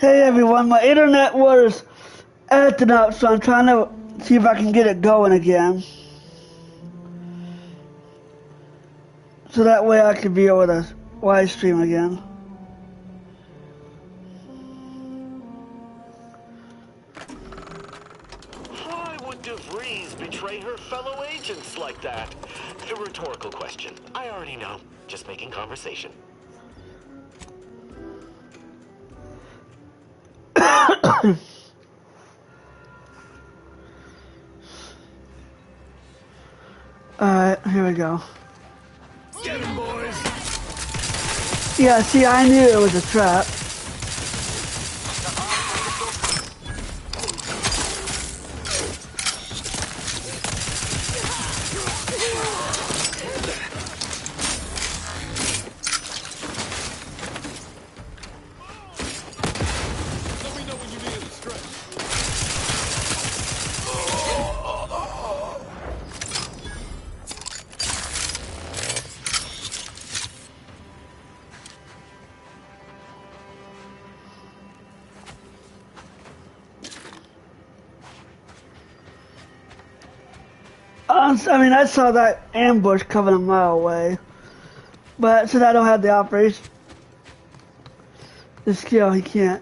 Hey everyone, my internet was acting up, so I'm trying to see if I can get it going again. So that way I can be able to live stream again. Why would DeVries betray her fellow agents like that? A rhetorical question. I already know. Just making conversation. Alright, here we go. Get him, boys! Yeah, see, I knew it was a trap. I mean, I saw that ambush coming a mile away. But since I don't have the operation, the skill, he can't.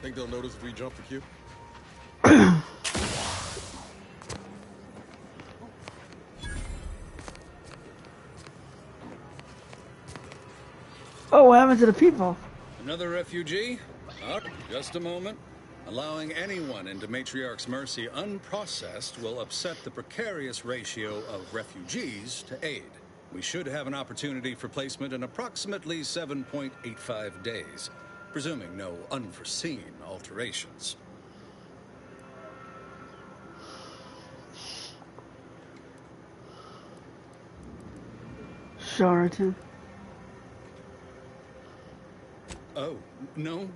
Think they'll notice if we jump the queue? Oh, what happened to the people? Another refugee? Just a moment. Allowing anyone into Matriarch's Mercy unprocessed will upset the precarious ratio of refugees to aid. We should have an opportunity for placement in approximately 7.85 days, presuming no unforeseen alterations. Charlatan. Oh, no,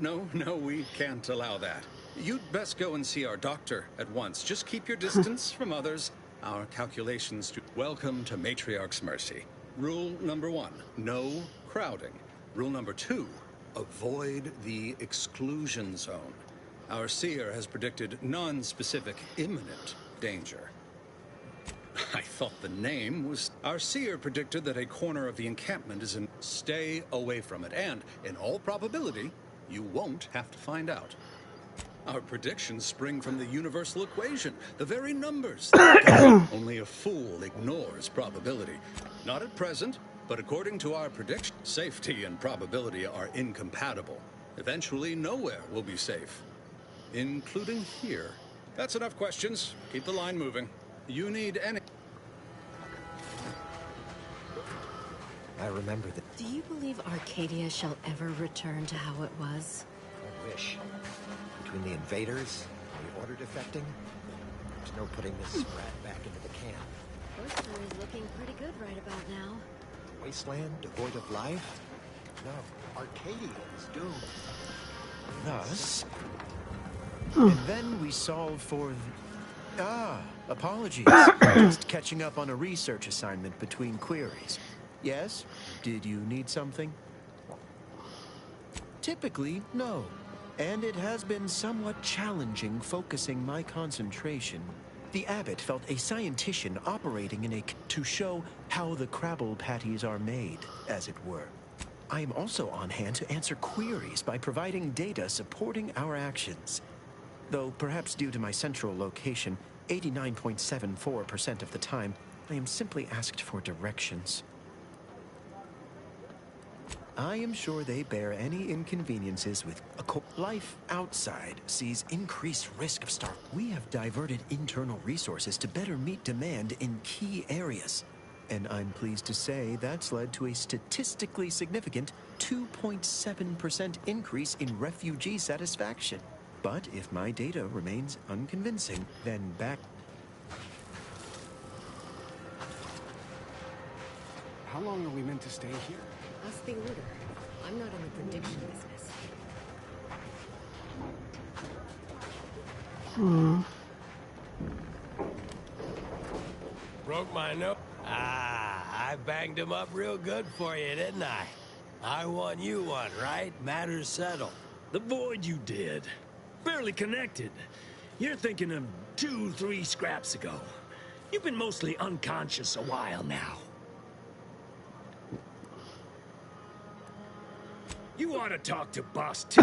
we can't allow that. You'd best go and see our doctor at once. Just keep your distance from others. Our calculations to... Welcome to Matriarch's Mercy. Rule number 1, no crowding. Rule number 2, avoid the exclusion zone. Our seer has predicted non-specific imminent danger. I thought the name was... Our seer predicted that a corner of the encampment is in... Stay away from it, and, in all probability, you won't have to find out. Our predictions spring from the universal equation, the very numbers. Only a fool ignores probability. Not at present, but according to our prediction, safety and probability are incompatible. Eventually, nowhere will be safe, including here. That's enough questions. Keep the line moving. You need any... I remember that. Do you believe Arcadia shall ever return to how it was? I wish. Between the invaders and the Order defecting, there's no putting this rat back into the camp. Orson is looking pretty good right about now. Wasteland devoid of life? No, Arcadia is doomed. Thus... And then we solve for... apologies. Just catching up on a research assignment between queries. Yes? Did you need something? Typically, no. And it has been somewhat challenging focusing my concentration. The abbot felt a scientician operating in a... to show how the Crabble patties are made, as it were. I am also on hand to answer queries by providing data supporting our actions. Though perhaps due to my central location, 89.74% of the time, I am simply asked for directions. I am sure they bear any inconveniences with life outside sees increased risk of starvation. We have diverted internal resources to better meet demand in key areas. And I'm pleased to say that's led to a statistically significant 2.7% increase in refugee satisfaction. But if my data remains unconvincing, then back... How long are we meant to stay here? Ask the Order. I'm not in the prediction business. Broke my nose. Ah. I banged him up real good for you, didn't I? I won you one, right? Matters settled. The void you did. Barely connected. You're thinking of 2-3 scraps ago. You've been mostly unconscious a while now. You ought to talk to Boss T.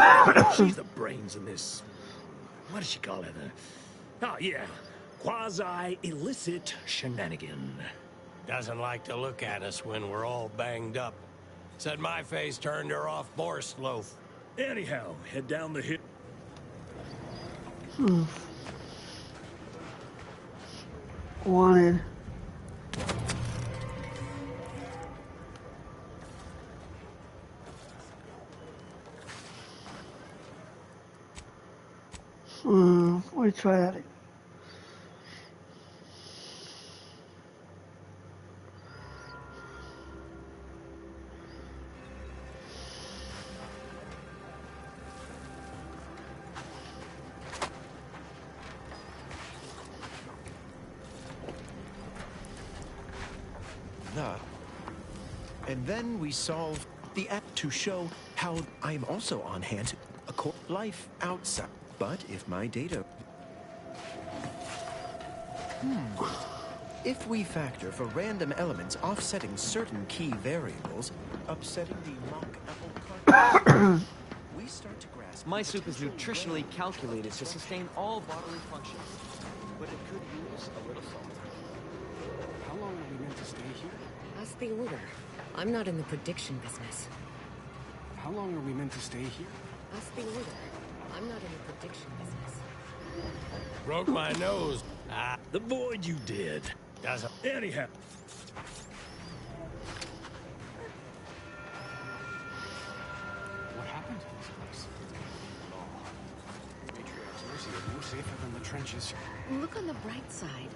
She's the brains in this... What does she call it? Oh, yeah. Quasi-illicit shenanigan. Doesn't like to look at us when we're all banged up. Said my face turned her off Borscht loaf. Anyhow, head down the hill. Wanted. Let me try that again. And then we solve the app to show how I'm also on hand to life outside. But if my data... If we factor for random elements offsetting certain key variables, upsetting the mock apple cart, we start to grasp... My soup is nutritionally calculated to sustain all bodily functions, but it could use a little salt. How long are we meant to stay here? That's the order. I'm not in the prediction business. How long are we meant to stay here? That's the order. I'm not in the prediction business. Broke my nose. The void you did. Doesn't... Anyhow. What happened to this place? Matriarch's Mercy is no safer than the trenches. Look on the bright side.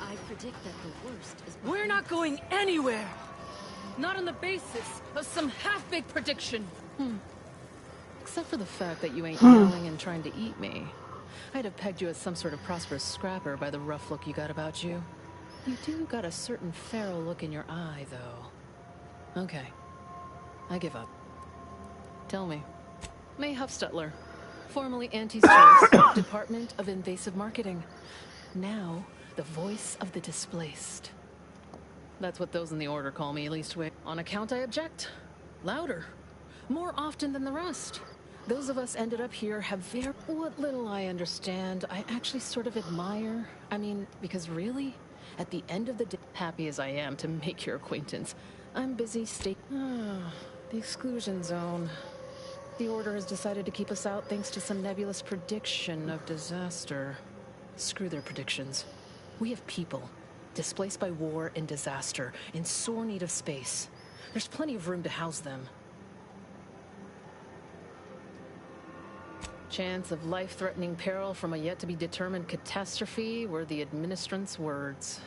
I predict that the worst is... We're not going anywhere! Not on the basis of some half-baked prediction. Except for the fact that you ain't yelling and trying to eat me. I'd have pegged you as some sort of prosperous scrapper by the rough look you got about you. You do got a certain feral look in your eye, though. Okay. I give up. Tell me. May Huffstutler, formerly Auntie's Choice, Department of Invasive Marketing. Now, the voice of the displaced. That's what those in the order call me, Leastway. On account I object. Louder. More often than the rest. Those of us ended up here have very... What little I understand, I actually sort of admire. I mean, because really, at the end of the day, happy as I am to make your acquaintance, I'm busy the exclusion zone. The Order has decided to keep us out thanks to some nebulous prediction of disaster. Screw their predictions. We have people displaced by war and disaster, in sore need of space. There's plenty of room to house them. Chance of life-threatening peril from a yet-to-be-determined catastrophe were the administrant's words.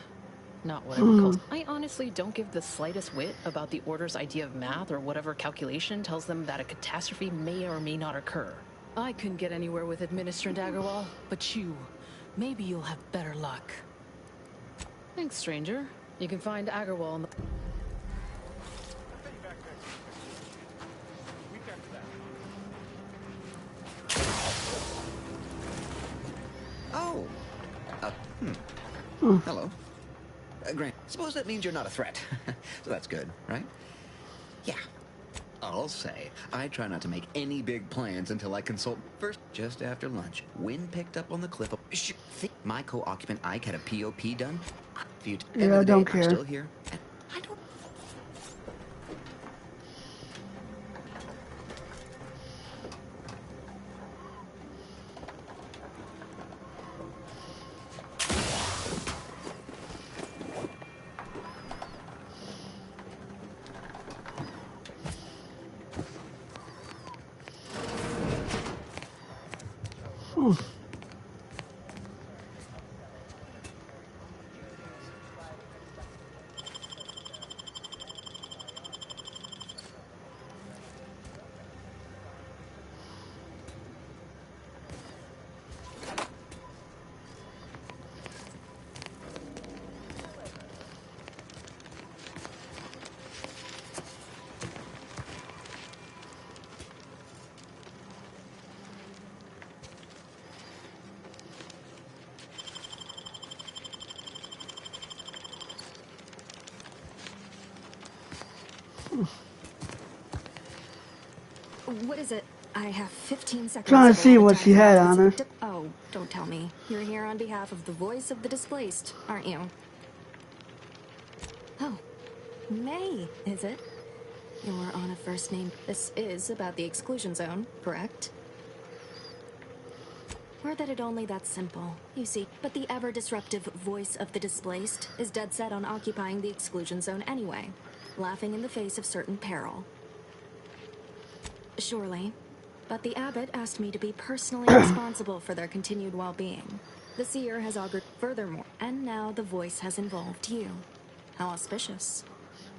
Not what I would call... I honestly don't give the slightest whit about the Order's idea of math or whatever calculation tells them that a catastrophe may or may not occur. I couldn't get anywhere with Administrant Agarwal, but you, maybe you'll have better luck. Thanks, stranger. You can find Agarwal in the... Oh. Hello. Grant, suppose that means you're not a threat. So that's good, right? Yeah. I'll say, I try not to make any big plans until I consult first, just after lunch. Wind picked up on the cliff. My co-occupant Ike had a POP done. Yeah, I don't care. I'm still here. I don't... What is it? I have 15 seconds. Trying to see what she had on her. Oh, don't tell me. You're here on behalf of the voice of the displaced, aren't you? Oh, May, is it? You're on a first name. This is about the exclusion zone, correct? Or that it only that simple, you see. But the ever-disruptive voice of the displaced is dead set on occupying the exclusion zone anyway, laughing in the face of certain peril. Surely. But the abbot asked me to be personally responsible for their continued well-being. The seer has augured furthermore, and now the voice has involved you. How auspicious.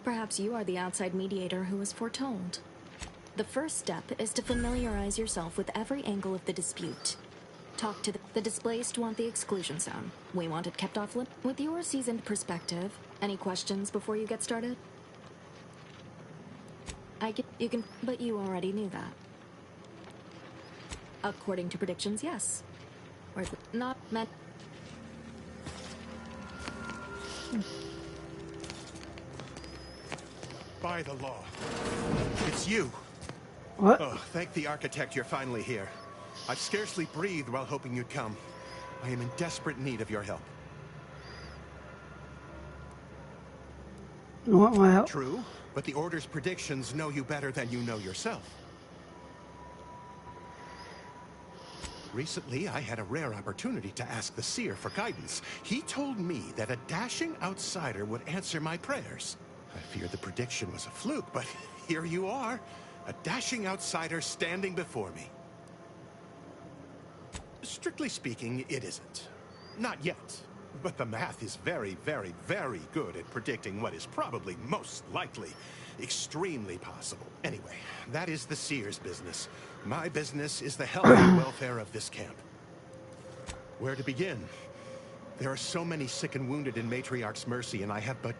Perhaps you are the outside mediator who was foretold. The first step is to familiarize yourself with every angle of the dispute. Talk to the displaced want the exclusion zone. We want it kept off limits. With your seasoned perspective, any questions before you get started? You can, but you already knew that. According to predictions, yes. Or not meant. By the law. It's you. What? Oh, thank the architect you're finally here. I've scarcely breathed while hoping you'd come. I am in desperate need of your help. You want my help? True, but the Order's predictions know you better than you know yourself. Recently, I had a rare opportunity to ask the Seer for guidance. He told me that a dashing outsider would answer my prayers. I feared the prediction was a fluke, but here you are. A dashing outsider standing before me. Strictly speaking, it isn't. Not yet. But the math is very, very, very good at predicting what is probably most likely extremely possible. Anyway, that is the Seer's business. My business is the health and welfare of this camp. Where to begin? There are so many sick and wounded in Matriarch's mercy, and I have but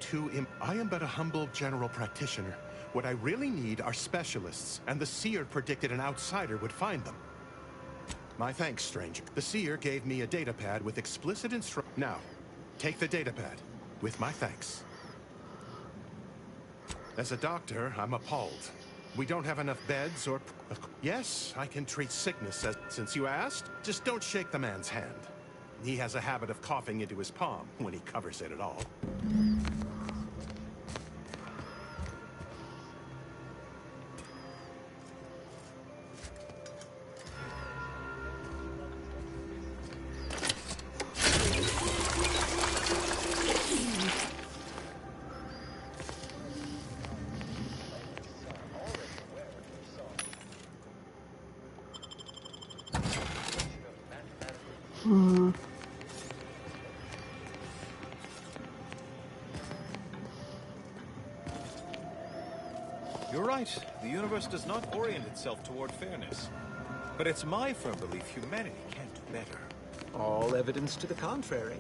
I am but a humble general practitioner. What I really need are specialists, and the Seer predicted an outsider would find them. My thanks, stranger. The Seer gave me a datapad with explicit instructions. Now, take the datapad, with my thanks. As a doctor, I'm appalled. We don't have enough beds or... Yes, I can treat sickness, since you asked. Just don't shake the man's hand. He has a habit of coughing into his palm when he covers it at all. You're right. The universe does not orient itself toward fairness. But it's my firm belief humanity can do better. All evidence to the contrary.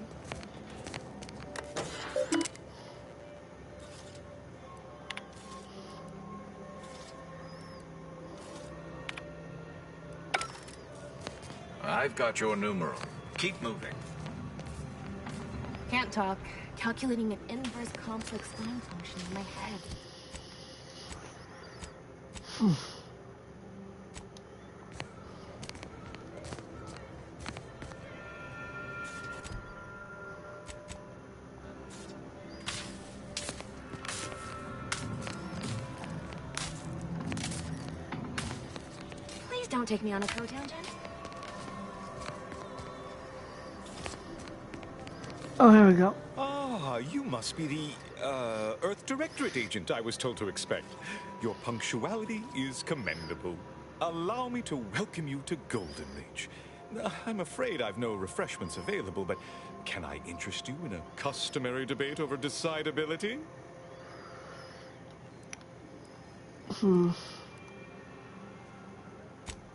I've got your numeral. Keep moving. Can't talk. Calculating an inverse complex line function in my head. Please don't take me on a co-tangent. Oh, here we go. Ah, you must be the, Earth Directorate agent I was told to expect. Your punctuality is commendable. Allow me to welcome you to Golden Reach. I'm afraid I've no refreshments available, but can I interest you in a customary debate over decidability?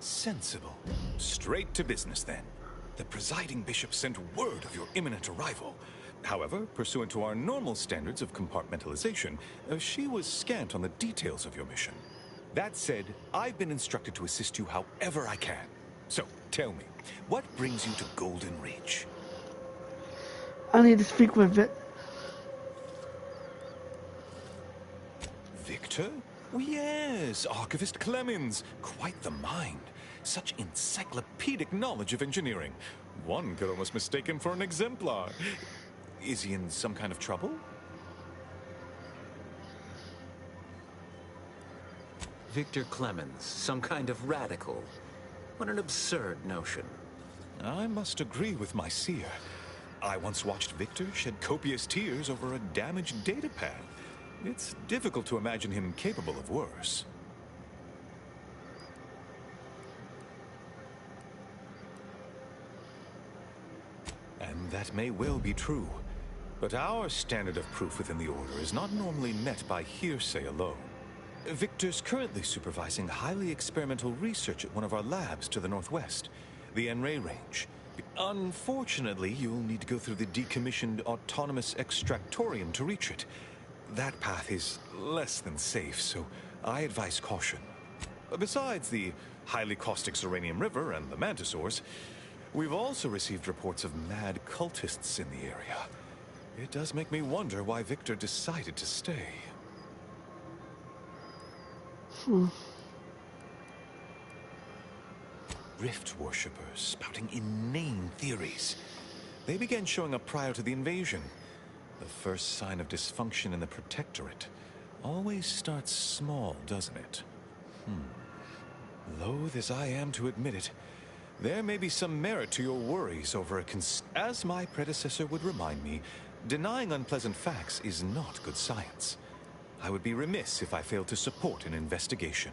Sensible. Straight to business, then. The presiding bishop sent word of your imminent arrival. However, pursuant to our normal standards of compartmentalization, she was scant on the details of your mission. That said, I've been instructed to assist you however I can. So, tell me, what brings you to Golden Reach? I need to speak with it. Victor? Yes, Archivist Clemens. Quite the mind. Such encyclopedic knowledge of engineering. One could almost mistake him for an exemplar. Is he in some kind of trouble? Victor Clemens, some kind of radical. What an absurd notion. I must agree with my seer. I once watched Victor shed copious tears over a damaged datapad. It's difficult to imagine him capable of worse. And that may well be true. But our standard of proof within the Order is not normally met by hearsay alone. Victor's currently supervising highly experimental research at one of our labs to the northwest, the Enray Range. Unfortunately, you'll need to go through the decommissioned autonomous extractorium to reach it. That path is less than safe, so I advise caution. Besides the highly caustic Zeranium River and the Mantisaurs, we've also received reports of mad cultists in the area. It does make me wonder why Victor decided to stay. Rift worshippers spouting inane theories. They began showing up prior to the invasion. The first sign of dysfunction in the Protectorate always starts small, doesn't it? Loath as I am to admit it, there may be some merit to your worries over as my predecessor would remind me, denying unpleasant facts is not good science. I would be remiss if I failed to support an investigation.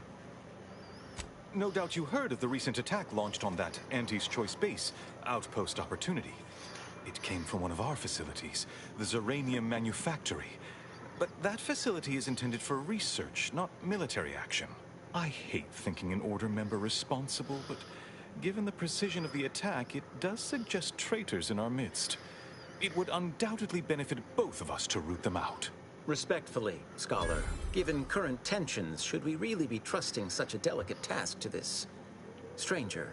No doubt you heard of the recent attack launched on that Anti's Choice base, Outpost Opportunity. It came from one of our facilities, the Zeranium Manufactory. But that facility is intended for research, not military action. I hate thinking an Order member responsible, but given the precision of the attack, it does suggest traitors in our midst. It would undoubtedly benefit both of us to root them out. Respectfully, Scholar, given current tensions, should we really be trusting such a delicate task to this stranger?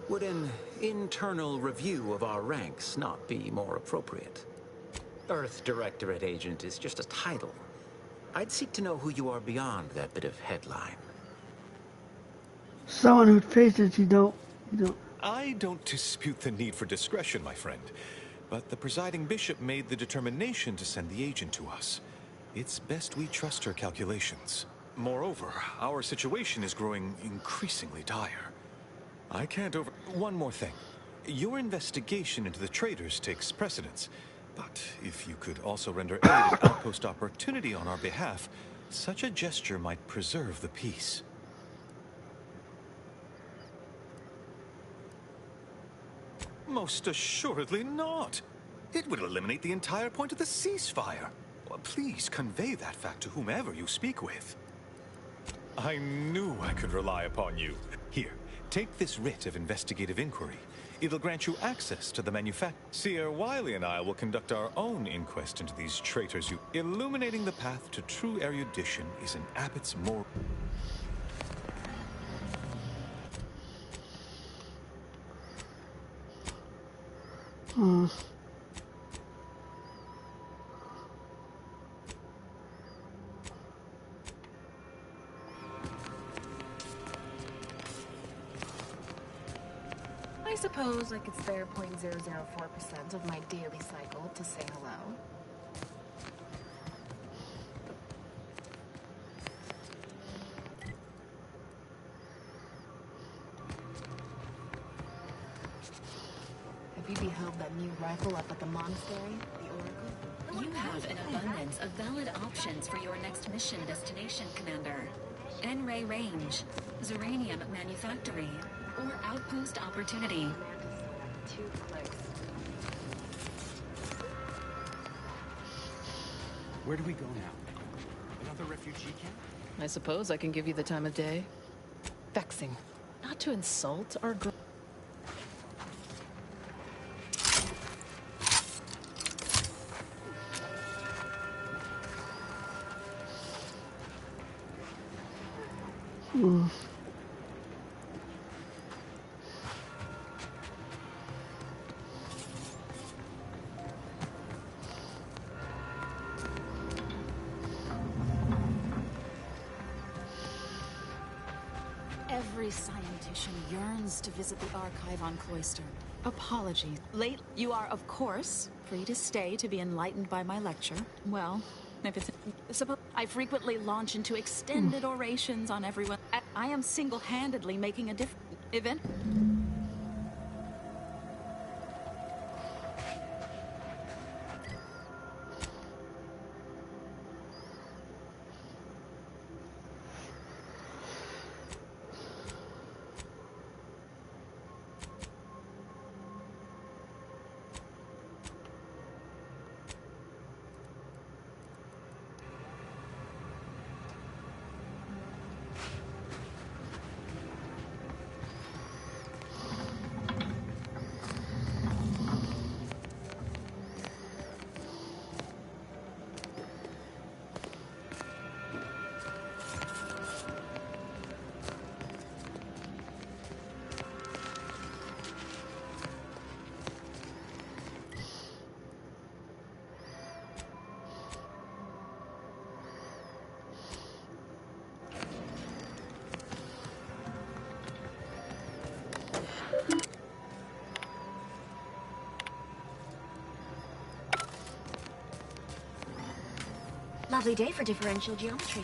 Would an internal review of our ranks not be more appropriate? Earth Directorate Agent is just a title. I'd seek to know who you are beyond that bit of headline. Someone whose faces you don't. I don't dispute the need for discretion, my friend. But the presiding bishop made the determination to send the agent to us. It's best we trust her calculations. Moreover, our situation is growing increasingly dire. I can't One more thing. Your investigation into the traitors takes precedence. But if you could also render aid at Outpost Opportunity on our behalf, such a gesture might preserve the peace. Most assuredly not. It would eliminate the entire point of the ceasefire. Please convey that fact to whomever you speak with. I knew I could rely upon you. Here, take this writ of investigative inquiry. It'll grant you access to the manufacturer. Seer Wiley and I will conduct our own inquest into these traitors. Illuminating the path to true erudition is an abbot's moral... I suppose I could spare 0.004% of my daily cycle to say hello. Have you beheld that new rifle up at the monastery, the Oracle? You have an abundance of valid options for your next mission destination, Commander. Enray Range, Zeranium Manufactory, or Outpost Opportunity. Too close. Where do we go now? Another refugee camp? I suppose I can give you the time of day. Vexing. Not to insult our girl. Every scientician yearns to visit the archive on Cloister. Apologies. Late, you are, of course, free to stay to be enlightened by my lecture. Well, if it's... I frequently launch into extended orations on everyone. I am single-handedly making a event. Lovely day for differential geometry.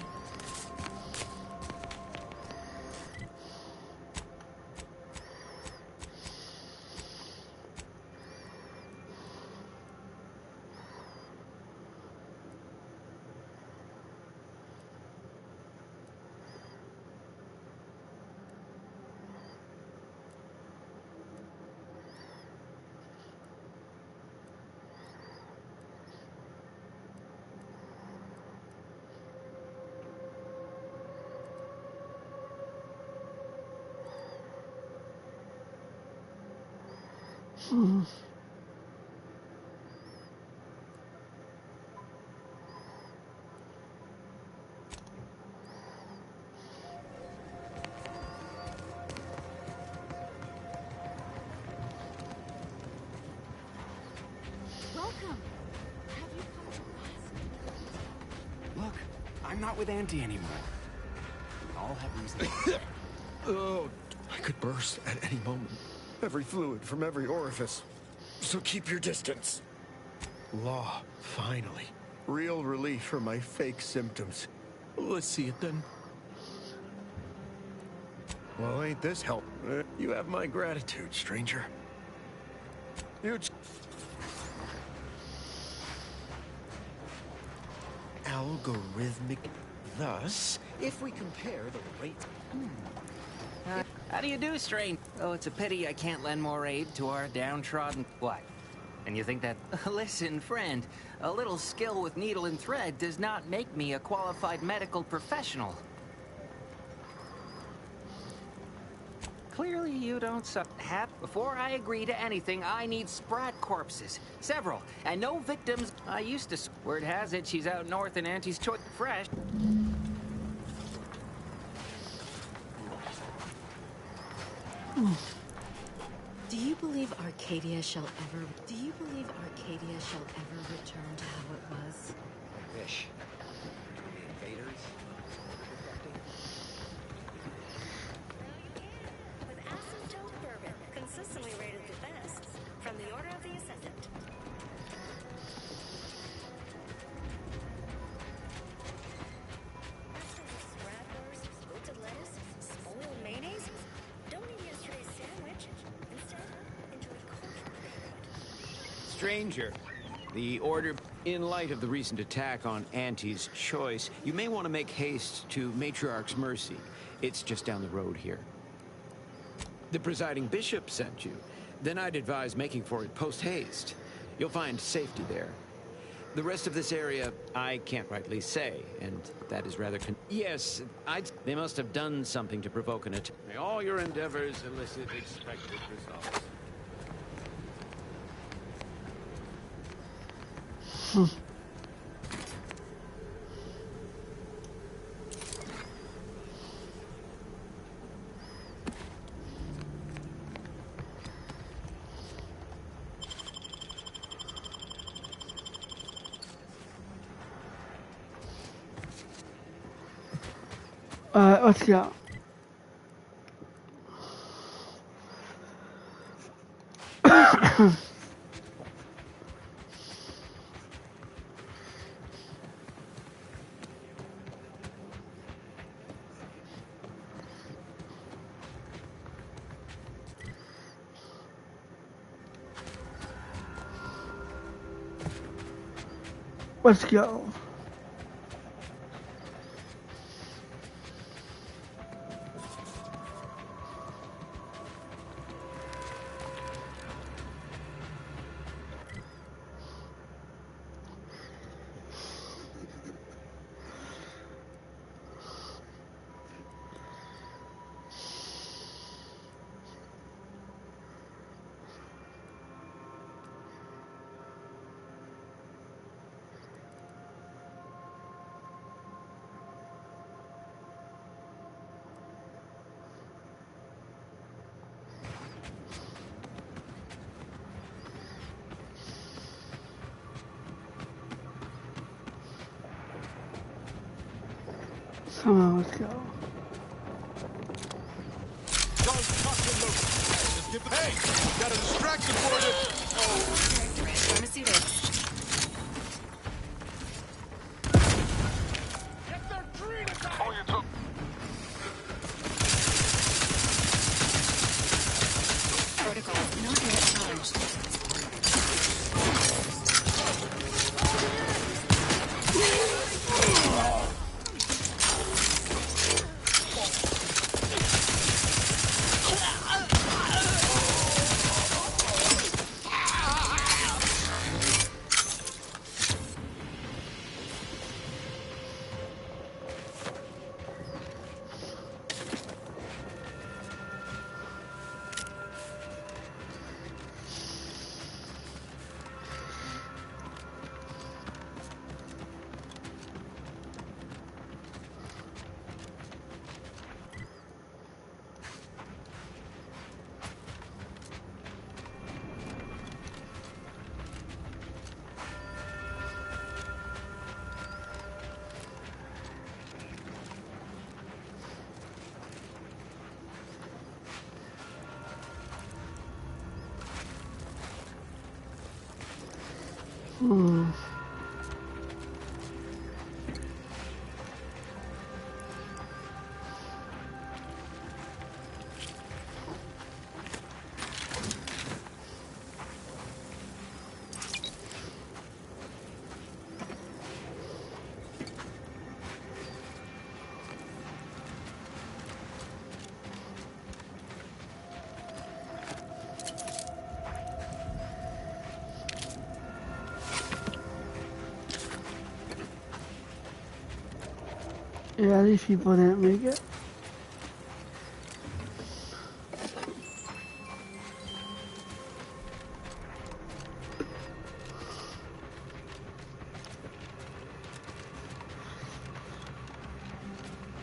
Welcome. Have you come to rest? Look, I'm not with Auntie anymore. We all have reasons. Oh, I could burst at any moment. Every fluid from every orifice. So keep your distance. Law, finally. Real relief from my fake symptoms. Let's see it then. Well, ain't this help? You have my gratitude, stranger. Algorithmic. Thus, if we compare the rate... How do you do, Strange? Oh, it's a pity I can't lend more aid to our downtrodden... What? And you think that... Listen, friend, a little skill with needle and thread does not make me a qualified medical professional. Clearly you don't have... Before I agree to anything, I need sprat corpses. Several. And no victims. I used to... Word has it, she's out north in Auntie's choice. Fresh. Do you believe Arcadia shall ever... Do you believe Arcadia shall ever return to how it was? I wish. The invaders? With asymptote bourbon, consistently rated the best from the Order of the Ascendant. Bratwurst, wilted lettuce, spoiled mayonnaise. Don't eat yesterday's sandwich. Instead, enjoy cultural banquet. Stranger, the Order... In light of the recent attack on Auntie's Choice, you may want to make haste to Matriarch's Mercy. It's just down the road here. The presiding bishop sent you. Then I'd advise making for it post-haste. You'll find safety there. The rest of this area, I can't rightly say, and that is rather Yes, they must have done something to provoke an attack. May all your endeavors elicit expected results. Let's go. Let's go. Come on, let's go. Hey, got a distraction for you. Pharmaceutics. Protocol not yet charged. Yeah, these people didn't make it.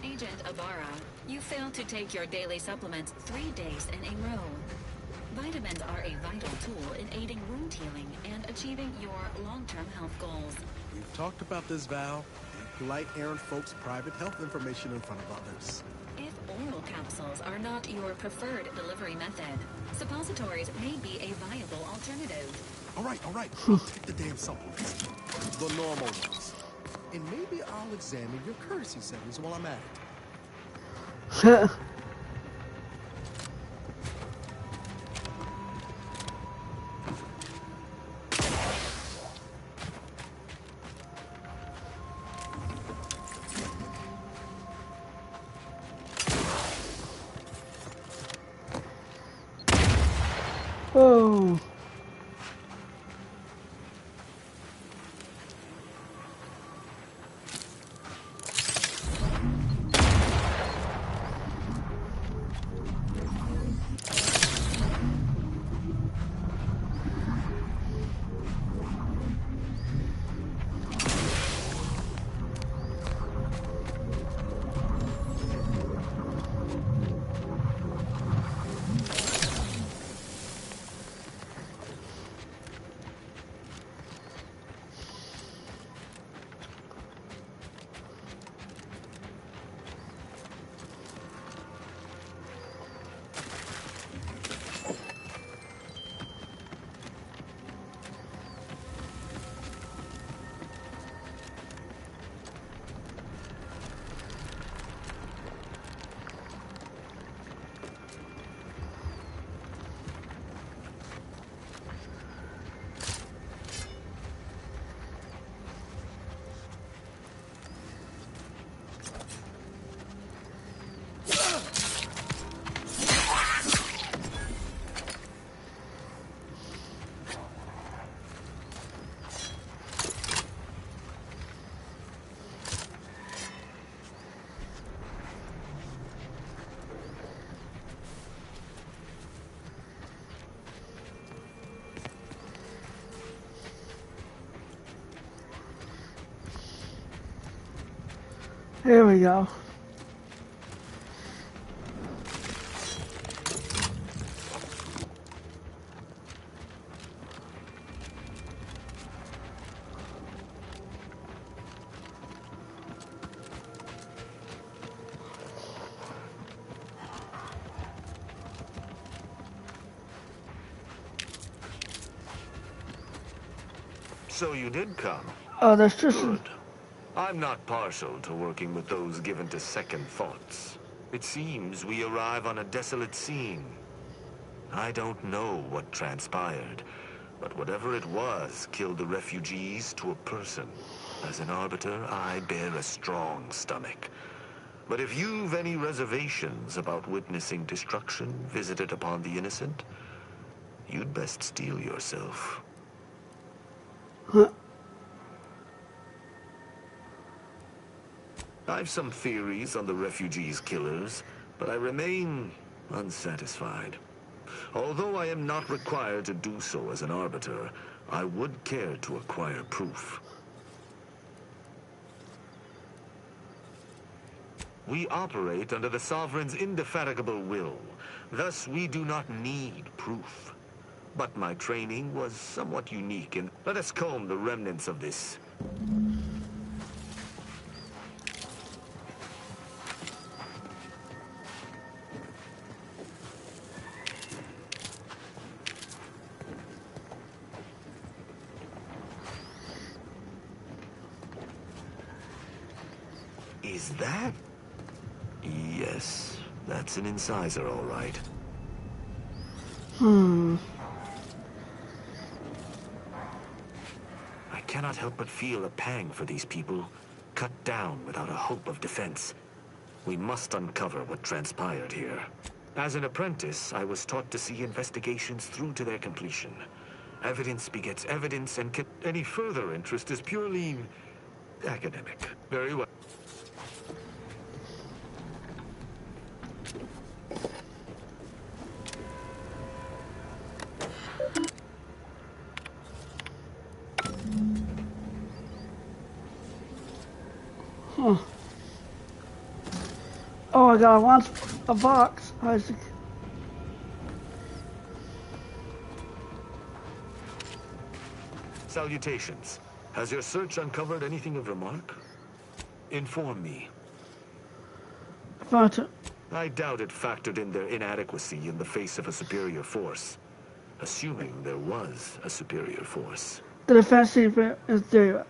Agent Ibarra, you failed to take your daily supplements 3 days in a row. Vitamins are a vital tool in aiding wound healing and achieving your long-term health goals. We've talked about this, Val. Polite errand folks' private health information in front of others. If oral capsules are not your preferred delivery method, suppositories may be a viable alternative. All right. I'll take the damn supplements. The normal ones. And maybe I'll examine your courtesy settings while I'm at it. Oh. Here we go. So you did come. Oh, that's just... Good. I'm not partial to working with those given to second thoughts. It seems we arrive on a desolate scene. I don't know what transpired, but whatever it was killed the refugees to a person. As an Arbiter, I bear a strong stomach. But if you've any reservations about witnessing destruction visited upon the innocent, you'd best steel yourself. I've some theories on the refugees' killers, but I remain unsatisfied. Although I am not required to do so as an Arbiter, I would care to acquire proof. We operate under the Sovereign's indefatigable will. Thus, we do not need proof. But my training was somewhat unique, and let us comb the remnants of this. Is that? Yes, that's an incisor, all right. I cannot help but feel a pang for these people, cut down without a hope of defense. We must uncover what transpired here. As an apprentice, I was taught to see investigations through to their completion. Evidence begets evidence, and any further interest is purely academic. Very well. Oh, I got a box, Isaac. Salutations. Has your search uncovered anything of remark? Inform me. Found it. I doubt it factored in their inadequacy in the face of a superior force. Assuming there was a superior force. The defense team is there.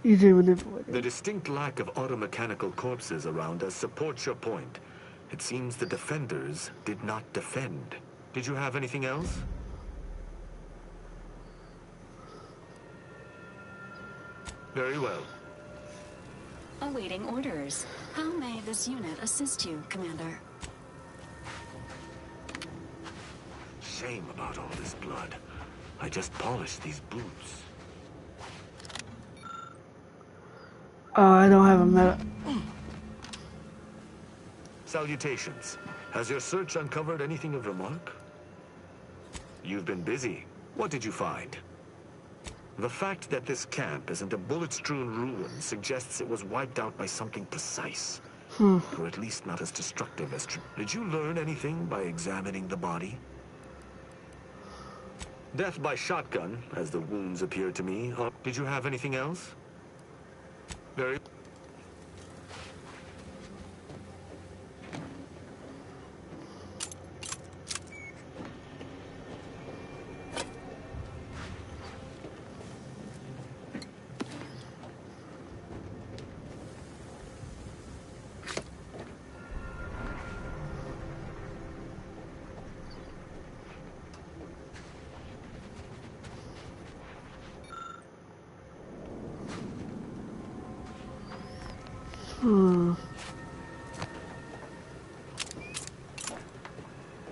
Easy manipulated. The distinct lack of automechanical corpses around us supports your point. It seems the defenders did not defend. Did you have anything else? Very well. Awaiting orders. How may this unit assist you, Commander? Shame about all this blood. I just polished these boots. I don't have a medal. Salutations. Has your search uncovered anything of remark? You've been busy. What did you find? The fact that this camp isn't a bullet-strewn ruin suggests it was wiped out by something precise. Or at least not as destructive as... Did you learn anything by examining the body? Death by shotgun, as the wounds appear to me. Did you have anything else? Very...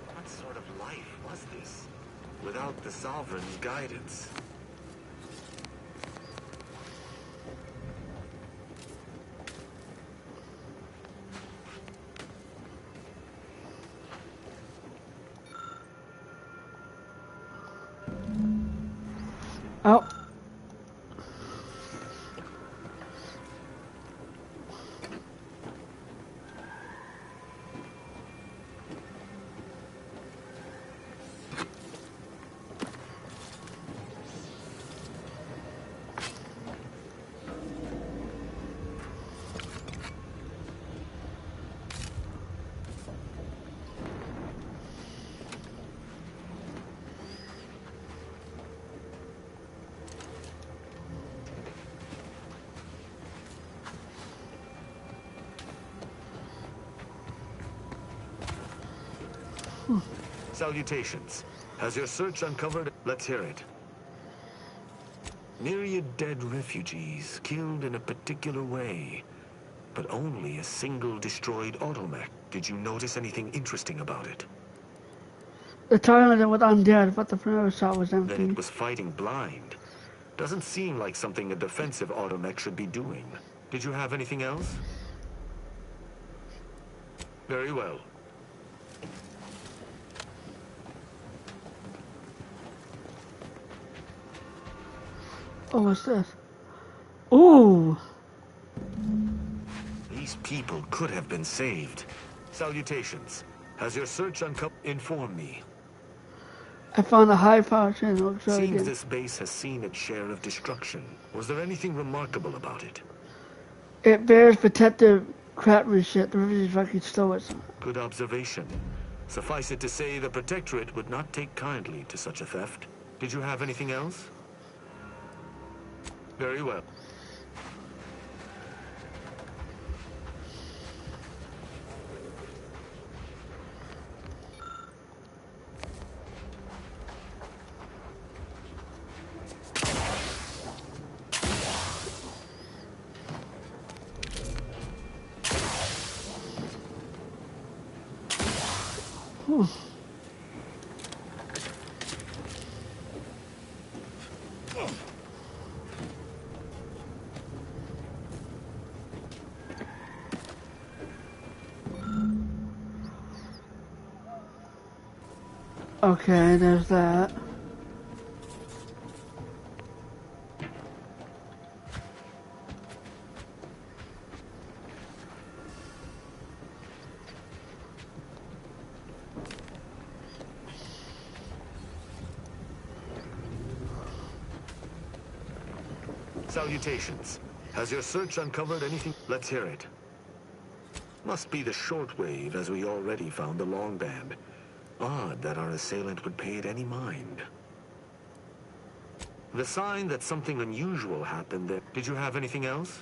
What sort of life was this, without the Sovereign's guidance? Oh. Salutations. Has your search uncovered? Let's hear it. Myriad dead refugees, killed in a particular way, but only a single destroyed automech. Did you notice anything interesting about it? The Thailander was undead, but the first shot was empty. Then it was fighting blind. Doesn't seem like something a defensive automech should be doing. Did you have anything else? Very well. Oh, what's this? Ooh! These people could have been saved. Salutations. Has your search uncovered? Inform me. I found a high-power channel. Seems this base has seen its share of destruction. Was there anything remarkable about it? It bears protective craftsmanship. The refugees fucking stole it. Good observation. Suffice it to say, the Protectorate would not take kindly to such a theft. Did you have anything else? Very well. Okay, there's that. Salutations. Has your search uncovered anything? Let's hear it. Must be the shortwave, as we already found the long band. Odd that our assailant would pay it any mind. The sign that something unusual happened there. Did you have anything else?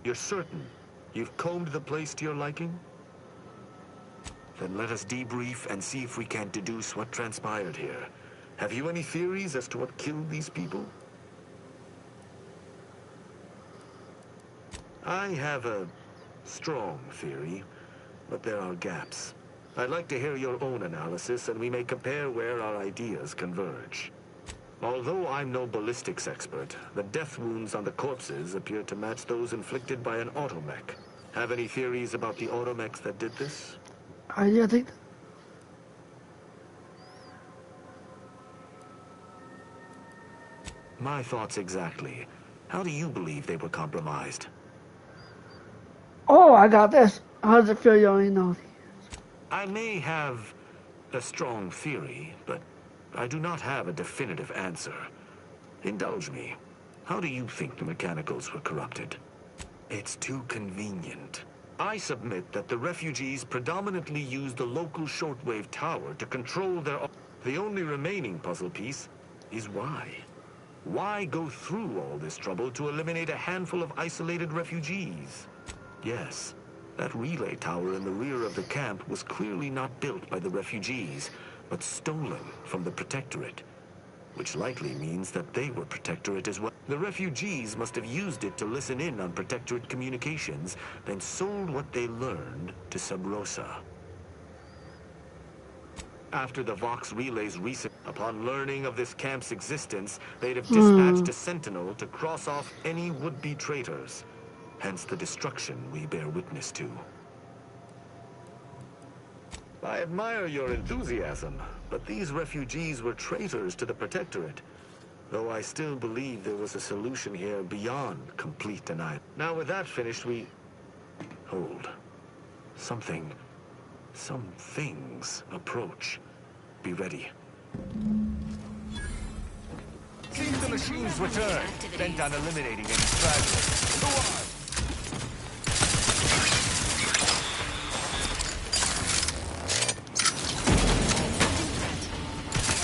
You're certain you've combed the place to your liking? Then let us debrief and see if we can deduce what transpired here. Have you any theories as to what killed these people? I have a strong theory, but there are gaps. I'd like to hear your own analysis, and we may compare where our ideas converge. Although I'm no ballistics expert, the death wounds on the corpses appear to match those inflicted by an automech. Have any theories about the automechs that did this? I think... My thoughts exactly. How do you believe they were compromised? Oh, I got this. How does it feel you only know? I may have a strong theory, but I do not have a definitive answer. Indulge me. How do you think the mechanicals were corrupted? It's too convenient. I submit that the refugees predominantly used the local shortwave tower to control their... The only remaining puzzle piece is why. Why go through all this trouble to eliminate a handful of isolated refugees? Yes, that relay tower in the rear of the camp was clearly not built by the refugees, but stolen from the Protectorate, which likely means that they were Protectorate as well. The refugees must have used it to listen in on Protectorate communications, then sold what they learned to Sub Rosa. After the Vox Relay's recent... Upon learning of this camp's existence, they'd have dispatched a sentinel to cross off any would-be traitors. Hence the destruction we bear witness to. I admire your enthusiasm, but these refugees were traitors to the Protectorate. Though I still believe there was a solution here beyond complete denial. Now with that finished, we... Hold. Some things approach. Be ready. See the machines return, bent on eliminating any stragglers. Go on!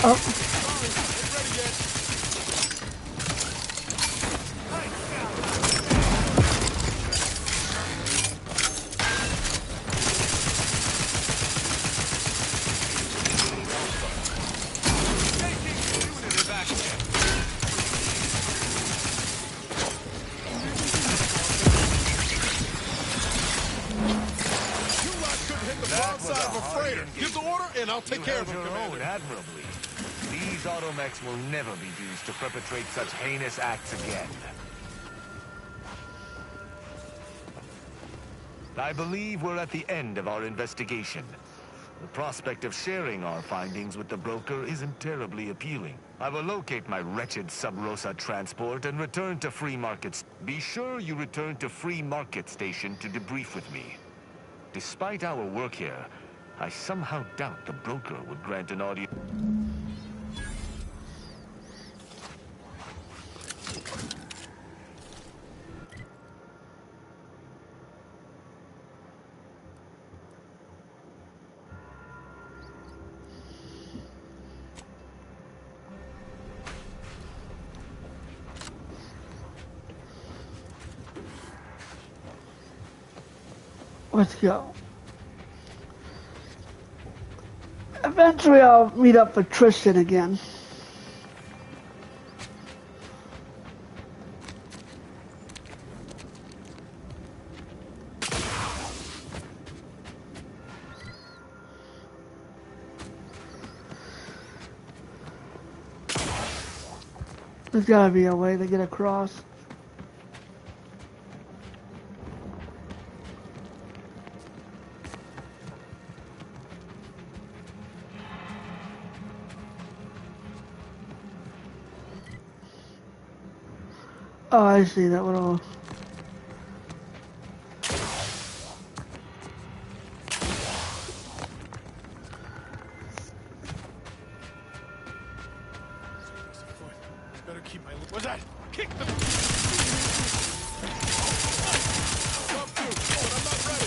Oh. inside of a freighter. Give the order, and I'll take care of him, your own Commander. admirably. These automechs will never be used to perpetrate such heinous acts again. I believe we're at the end of our investigation. The prospect of sharing our findings with the broker isn't terribly appealing. I will locate my wretched Sub Rosa transport and return to Free Markets. Be sure you return to Free Market Station to debrief with me. Despite our work here, I somehow doubt the broker would grant an audience. Let's go. Eventually I'll meet up with Tristan again. There's gotta be a way to get across. Oh, I see that little... Better keep my... What's that? Kick the... Come through, but I'm not ready.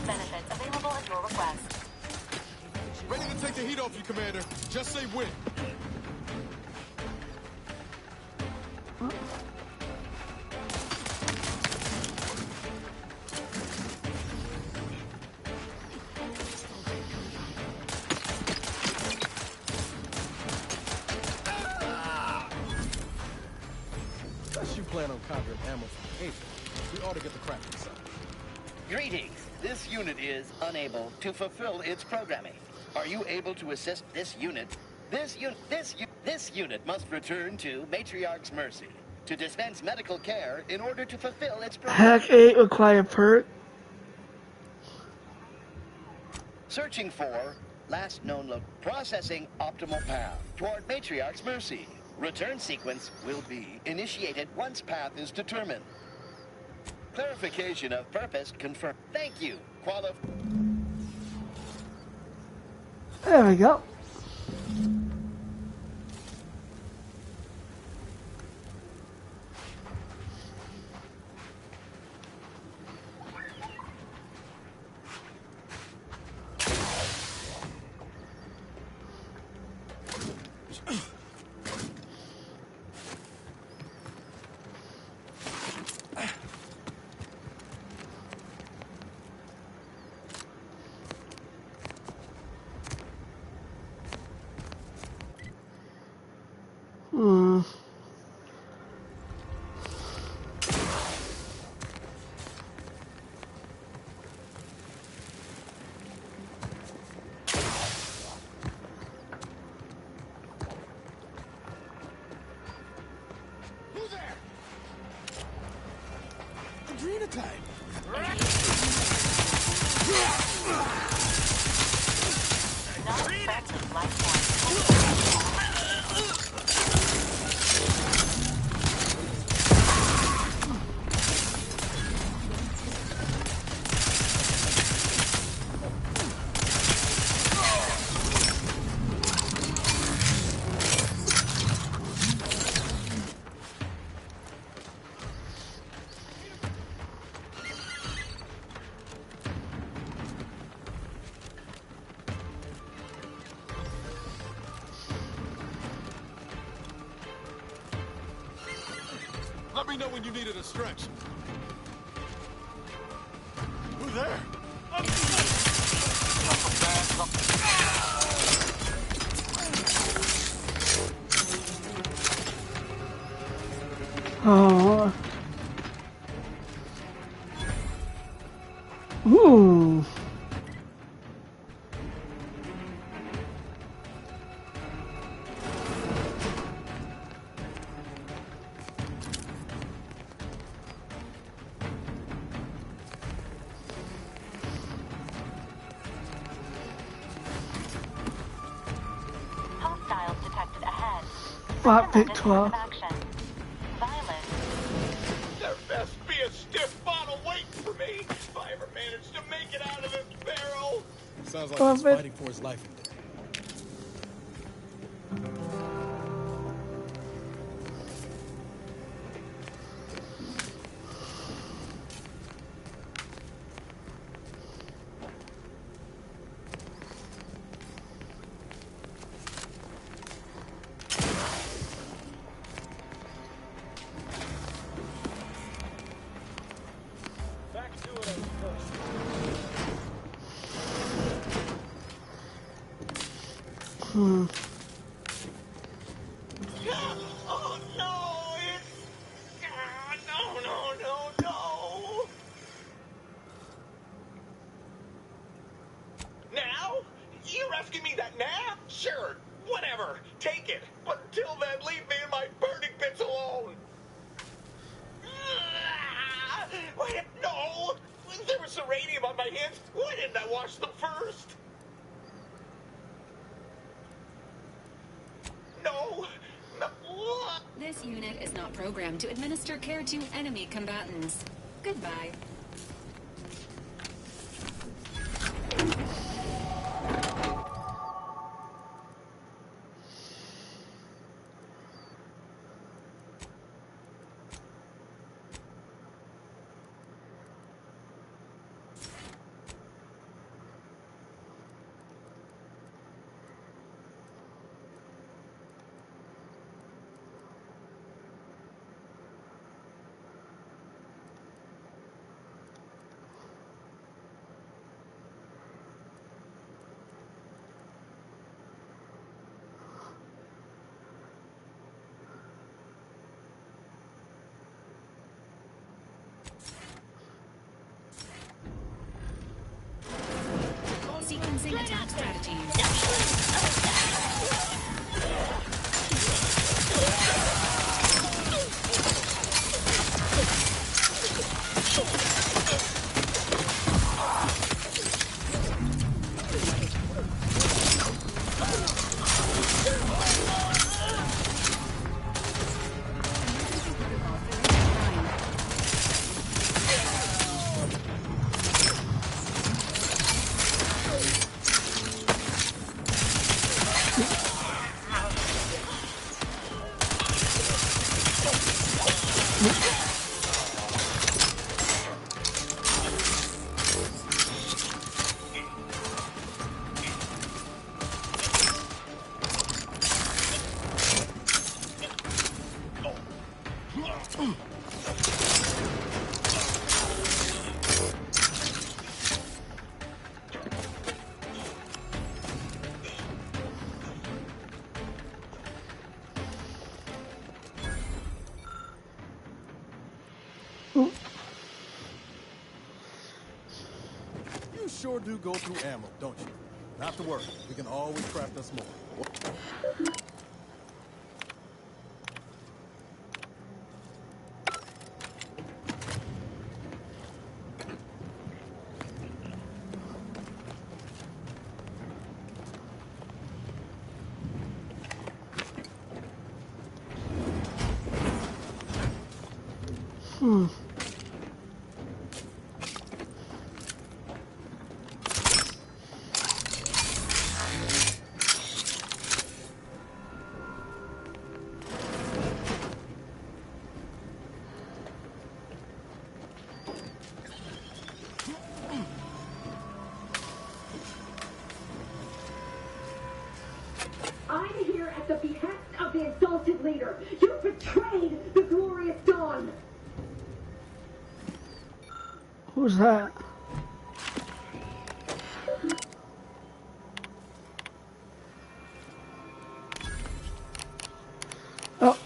Benefits available at your request. Ready to take the heat off you, Commander. Just say when. Unless you plan on conjuring ammo from Asia, we ought to get the crap inside. Greetings. This unit is unable to fulfill its programming. Are you able to assist this unit? This unit must return to Matriarch's Mercy to dispense medical care in order to fulfill its programming. Hack 8 require perk. Searching for last known processing optimal path toward Matriarch's Mercy. Return sequence will be initiated once path is determined. Clarification of purpose confirmed. Thank you. There we go. Adrena time. Let me know when you need a distraction. Who's there? Oh. Ooh. Hostiles detected ahead. Lockpick 12. There best be a stiff bottle waiting for me if I ever manage to make it out of this barrel. Sounds like he's fighting for his life in there. Hmm. Oh no! No! Now? You're asking me that now? Sure, whatever. Take it. But until then, leave me and my burning bits alone. Wait, no! There was uranium on my hands. Why didn't I wash them first? No. This unit is not programmed to administer care to enemy combatants. Goodbye. Sequencing attack You sure do go through ammo, don't you? Not to worry. We can always craft us more. Hmm. I'm here at the behest of the Exalted Leader. You betrayed the glorious dawn. Who's that? Oh.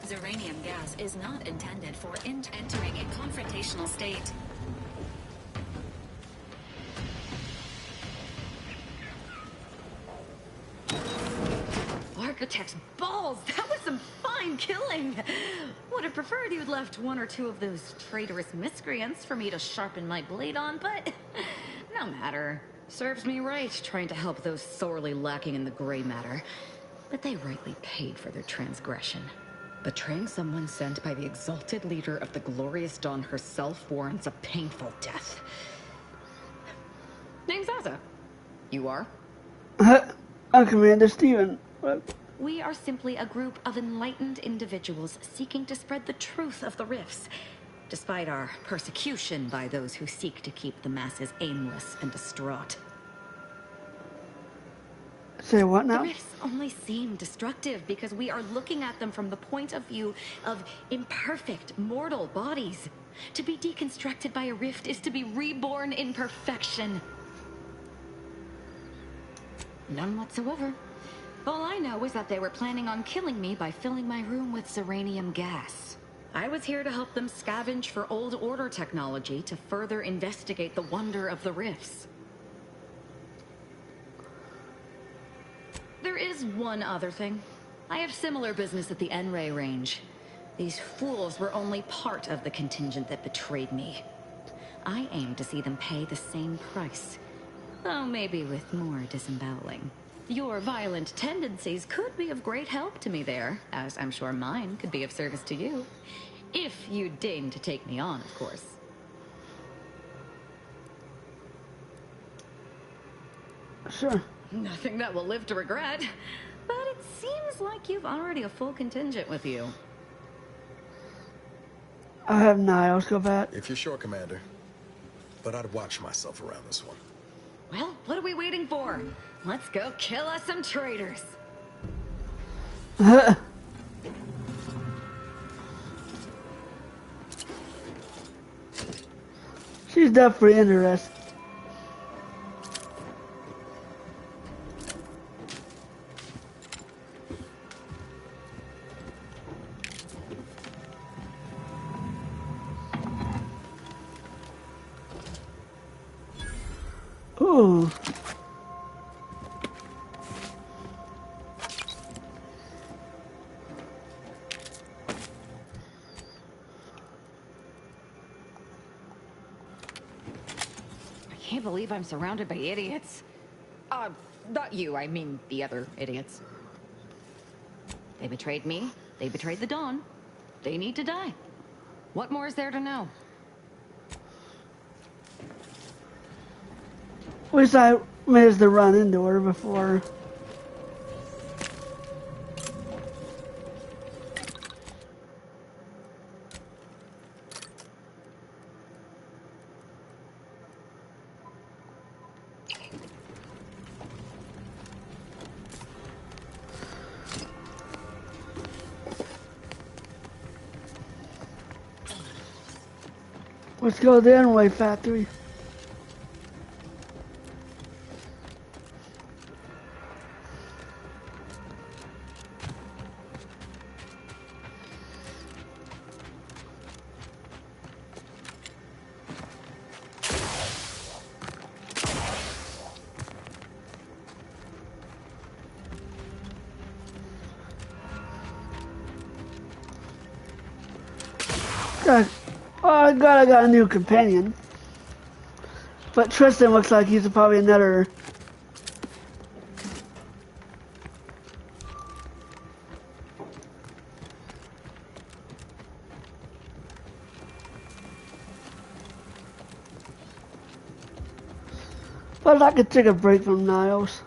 Zeranium gas is not intended for entering a confrontational state. Architect's balls! That was some fine killing! Would have preferred you'd left one or two of those traitorous miscreants for me to sharpen my blade on, but no matter. Serves me right trying to help those sorely lacking in the gray matter. But they rightly paid for their transgression. Betraying someone sent by the exalted leader of the glorious dawn herself warrants a painful death. Name's Azza. You are? I'm Commander Steven. What? We are simply a group of enlightened individuals seeking to spread the truth of the rifts, despite our persecution by those who seek to keep the masses aimless and distraught. Say what now? The rifts only seem destructive because we are looking at them from the point of view of imperfect, mortal bodies. To be deconstructed by a rift is to be reborn in perfection. None whatsoever. All I know is that they were planning on killing me by filling my room with Zeranium gas. I was here to help them scavenge for old order technology to further investigate the wonder of the rifts. There is one other thing. I have similar business at the N-Ray range. These fools were only part of the contingent that betrayed me. I aim to see them pay the same price, though maybe with more disemboweling. Your violent tendencies could be of great help to me there, as I'm sure mine could be of service to you. If you deign to take me on, of course. Sure. Nothing that will live to regret. But it seems like you've already a full contingent with you. I have Niles go back. If you're sure, Commander. But I'd watch myself around this one. Well, what are we waiting for? Let's go kill us some traitors. She's definitely interested. Ooh. I can't believe I'm surrounded by idiots. Not you, I mean the other idiots. They betrayed me. They betrayed the Dawn. They need to die. What more is there to know? At least I managed to run into her before. Let's go to the N-Ray factory. Oh god, I got a new companion. But Tristan looks like he's probably another. But I could take a break from Niles.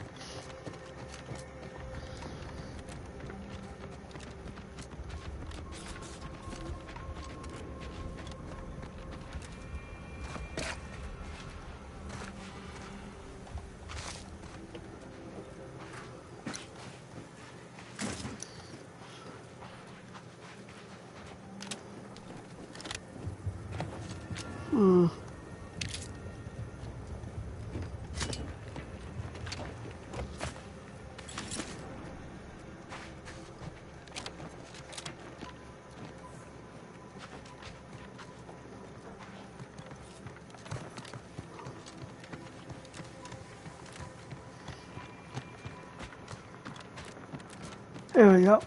There we go.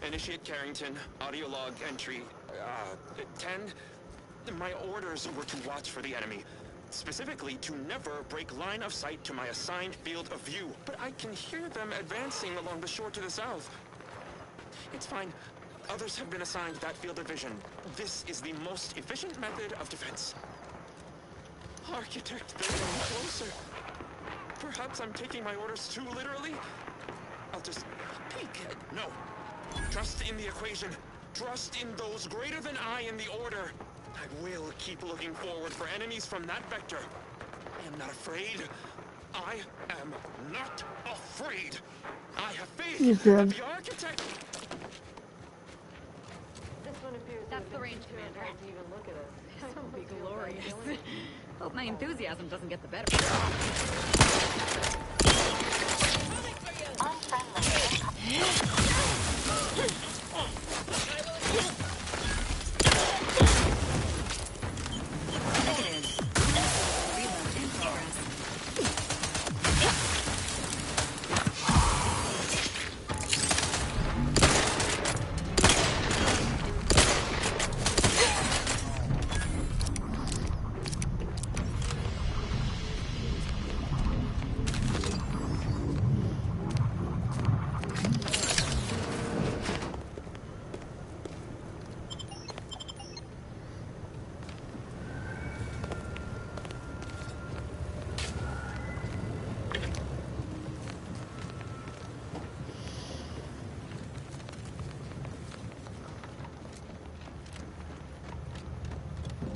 Initiate Carrington, audio log entry, 10. My orders were to watch for the enemy. Specifically, to never break line of sight to my assigned field of view. But I can hear them advancing along the shore to the south. It's fine. Others have been assigned that field of vision. This is the most efficient method of defense. Architect, they're getting closer. Perhaps I'm taking my orders too literally? I'll just peek. No. Trust in the equation. Trust in those greater than I in the order. I will keep looking forward for enemies from that vector. I am not afraid. I am not afraid. I have faith that the architect... That's the range commander. That would be glorious. Hope my enthusiasm doesn't get the better.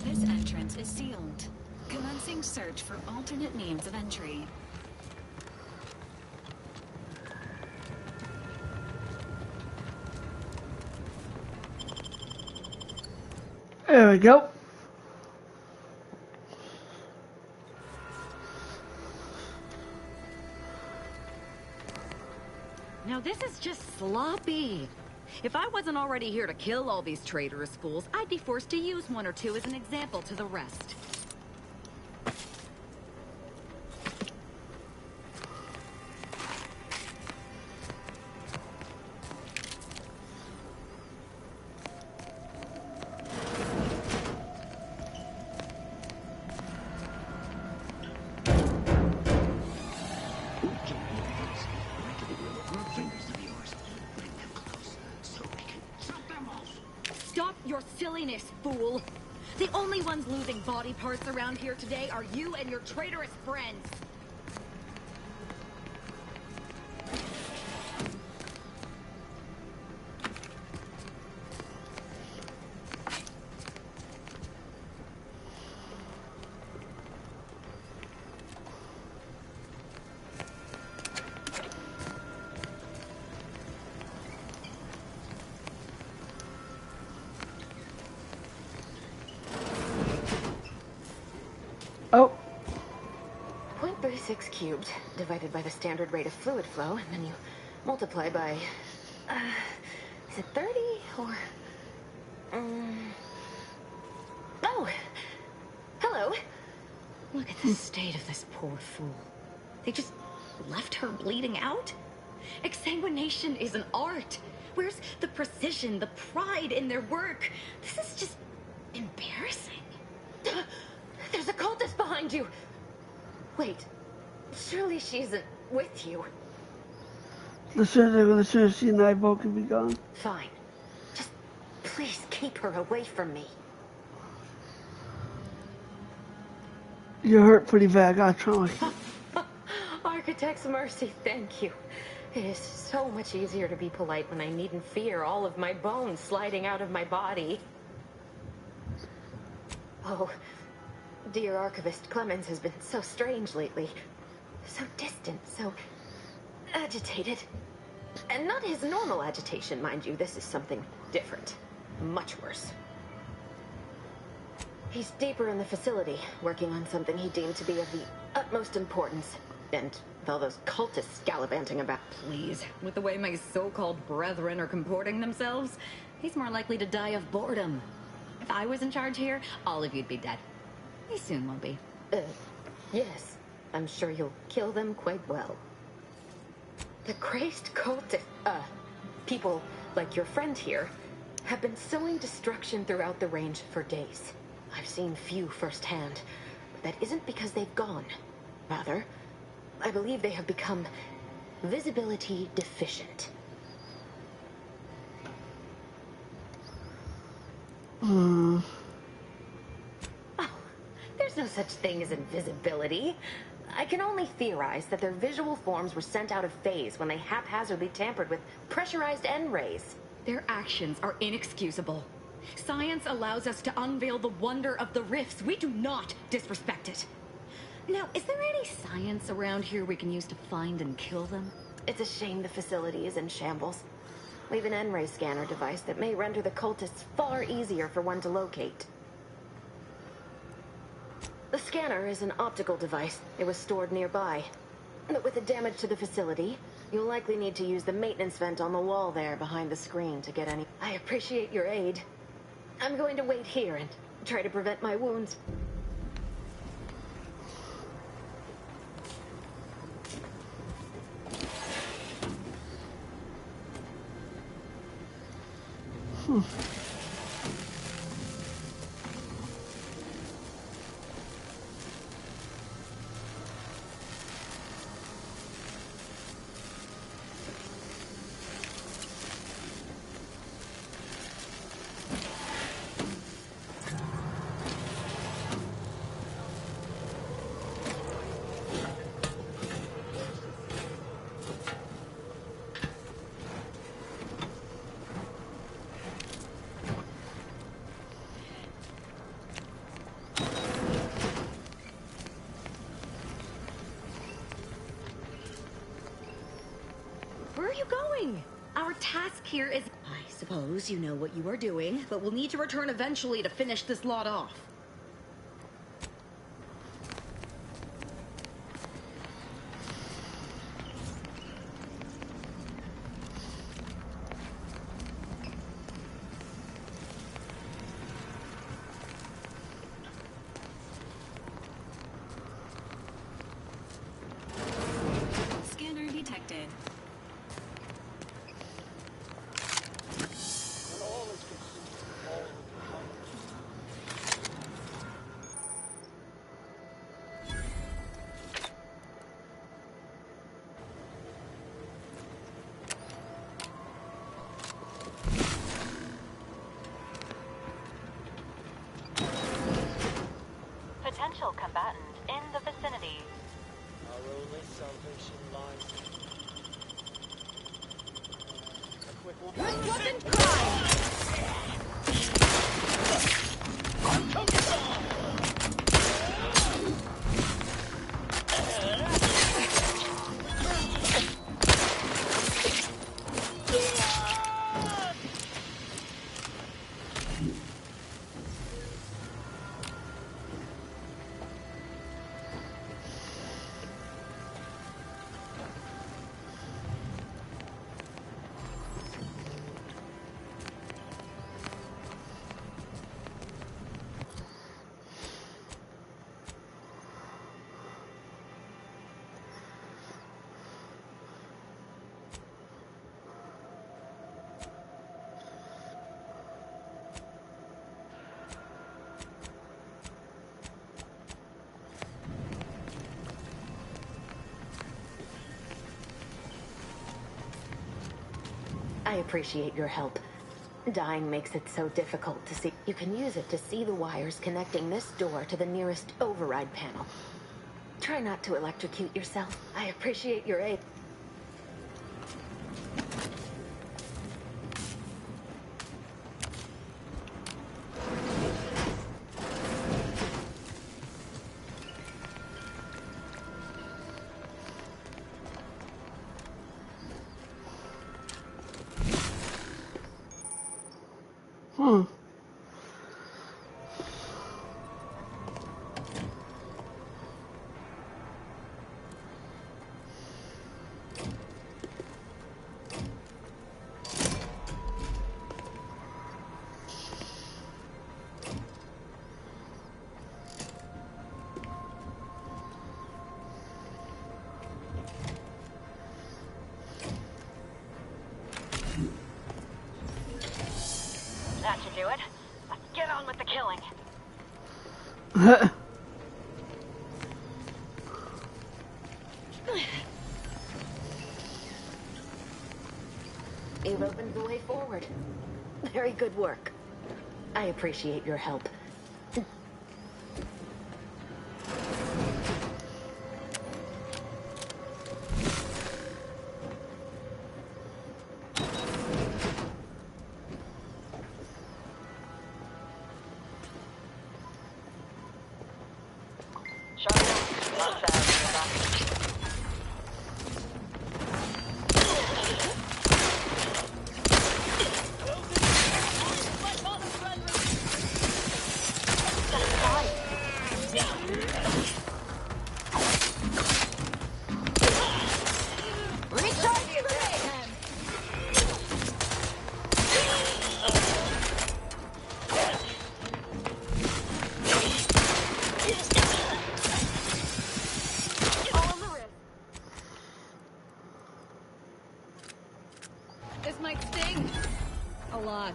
This entrance is sealed. Commencing search for alternate means of entry. There we go. Now this is just sloppy. If I wasn't already here to kill all these traitorous fools, I'd be forced to use one or two as an example to the rest. Stop your silliness, fool! The only ones losing body parts around here today are you and your traitorous friends! Oh. 0.36 cubed divided by the standard rate of fluid flow, and then you multiply by, is it 30 or, oh, hello. Look at the state of this poor fool. They just left her bleeding out? Exsanguination is an art. Where's the precision, the pride in their work? This is just embarrassing. There's a cultist behind you. Wait, surely she isn't with you. The sooner she and I both can be gone. Fine. Just please keep her away from me. You're hurt pretty bad. I got trauma. Architect's mercy, thank you. It is so much easier to be polite when I needn't fear all of my bones sliding out of my body. Oh, dear Archivist Clemens has been so strange lately. So distant, so agitated. And not his normal agitation, mind you. This is something different. Much worse. He's deeper in the facility, working on something he deemed to be of the utmost importance. And with all those cultists gallivanting about. Please, with the way my so-called brethren are comporting themselves, he's more likely to die of boredom. If I was in charge here, all of you'd be dead. He soon will be. Yes. I'm sure you'll kill them quite well. The crazed cultists, people like your friend here, have been sowing destruction throughout the range for days. I've seen few firsthand, but that isn't because they've gone. Rather, I believe they have become visibility deficient. Oh, there's no such thing as invisibility. I can only theorize that their visual forms were sent out of phase when they haphazardly tampered with pressurized N-rays. Their actions are inexcusable. Science allows us to unveil the wonder of the rifts. We do not disrespect it. Now, is there any science around here we can use to find and kill them? It's a shame the facility is in shambles. We've an N-ray scanner device that may render the cultists far easier for one to locate. The scanner is an optical device. It was stored nearby. But with the damage to the facility, you'll likely need to use the maintenance vent on the wall there behind the screen to get any... I appreciate your aid. I'm going to wait here and try to prevent my wounds. Where are you going? Our task here is... I suppose you know what you are doing, but we'll need to return eventually to finish this lot off. Scanner detected. Potential combatant in the vicinity. Our only salvation lies in a quick one. Wasn't crime! I appreciate your help. Dying makes it so difficult to see. You can use it to see the wires connecting this door to the nearest override panel. Try not to electrocute yourself. I appreciate your aid. That should do it. Let's get on with the killing. You've opened the way forward. Very good work. I appreciate your help. This might sting. A lot.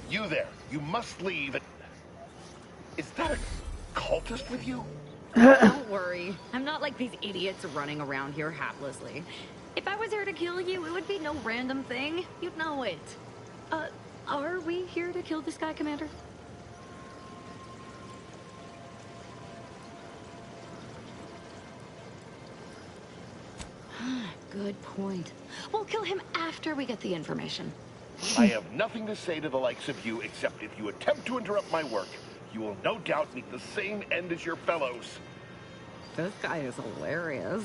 You there. You must leave. Is that a cultist with you? Don't worry. I'm not like these idiots running around here haplessly. If I was here to kill you, it would be no random thing. You'd know it. Are we here to kill this guy, Commander? Good point. We'll kill him after we get the information. I have nothing to say to the likes of you, except if you attempt to interrupt my work, you will no doubt meet the same end as your fellows. This guy is hilarious.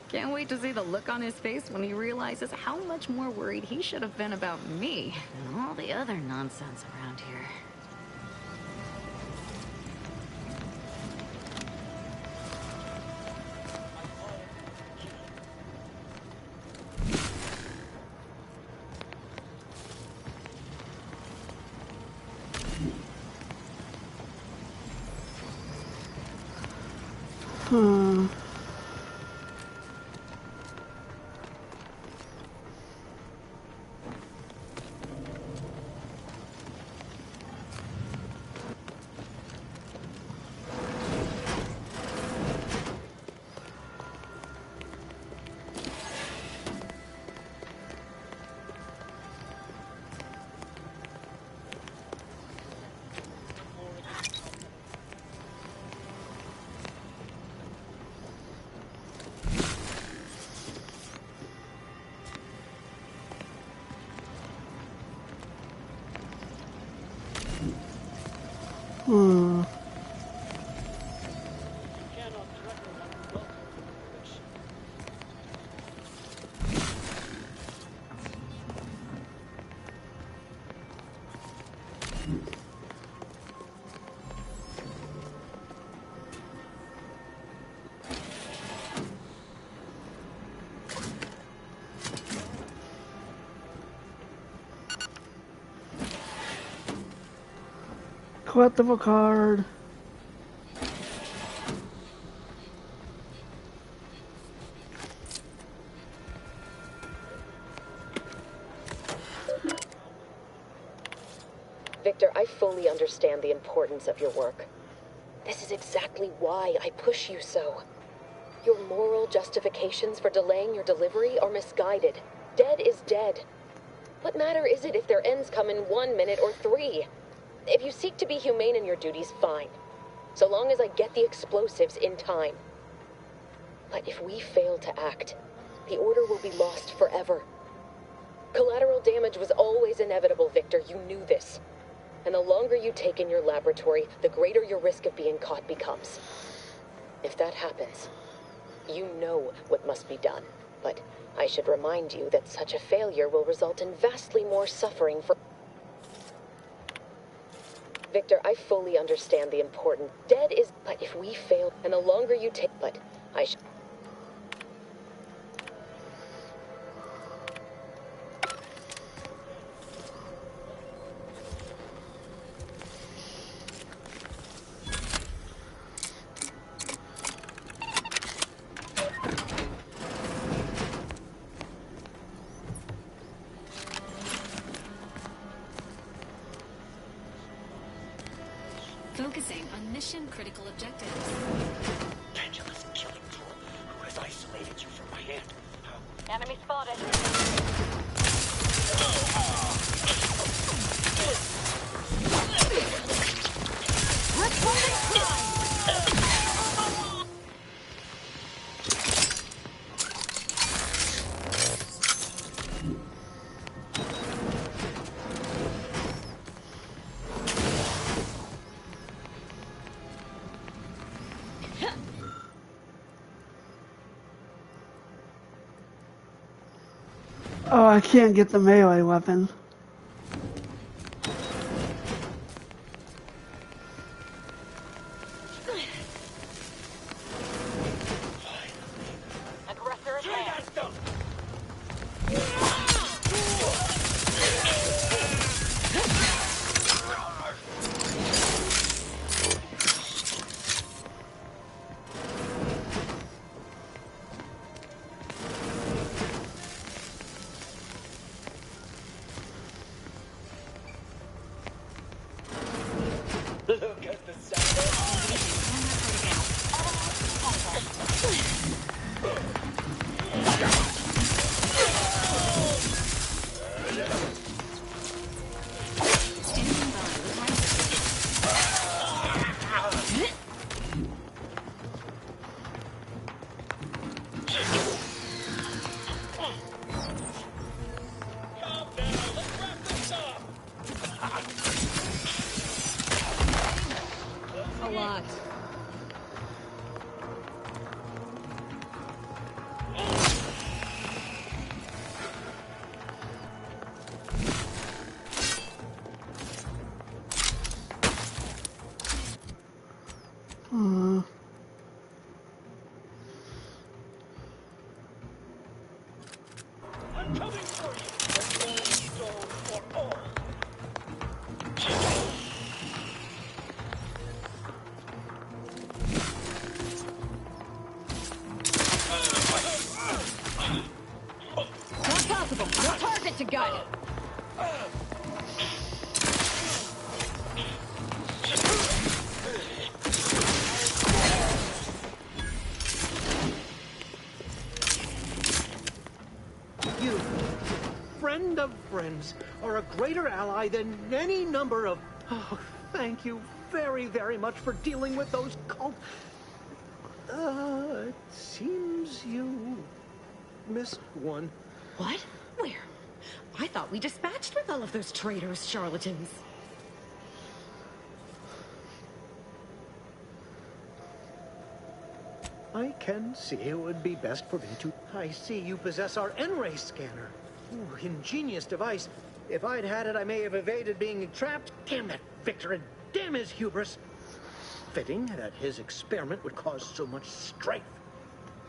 Can't wait to see the look on his face when he realizes how much more worried he should have been about me and all the other nonsense around here. Collectible card. Victor, I fully understand the importance of your work. This is exactly why I push you so. Your moral justifications for delaying your delivery are misguided. Dead is dead. What matter is it if their ends come in 1 minute or 3? If you seek to be humane in your duties, fine. So long as I get the explosives in time. But if we fail to act, the order will be lost forever. Collateral damage was always inevitable, Victor. You knew this. And the longer you take in your laboratory, the greater your risk of being caught becomes. If that happens, you know what must be done. But I should remind you that such a failure will result in vastly more suffering for... Victor, I fully understand the importance. Dead is... But if we fail, and the longer you take... But I should... Focusing on mission-critical objectives. Pendulous killing tool. Who has isolated you from my hand? Enemy spotted. Oh, I can't get the melee weapon. Aggressor advanced. Look at the sound. A lot. I'm coming for you. Stone for all. Not possible. No target to gun. You, friend of friends, are a greater ally than any number of... Oh, thank you very, very much for dealing with those cult... it seems you missed one. What? Where? I thought we dispatched with all of those traitors, charlatans. I can see it would be best for me to... I see you possess our N-ray scanner. Ooh, ingenious device. If I'd had it, I may have evaded being trapped. Damn that Victor, and damn his hubris. Fitting that his experiment would cause so much strife.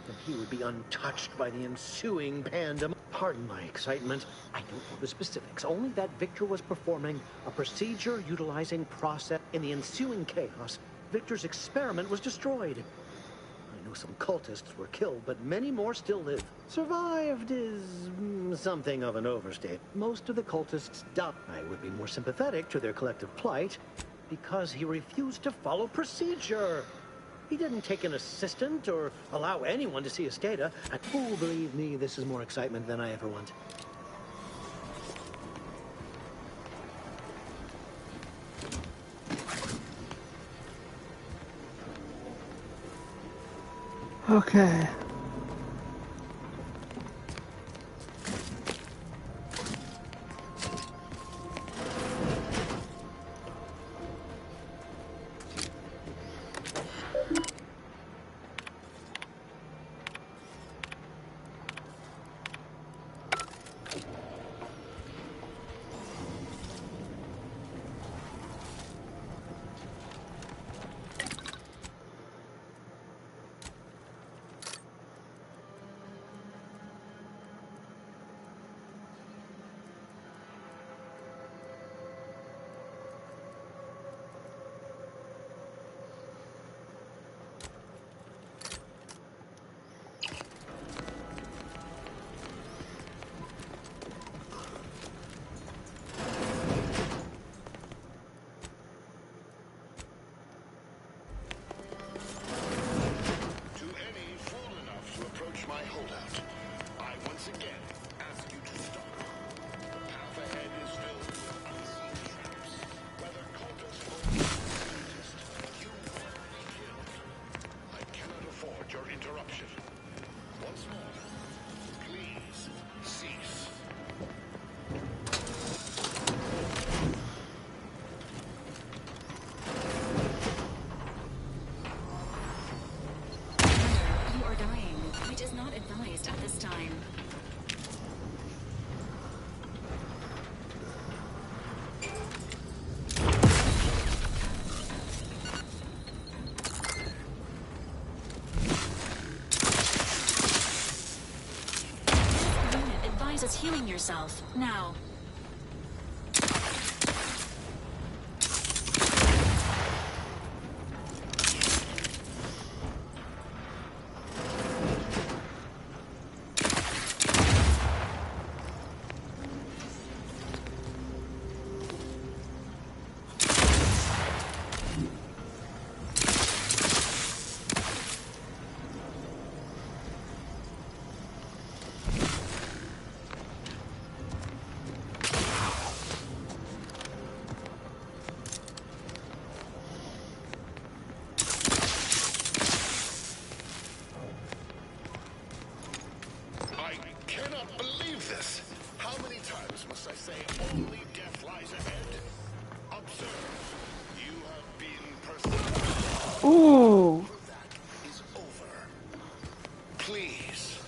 and he would be untouched by the ensuing pandemonium. Pardon my excitement. I don't know the specifics, only that Victor was performing a procedure utilizing process. In the ensuing chaos, Victor's experiment was destroyed. I know some cultists were killed, but many more still live. Survived is something of an overstate. Most of the cultists died. I would be more sympathetic to their collective plight because he refused to follow procedure. He didn't take an assistant or allow anyone to see his data. And oh, believe me, this is more excitement than I ever want. Okay. Is healing yourself now. Ooh. Please.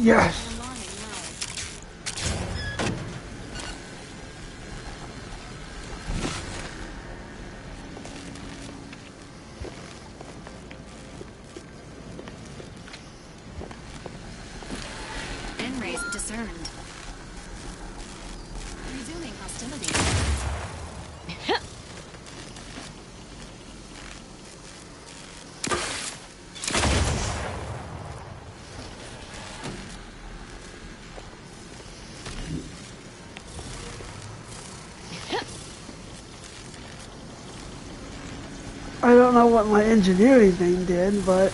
Yes. N-rays discerned. Resuming hostility. I don't know what my engineering thing did, but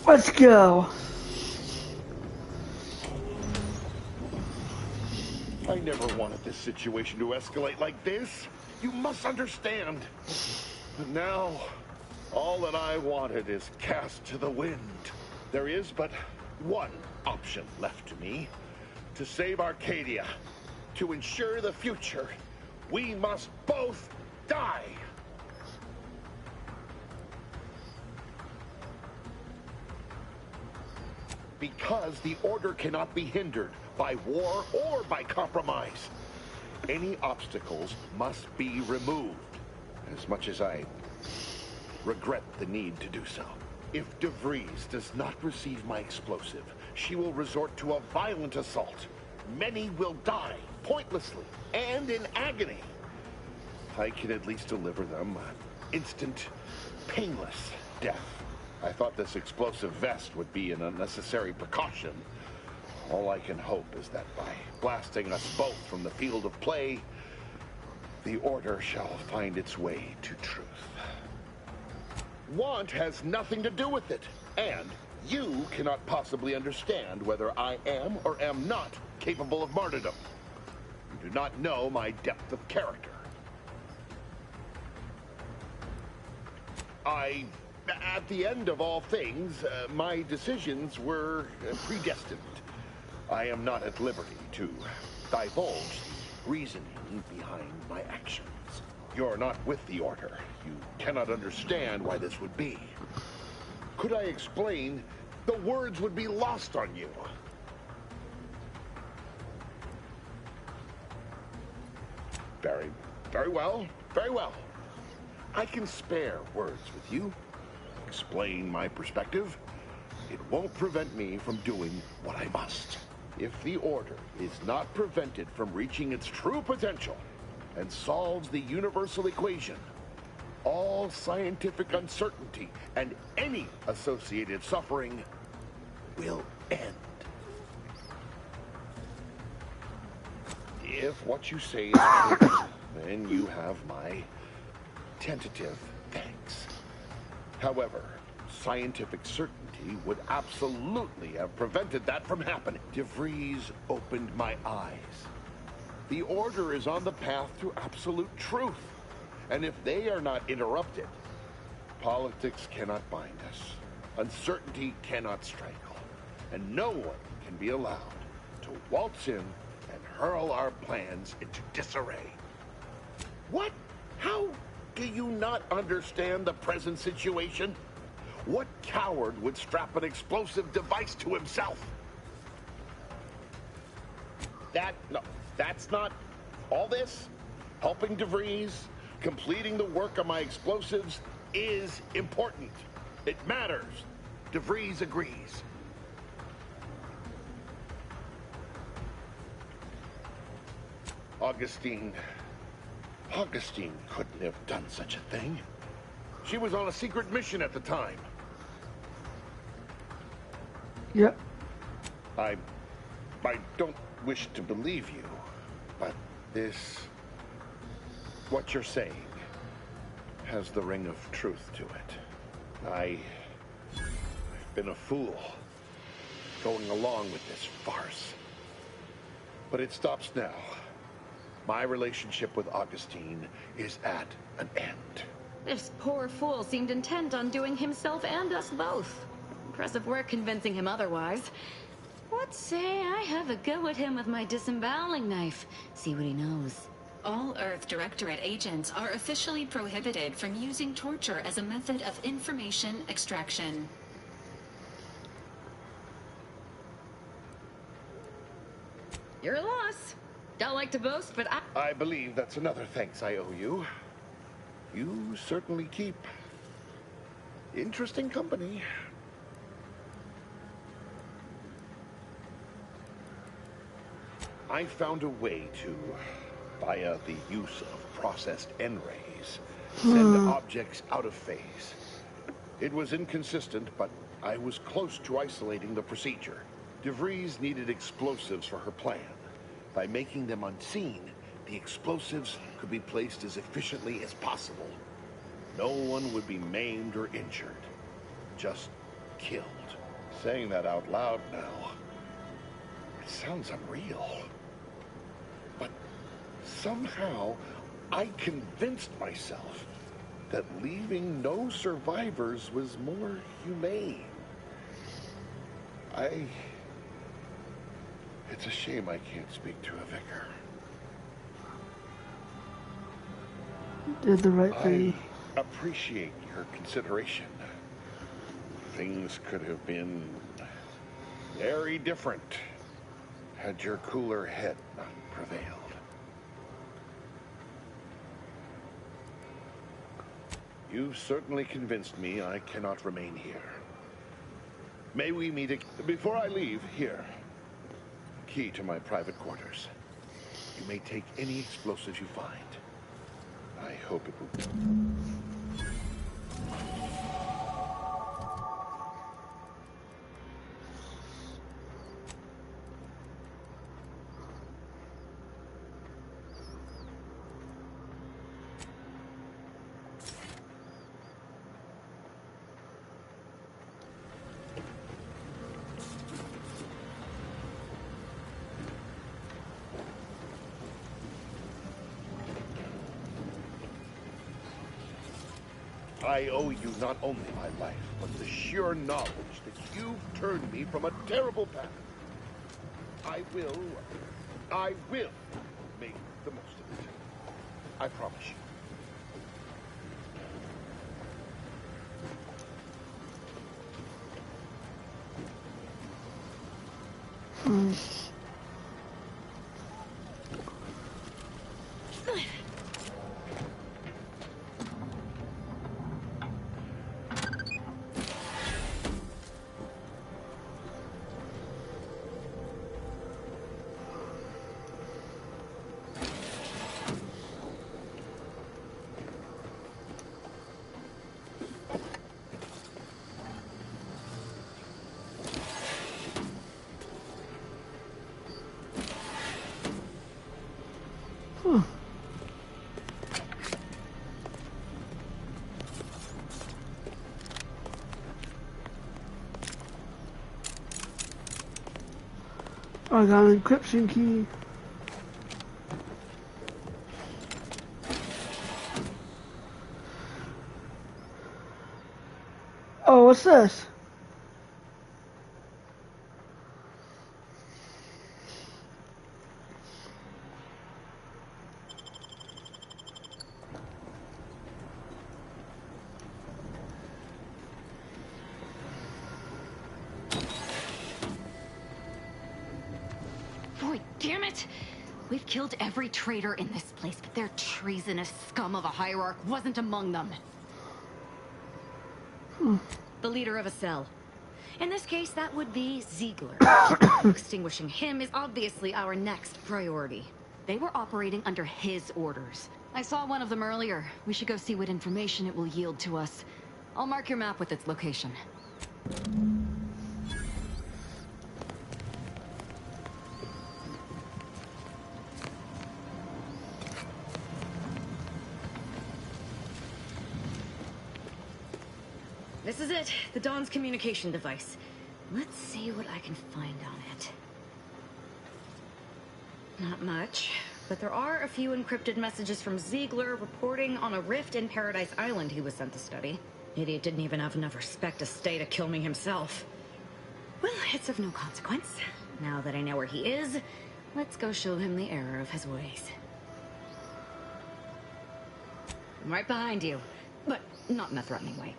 Let's go. I never wanted this situation to escalate like this. You must understand. But now, all that I wanted is cast to the wind. There is but one option left to me. To save Arcadia, to ensure the future, we must both die. Because the Order cannot be hindered by war or by compromise. Any obstacles must be removed, as much as I regret the need to do so. If DeVries does not receive my explosive, she will resort to a violent assault. Many will die, pointlessly, and in agony. I can at least deliver them an instant, painless death. I thought this explosive vest would be an unnecessary precaution. All I can hope is that by blasting us both from the field of play, the Order shall find its way to truth. Want has nothing to do with it, and you cannot possibly understand whether I am or am not capable of martyrdom. You do not know my depth of character. At the end of all things, my decisions were predestined. I am not at liberty to divulge the reasoning behind my actions. You're not with the Order. You cannot understand why this would be. Could I explain, the words would be lost on you. Very well, very well. I can spare words with you. Explain my perspective. It won't prevent me from doing what I must. If the Order is not prevented from reaching its true potential and solves the universal equation, all scientific uncertainty and any associated suffering will end. If what you say is true, then you have my tentative thanks. However, scientific certainty would absolutely have prevented that from happening. DeVries opened my eyes. The Order is on the path to absolute truth. And if they are not interrupted, politics cannot bind us. Uncertainty cannot strangle. And no one can be allowed to waltz in and hurl our plans into disarray. What? How? Do you not understand the present situation? What coward would strap an explosive device to himself? No, that's not all this. Helping DeVries, completing the work on my explosives is important. It matters. DeVries agrees. Augustine couldn't have done such a thing. She was on a secret mission at the time. Yep. I don't wish to believe you, but what you're saying has the ring of truth to it. I've been a fool going along with this farce. But it stops now. My relationship with Augustine is at an end. This poor fool seemed intent on doing himself and us both. Impressive work convincing him otherwise. Let's say I have a go at him with my disemboweling knife. See what he knows. All Earth Directorate agents are officially prohibited from using torture as a method of information extraction. You're a loss. Don't like to boast, but I believe that's another thanks I owe you. You certainly keep interesting company. I found a way to, via the use of processed N-rays, send objects out of phase. It was inconsistent, but I was close to isolating the procedure. DeVries needed explosives for her plan. By making them unseen, the explosives could be placed as efficiently as possible. No one would be maimed or injured, just killed. Saying that out loud now, it sounds unreal. But somehow, I convinced myself that leaving no survivors was more humane. It's a shame I can't speak to a vicar. Did the right thing. I appreciate your consideration. Things could have been very different had your cooler head not prevailed. You've certainly convinced me I cannot remain here. May we meet again? Before I leave, here. Key to my private quarters. You may take any explosives you find. I hope it will... I owe you not only my life, but the sheer knowledge that you've turned me from a terrible path. I will make the most of it. I promise you. I got an encryption key. Oh, what's this? Boy, damn it! We've killed every traitor in this place, but their treasonous scum of a hierarch wasn't among them. The leader of a cell. In this case, that would be Ziegler. Extinguishing him is obviously our next priority. They were operating under his orders. I saw one of them earlier. We should go see what information it will yield to us. I'll mark your map with its location. This is it, the Dawn's communication device. Let's see what I can find on it. Not much, but there are a few encrypted messages from Ziegler reporting on a rift in Paradise Island he was sent to study. Idiot didn't even have enough respect to stay to kill me himself. Well, it's of no consequence. Now that I know where he is, let's go show him the error of his ways. I'm right behind you, but not in a threatening way.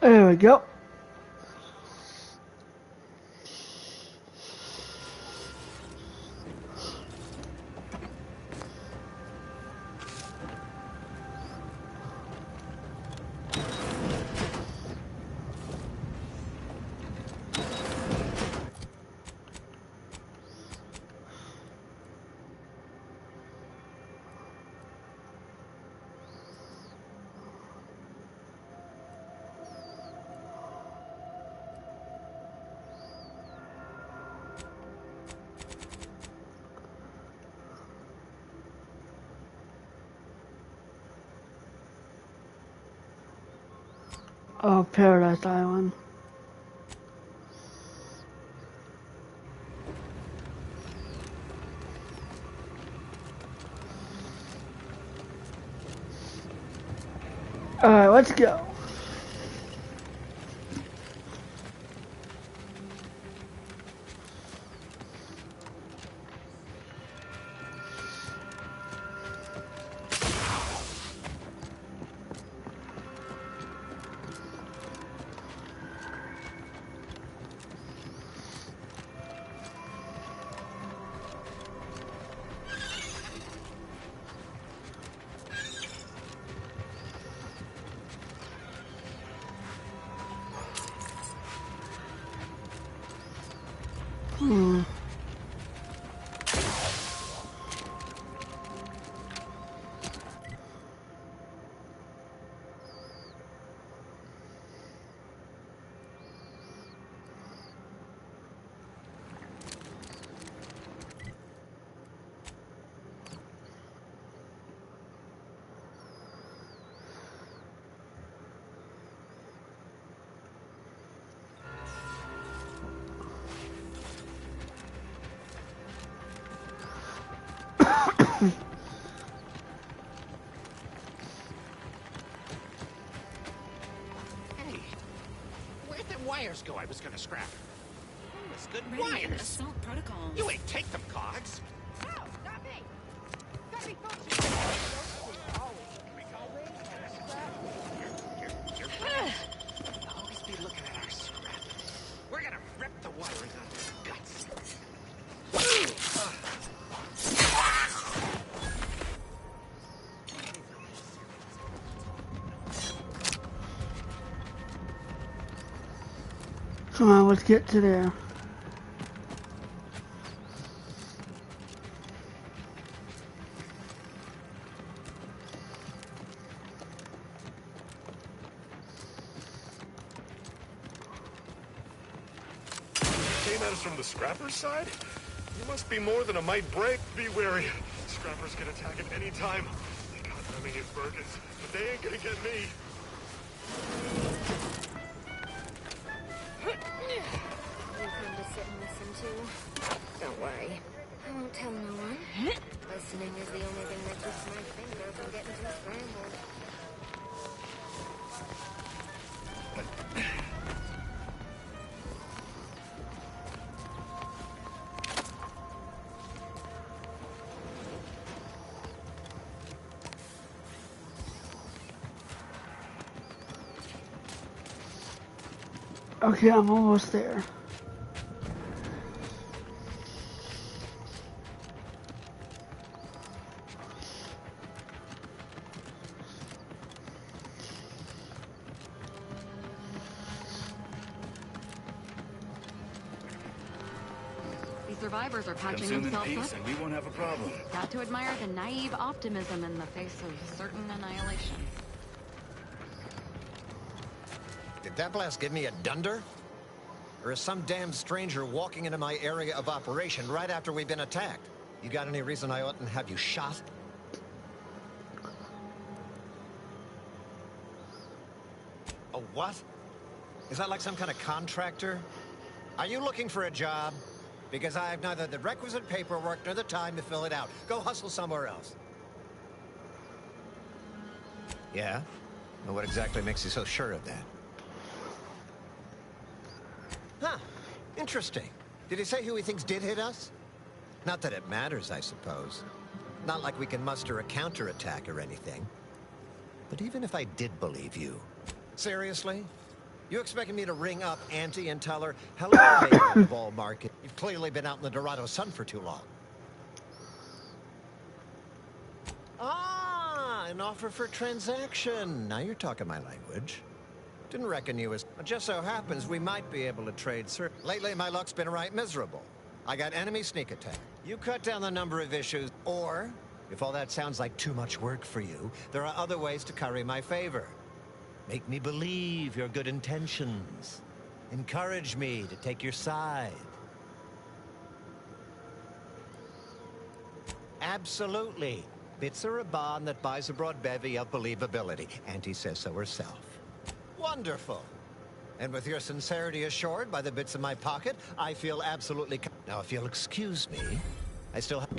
There we go. Oh, Paradise Island. Alright, let's go. Hey, where'd the wires go I was gonna scrap? It's good Ready, wires. assault protocols. You ain't take them, Cogs. No, not me. Gotta be focused. Always be looking at our scrap. We're gonna rip the wiring out of their guts. Come on, let's get to there. Came at us from the Scrappers' side? You must be more than a might break. Be wary. Scrappers can attack at any time. They got Lemming and Burgess, but they ain't gonna get me. You come to sit and listen to? Don't worry. I won't tell no one. Listening is the only thing that keeps my finger from getting too scrambled. Okay, I'm almost there. These survivors are patching Consume in themselves peace up. and we won't have a problem. Got to admire the naive optimism in the face of certain annihilation. Did that blast give me a dunder? Or is some damn stranger walking into my area of operation right after we've been attacked? You got any reason I oughtn't have you shot? A what? Is that like some kind of contractor? Are you looking for a job? Because I have neither the requisite paperwork nor the time to fill it out. Go hustle somewhere else. Yeah? Well, what exactly makes you so sure of that? Huh. Interesting. Did he say who he thinks did hit us? Not that it matters, I suppose. Not like we can muster a counterattack or anything. But even if I did believe you... Seriously? You expecting me to ring up Auntie and tell her, hello, lady in the ball market. You've clearly been out in the Dorado sun for too long. Ah, an offer for transaction. Now you're talking my language. Didn't reckon you was... It just so happens we might be able to trade, sir. Lately, my luck's been right miserable. I got enemy sneak attack. You cut down the number of issues, or, if all that sounds like too much work for you, there are other ways to curry my favor. Make me believe your good intentions. Encourage me to take your side. Absolutely. Bits are a bond that buys a broad bevy of believability. Auntie says so herself. Wonderful. And with your sincerity assured by the bits in my pocket, I feel absolutely... Now, if you'll excuse me, I still have...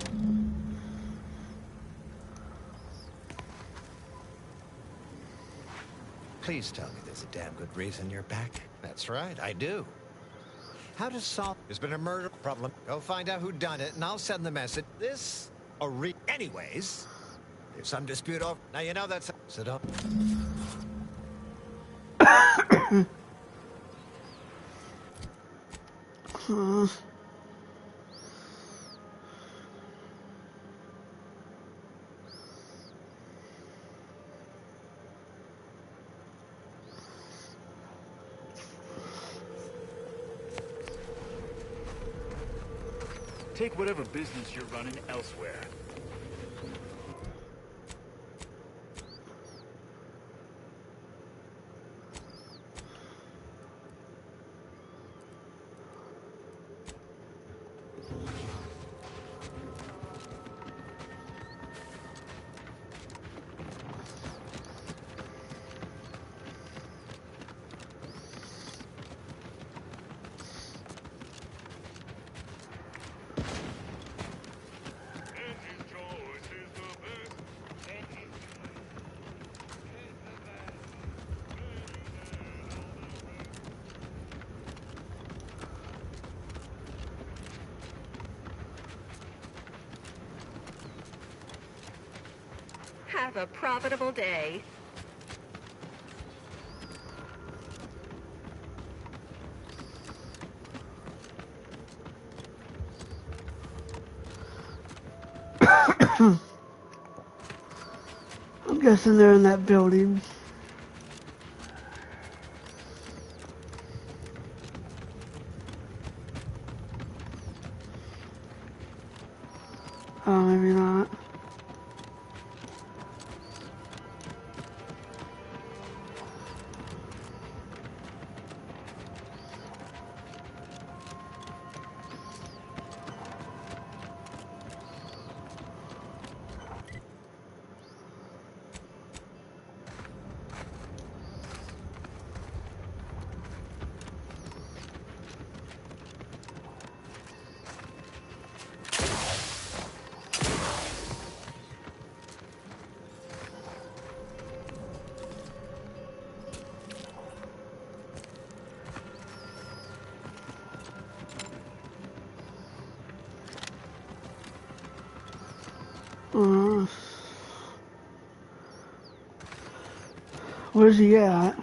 Please tell me there's a damn good reason you're back. That's right, I do. How to solve... There's been a murder problem. Go find out who done it, and I'll send the message. This... Anyways, there's some dispute over... Now, you know that's... Sit up. Take whatever business you're running elsewhere. Have a profitable day. I'm guessing they're in that building. Oh, maybe not. Where's he at?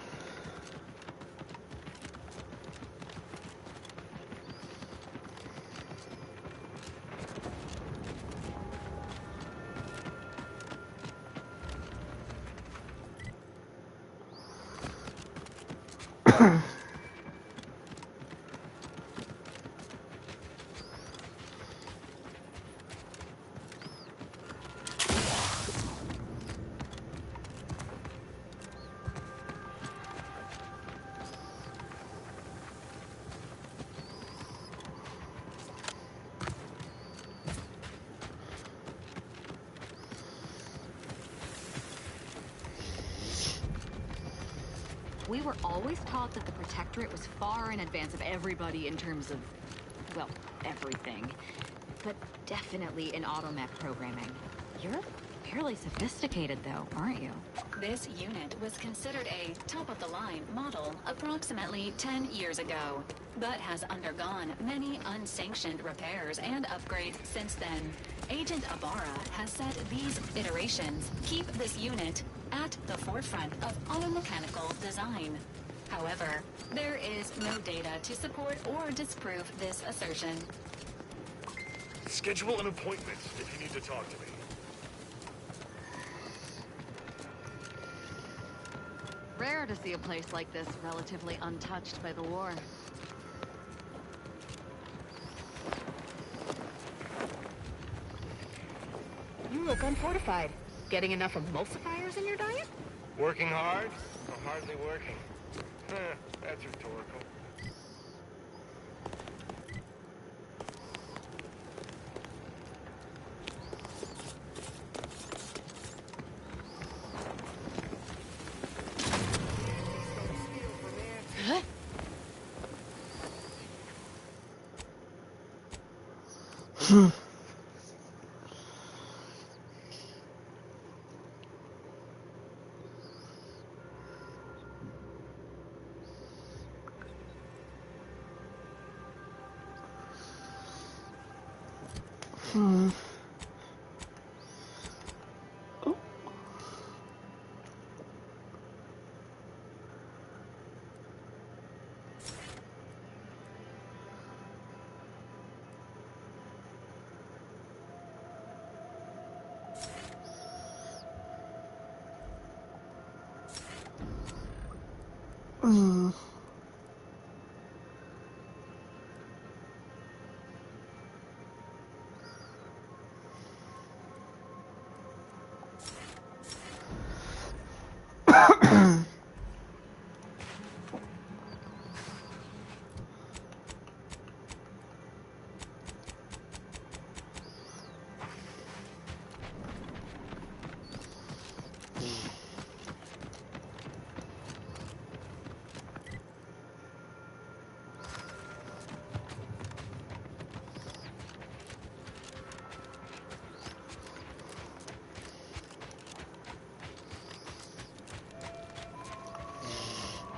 We were always taught that the Protectorate was far in advance of everybody in terms of, well, everything. But definitely in automech programming. You're fairly sophisticated, though, aren't you? This unit was considered a top-of-the-line model approximately 10 years ago, but has undergone many unsanctioned repairs and upgrades since then. Agent Ibarra has said these iterations keep this unit at the forefront of automechanical design. However, there is no data to support or disprove this assertion. Schedule an appointment if you need to talk to me. Rare to see a place like this relatively untouched by the war. You look unfortified. Getting enough emulsifiers in your diet? Working hard or hardly working? That's rhetorical.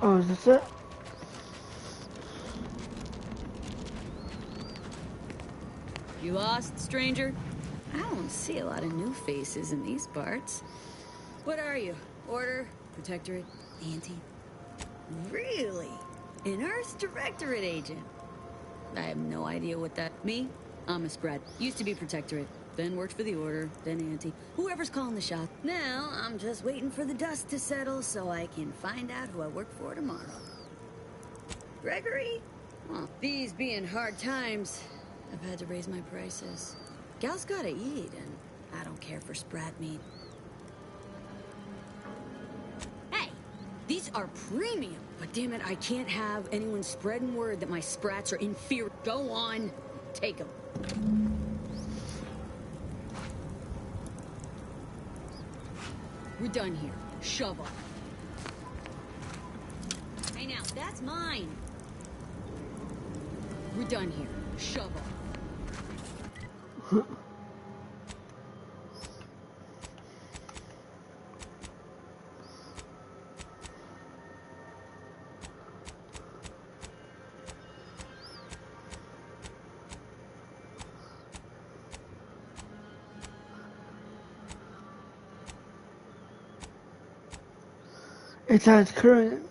Oh, is this it? You lost, stranger? I don't see a lot of new faces in these parts. What are you? Order? Protectorate? Anti? Really? An Earth Directorate agent? I have no idea what that... Me? I'm a spread. Used to be Protectorate. Then worked for the Order. Then Anti. Whoever's calling the shots. Now, I'm just waiting for the dust to settle so I can find out who I work for tomorrow. Gregory? Well, these being hard times, I've had to raise my prices. Gal's gotta eat, and I don't care for sprat meat. Hey! These are premium! But damn it, I can't have anyone spreading word that my sprats are inferior. Go on, take them. We're done here. Shovel. Hey now, that's mine! We're done here. Shovel. It has current.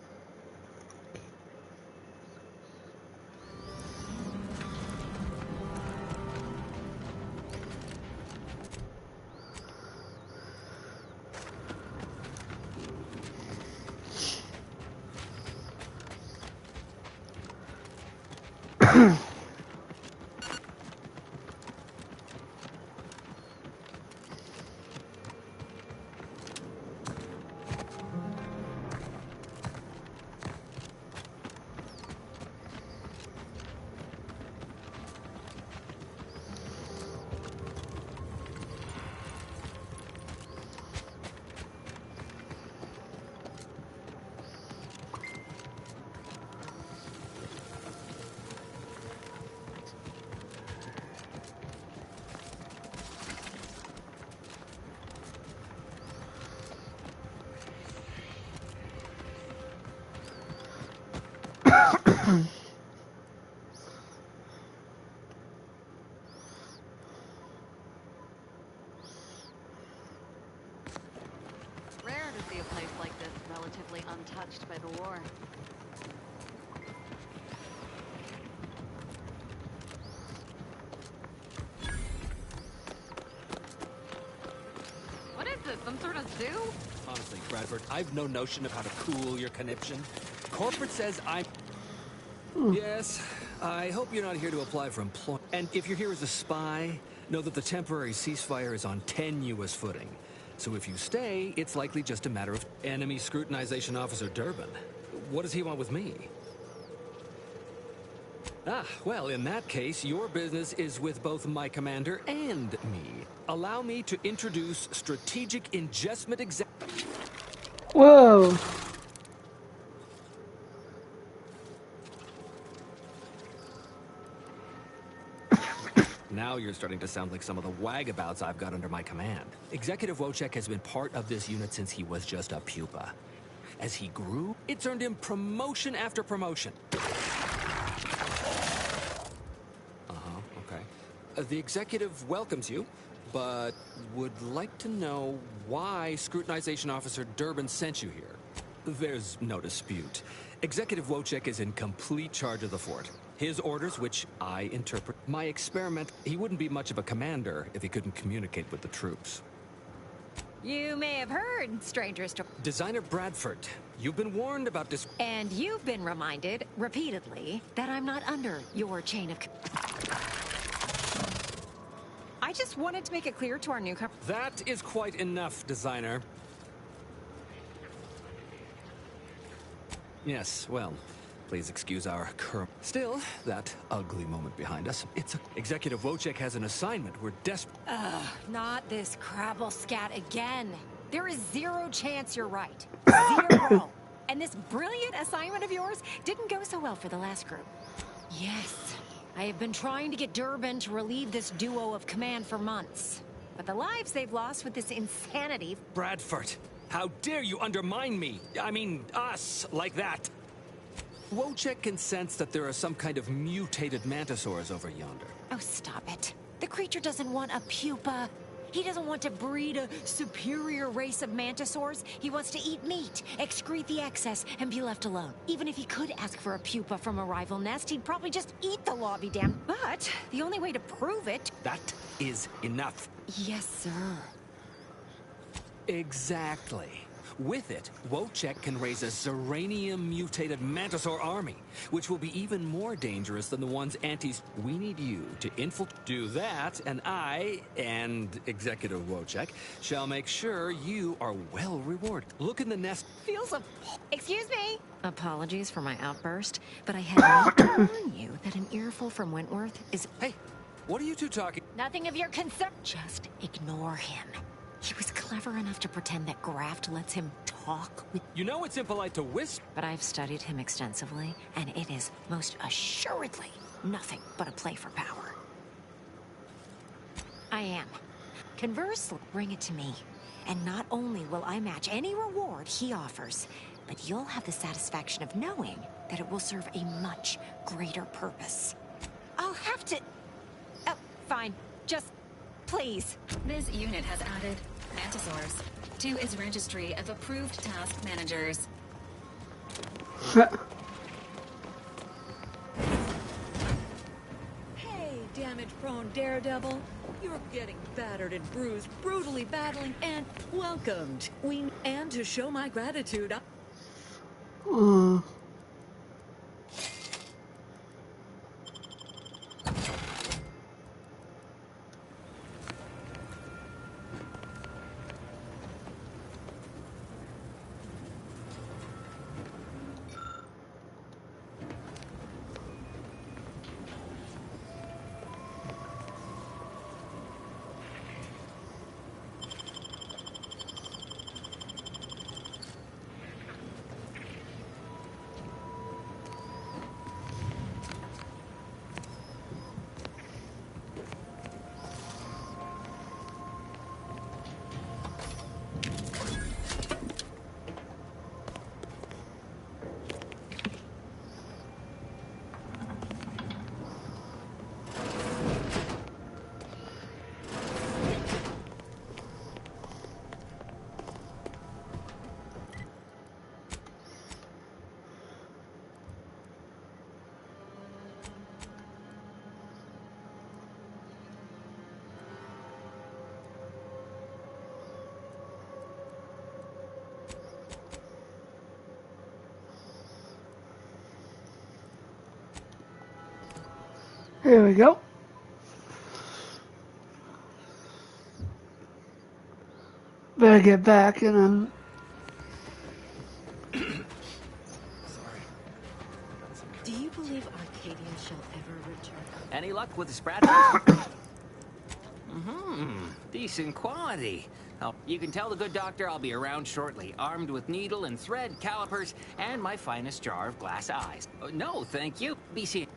Rare to see a place like this relatively untouched by the war. What is this, some sort of zoo? Honestly, Bradford, I've no notion of how to cool your conniption. Corporate says I'm... Yes, I hope you're not here to apply for employment. And if you're here as a spy, know that the temporary ceasefire is on tenuous footing. So if you stay, it's likely just a matter of enemy scrutinization officer Durbin. What does he want with me? Ah, well, in that case, your business is with both my commander and me. Allow me to introduce Strategic Ingestment Exec... Whoa! Now Now you're starting to sound like some of the wagabouts I've got under my command. Executive Wojciech has been part of this unit since he was just a pupa. As he grew, it's earned him promotion after promotion. Okay. The executive welcomes you, but would like to know why Scrutinization Officer Durbin sent you here. There's no dispute. Executive Wojciech is in complete charge of the fort. His orders, which I interpret. My experiment, he wouldn't be much of a commander if he couldn't communicate with the troops. You may have heard, strangers to... Designer Bradford, you've been warned about this... And you've been reminded, repeatedly, that I'm not under your chain of... I just wanted to make it clear to our newcomer... That is quite enough, Designer. Yes, well, please excuse our current... Still, that ugly moment behind us. It's a... Executive Wojciech has an assignment. We're desperate... Ugh, not this crabble scat again. There is zero chance you're right. Zero. And this brilliant assignment of yours didn't go so well for the last group. Yes, I have been trying to get Durbin to relieve this duo of command for months. But the lives they've lost with this insanity... Bradford, how dare you undermine me? I mean, us, like that. Wojciech can sense that there are some kind of mutated mantisaurs over yonder. Oh, stop it. The creature doesn't want a pupa. He doesn't want to breed a superior race of mantisaurs. He wants to eat meat, excrete the excess, and be left alone. Even if he could ask for a pupa from a rival nest, he'd probably just eat the law be damned. But the only way to prove it... That is enough. Yes, sir. Exactly. With it, Wojciech can raise a Zeranium-mutated Mantisaur army, which will be even more dangerous than the ones Antis... We need you to infiltrate. Do that, and I, and Executive Wojciech, shall make sure you are well rewarded. Look in the nest. Feels a... Excuse me? Apologies for my outburst, but I had to warn you that an earful from Wentworth is... Hey, what are you two talking... Nothing of your concern. Just ignore him. He was clever enough to pretend that Graft lets him talk with... You know it's impolite to whisper. But I've studied him extensively, and it is most assuredly nothing but a play for power. I am. Conversely, bring it to me. And not only will I match any reward he offers, but you'll have the satisfaction of knowing that it will serve a much greater purpose. I'll have to... Oh, fine. Just... Please. This unit has added Mantisaurs to its registry of approved task managers. Hey, damage-prone daredevil. You're getting battered and bruised, brutally battling, and welcomed. And to show my gratitude, Here we go. Better get back and do you believe Arcadia shall ever return? Any luck with the Spratford? Decent quality. Oh, you can tell the good doctor I'll be around shortly, armed with needle and thread, calipers, and my finest jar of glass eyes. No, thank you. Be seen.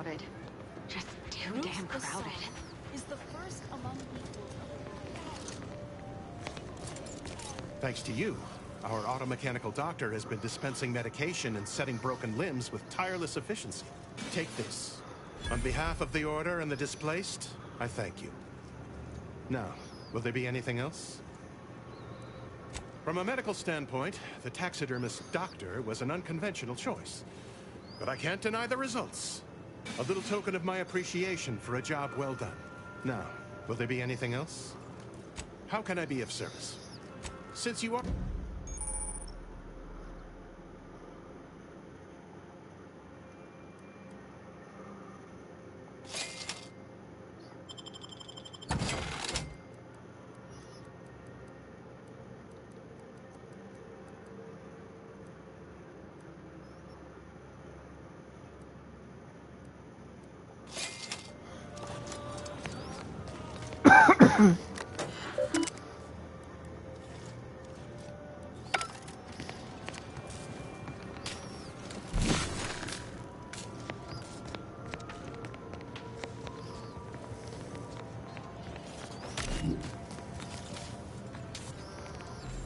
crowded. Just too damn crowded. Is the first among equals. Thanks to you, our automechanical doctor has been dispensing medication and setting broken limbs with tireless efficiency. Take this. On behalf of the Order and the displaced, I thank you. Now, will there be anything else? From a medical standpoint, the taxidermist doctor was an unconventional choice. But I can't deny the results. A little token of my appreciation for a job well done. Now, will there be anything else? How can I be of service? Since you are...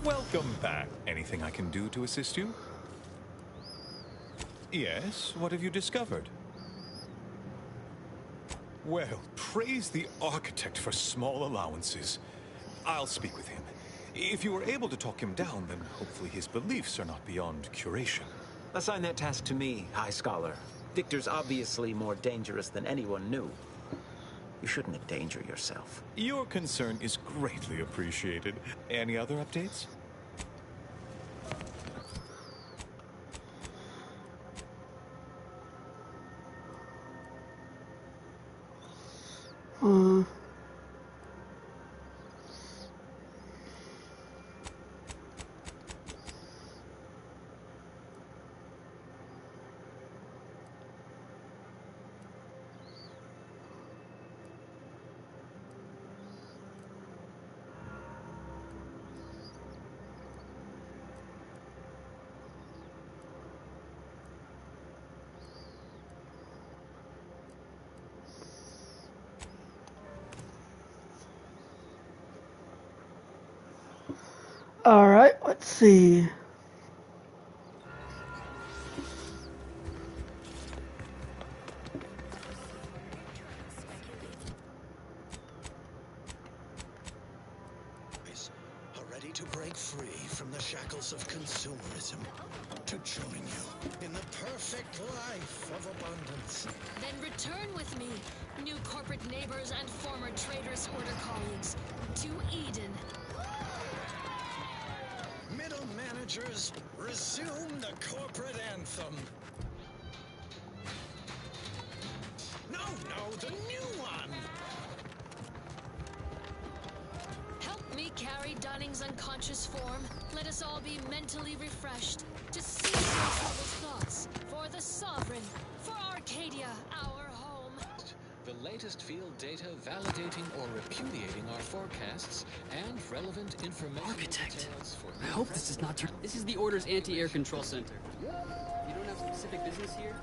Welcome back. Anything I can do to assist you? Yes, what have you discovered? Well, praise the architect for small allowances. I'll speak with him. If you were able to talk him down, then hopefully his beliefs are not beyond curation. Assign that task to me, High Scholar. Victor's obviously more dangerous than anyone knew. You shouldn't endanger yourself. Your concern is greatly appreciated. Any other updates? All right, let's see. Are ready to break free from the shackles of consumerism, to join you in the perfect life of abundance. Then return with me, new corporate neighbors and former Traitors Order colleagues, to Eden. Middle managers, resume the corporate anthem. No, the new one! Help me carry Dunning's unconscious form. Let us all be mentally refreshed to cease our troubled thoughts for the Sovereign, for Arcadia, our home. The latest field data validating or repudiating our forecasts and relevant information. Architect, I hope this is not. This is the Order's anti-air control center. You don't have specific business here?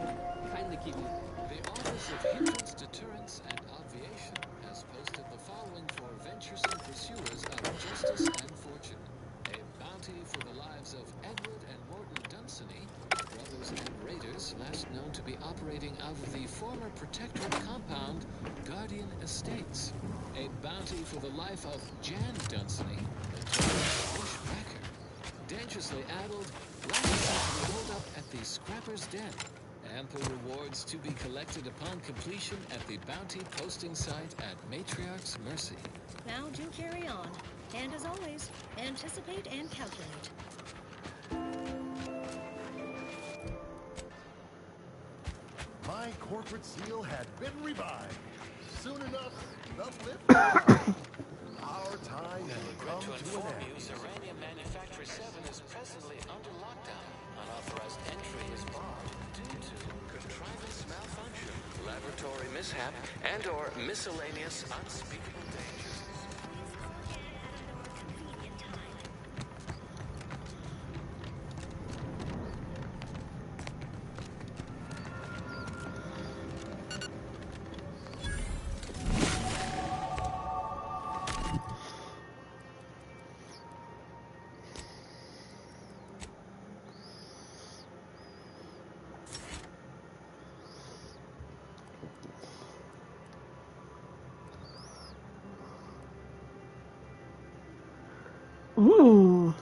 Kindly keep me. The Office of Hindrance, Deterrence, and Obviation has posted the following for venturesome pursuers of justice and fortune. A bounty for the lives of Edward and Morton Dunsany, brothers and raiders last known to be operating out of the former Protectorate compound, Guardian Estates. A bounty for the life of Jan Dunsany, a bushwhacker. Dangerously addled, last seen to be holed up at the Scrapper's Den. Ample rewards to be collected upon completion at the bounty posting site at Matriarch's Mercy. Now do carry on. And as always, anticipate and calculate. My corporate seal had been revived. Soon enough, the lift. Our time had come to an end. Uranium Manufacturer 7 is presently under lockdown. Unauthorized entry is barred due to contrivance malfunction, laboratory mishap, and/or miscellaneous unspeakable dangers. Ooh.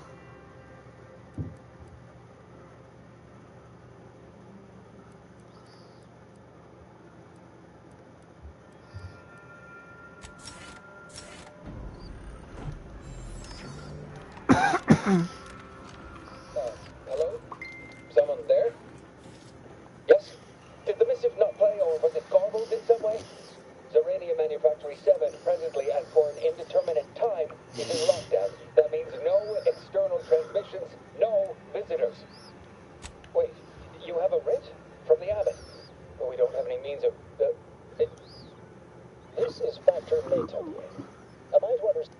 Hello? Someone there? Yes? Did the missive not play, or was it garbled in some way? Zeranium Manufactory 7, presently and for an indeterminate time, is in lockdown. That means no external transmissions, no visitors. Wait, you have a writ? From the Abbot? Well, we don't have any means of... This is Factor Mayton. Am I to understand?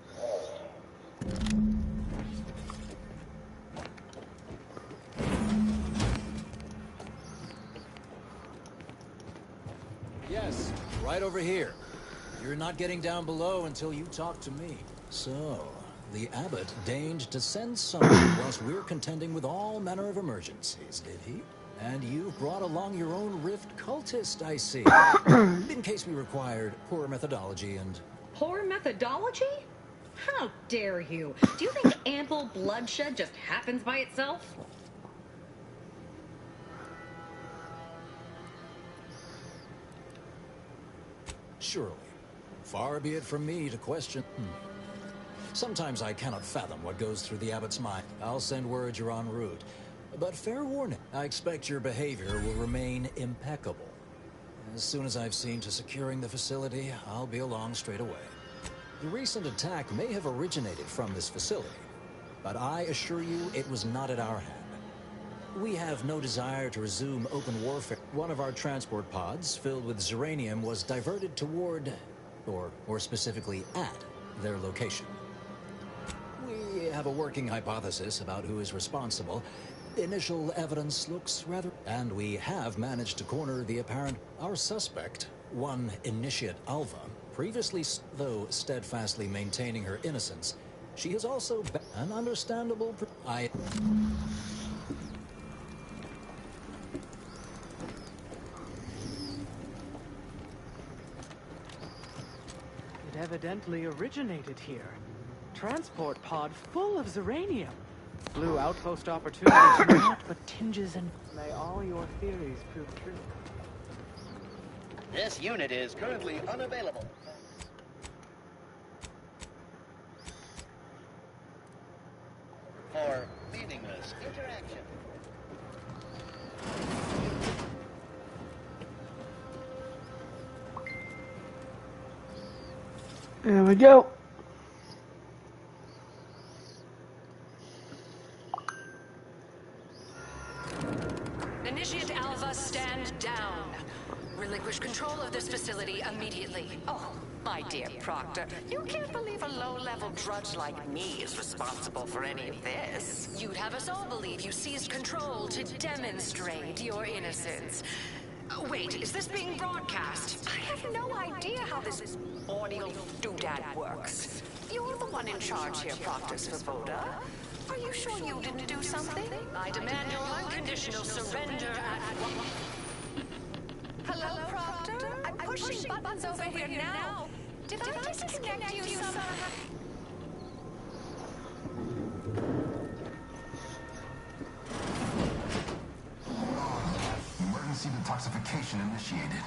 Yes, right over here. You're not getting down below until you talk to me. So, the Abbot deigned to send someone whilst we're contending with all manner of emergencies, did he? And you've brought along your own Rift cultist, I see. In case we required poor methodology and... Poor methodology? How dare you? Do you think ample bloodshed just happens by itself? Surely. Far be it from me to question... Sometimes I cannot fathom what goes through the Abbot's mind. I'll send word you're en route. But fair warning, I expect your behavior will remain impeccable. As soon as I've seen to securing the facility, I'll be along straight away. The recent attack may have originated from this facility, but I assure you it was not at our hand. We have no desire to resume open warfare. One of our transport pods, filled with Zeranium, was diverted toward, or more specifically at, their location. We have a working hypothesis about who is responsible. Initial evidence looks rather... And we have managed to corner the apparent... Our suspect, one Initiate Alva, previously, though steadfastly maintaining her innocence, she has also been an understandable... It evidently originated here. Transport pod full of Zeranium. Blue outpost opportunities not but tinges and... May all your theories prove true. This unit is currently unavailable. For meaningless interaction. There we go. Initiate Alva, stand down. Relinquish control of this facility immediately. Oh, my dear Proctor, you can't believe a low-level drudge like me is responsible for any of this. You'd have us all believe you seized control to demonstrate your innocence. Wait, is this being broadcast? I have no idea how this audio doodad works. You're the one in charge here, Proctor Svoboda. Are you sure you didn't do something? I demand your unconditional surrender at... Hello, Proctor? I'm pushing buttons over here now. Did I disconnect you somehow? Emergency detoxification initiated.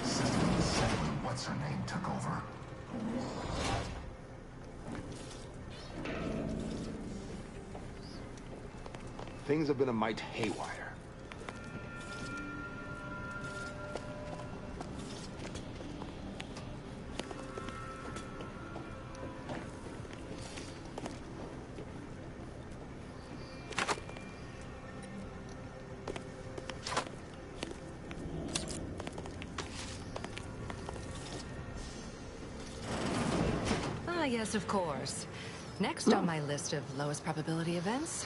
System was set when what's-her-name took over. Things have been a mite haywire. Yes, of course. Next on my list of lowest probability events,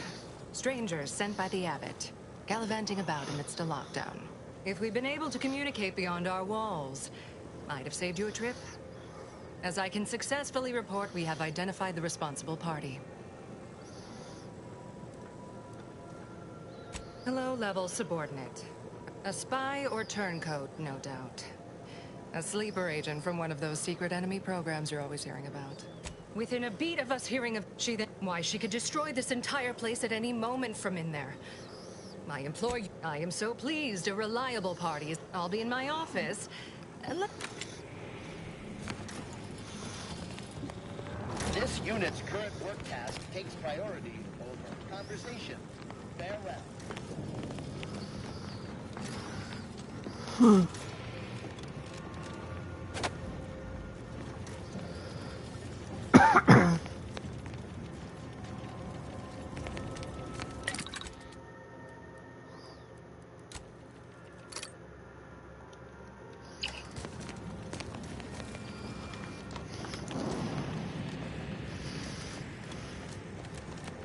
strangers sent by the Abbot, gallivanting about amidst a lockdown. If we'd been able to communicate beyond our walls, might have saved you a trip. As I can successfully report, we have identified the responsible party. A low-level subordinate. A spy or turncoat, no doubt. A sleeper agent from one of those secret enemy programs you're always hearing about. Within a beat of us hearing of why she could destroy this entire place at any moment from in there. I implore you, I am so pleased a reliable party is. I'll be in my office. This unit's current work task takes priority over conversation. Farewell.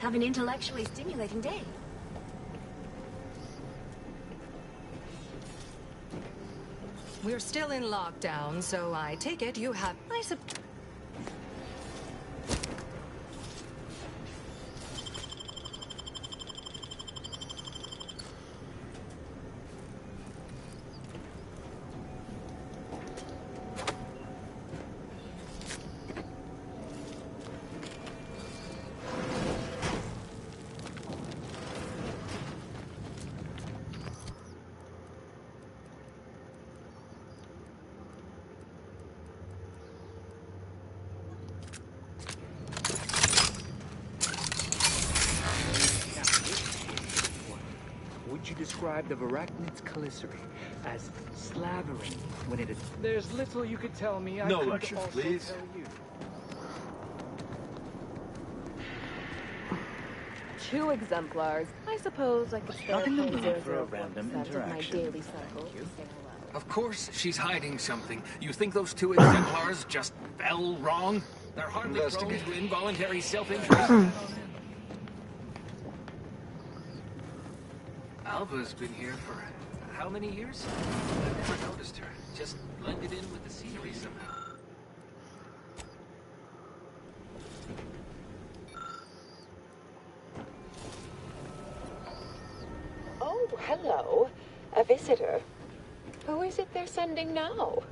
Have an intellectually stimulating day. We're still in lockdown, so I take it you have. Would you describe the Varachnid's Calicere as slavering when it is... There's little you could tell me. I No could lectures, also please. tell you. 2 exemplars. I suppose I could spare Nothing to lose 0.001% for a random of my interaction. daily cycle to say hello. Of course she's hiding something. You think those 2 exemplars just fell wrong? They're hardly prone to involuntary self-interest. Alva's been here for how many years? I've never noticed her. Just blended in with the scenery somehow. Oh, hello. A visitor. Who is it they're sending now?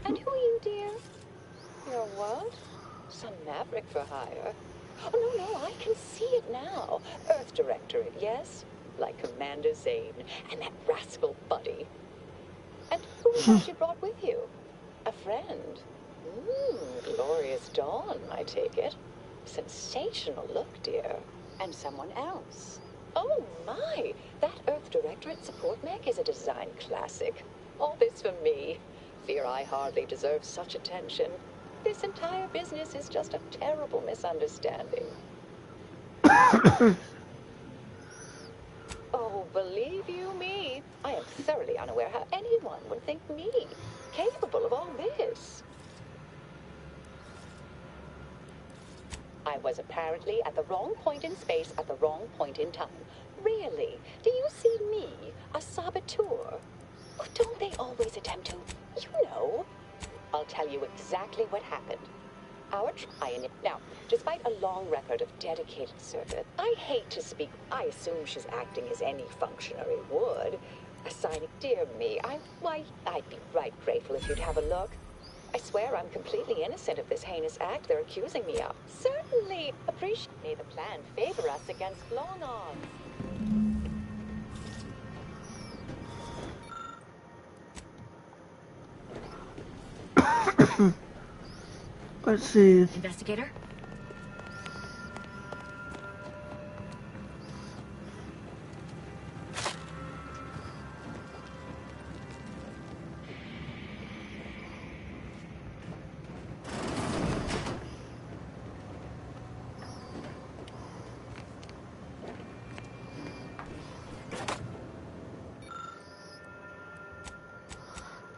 And who are you, dear? You're what? Some maverick for hire? Oh, no, I can see it now. Earth Directorate, yes? Like Commander Zane and that rascal Buddy. And who was that you brought with you? A friend? Glorious dawn, I take it. Sensational look, dear. And someone else. Oh, my! That Earth Directorate support mech is a design classic. All this for me. Fear I hardly deserve such attention. This entire business is just a terrible misunderstanding. Oh, believe you me, I am thoroughly unaware how anyone would think me capable of all this. I was apparently at the wrong point in space at the wrong point in time. Really? Do you see me, a saboteur? Or don't they always attempt to, you know? I'll tell you exactly what happened. Now, despite a long record of dedicated service, I hate to speak. I assume she's acting as any functionary would. Assigning, dear me, I'd be right grateful if you'd have a look. I swear I'm completely innocent of this heinous act they're accusing me of. Certainly appreciate. May the plan favor us against long odds. Let's see. Investigator?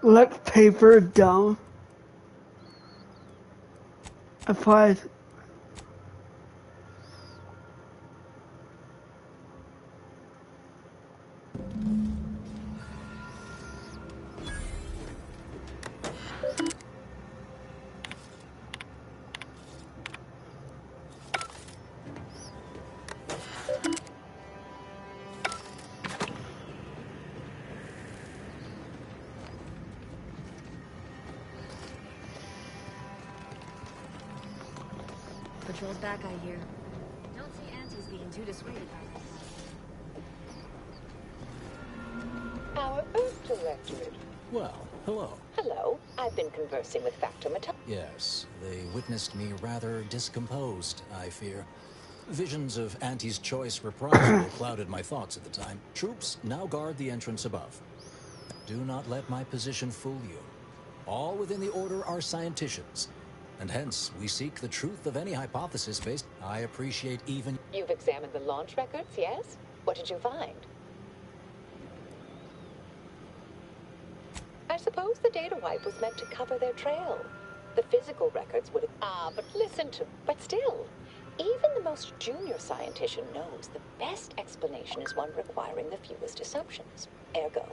Let paper down. Applied. Patrol's back, I hear. Don't see Auntie's being too dissuaded by Our Earth Directorate. Well, hello. Hello. I've been conversing with Factor Mata. Yes, they witnessed me rather discomposed, I fear. Visions of Auntie's choice reprisal clouded my thoughts at the time. Troops now guard the entrance above. Do not let my position fool you. All within the Order are scienticians, and hence we seek the truth of any hypothesis based. I appreciate even... You've examined the launch records, yes? What did you find? I suppose the data wipe was meant to cover their trail. The physical records would have... but listen to... But still, even the most junior scientician knows the best explanation is one requiring the fewest assumptions. Ergo.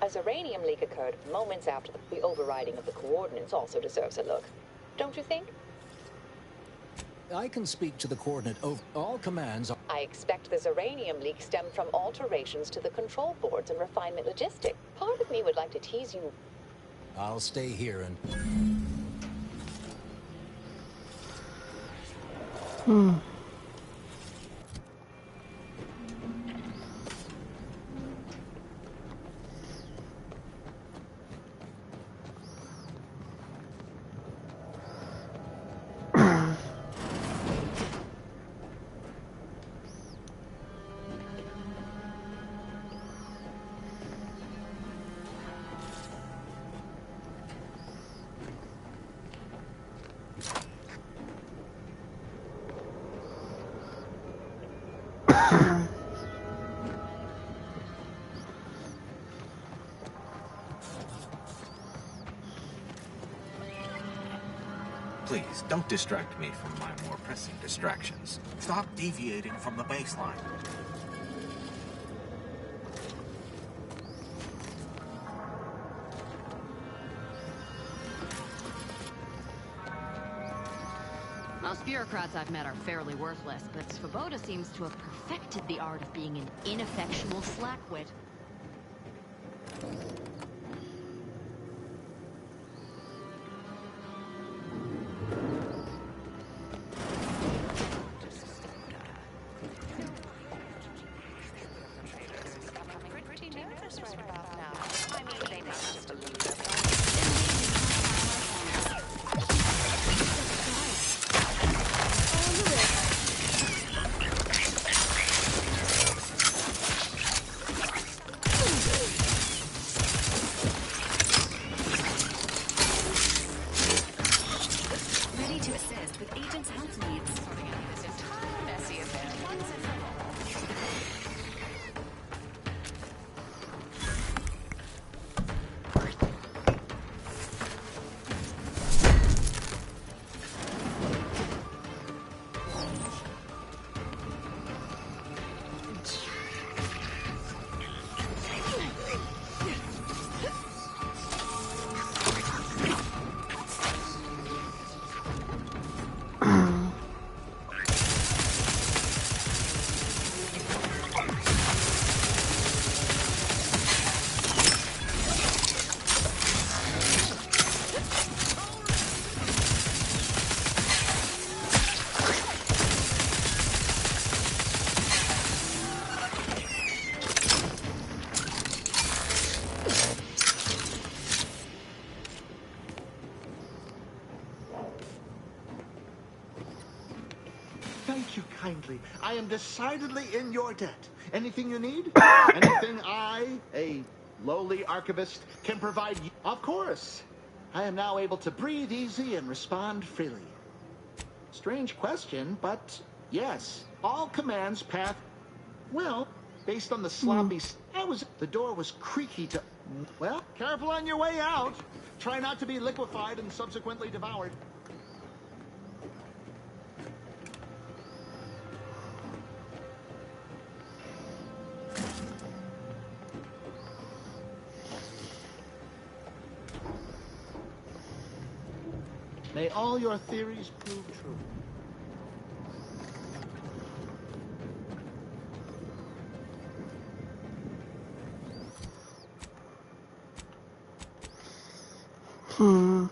A Zeranium leak occurred moments after the overriding of the coordinates also deserves a look. Don't you think? I can speak to the coordinate over all commands. I expect the Zeranium leak stemmed from alterations to the control boards and refinement logistics. Part of me would like to tease you. I'll stay here and... Please, don't distract me from my more pressing distractions. Stop deviating from the baseline. Most bureaucrats I've met are fairly worthless, but Svoboda seems to have perfected the art of being an ineffectual slackwit. Thank you kindly. I am decidedly in your debt. Anything you need? Anything I, a lowly archivist, can provide you? Of course. I am now able to breathe easy and respond freely. Strange question, but yes. All commands path... Well, based on the sloppy... The door was creaky to... Well, careful on your way out. Try not to be liquefied and subsequently devoured. May all your theories prove true. Hmm.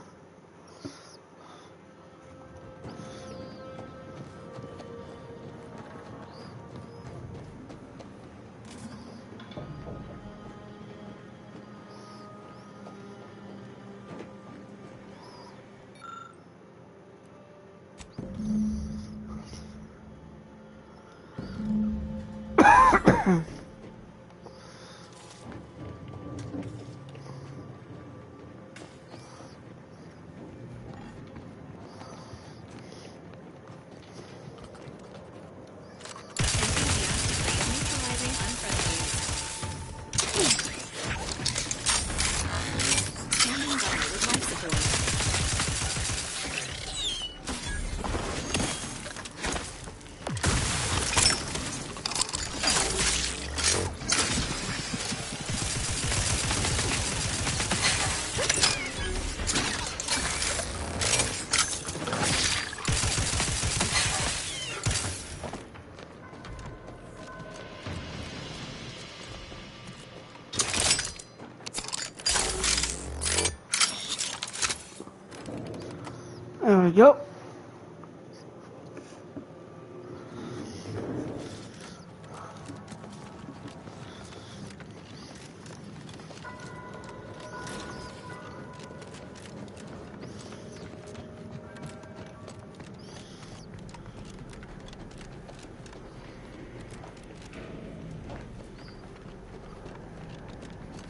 There we go.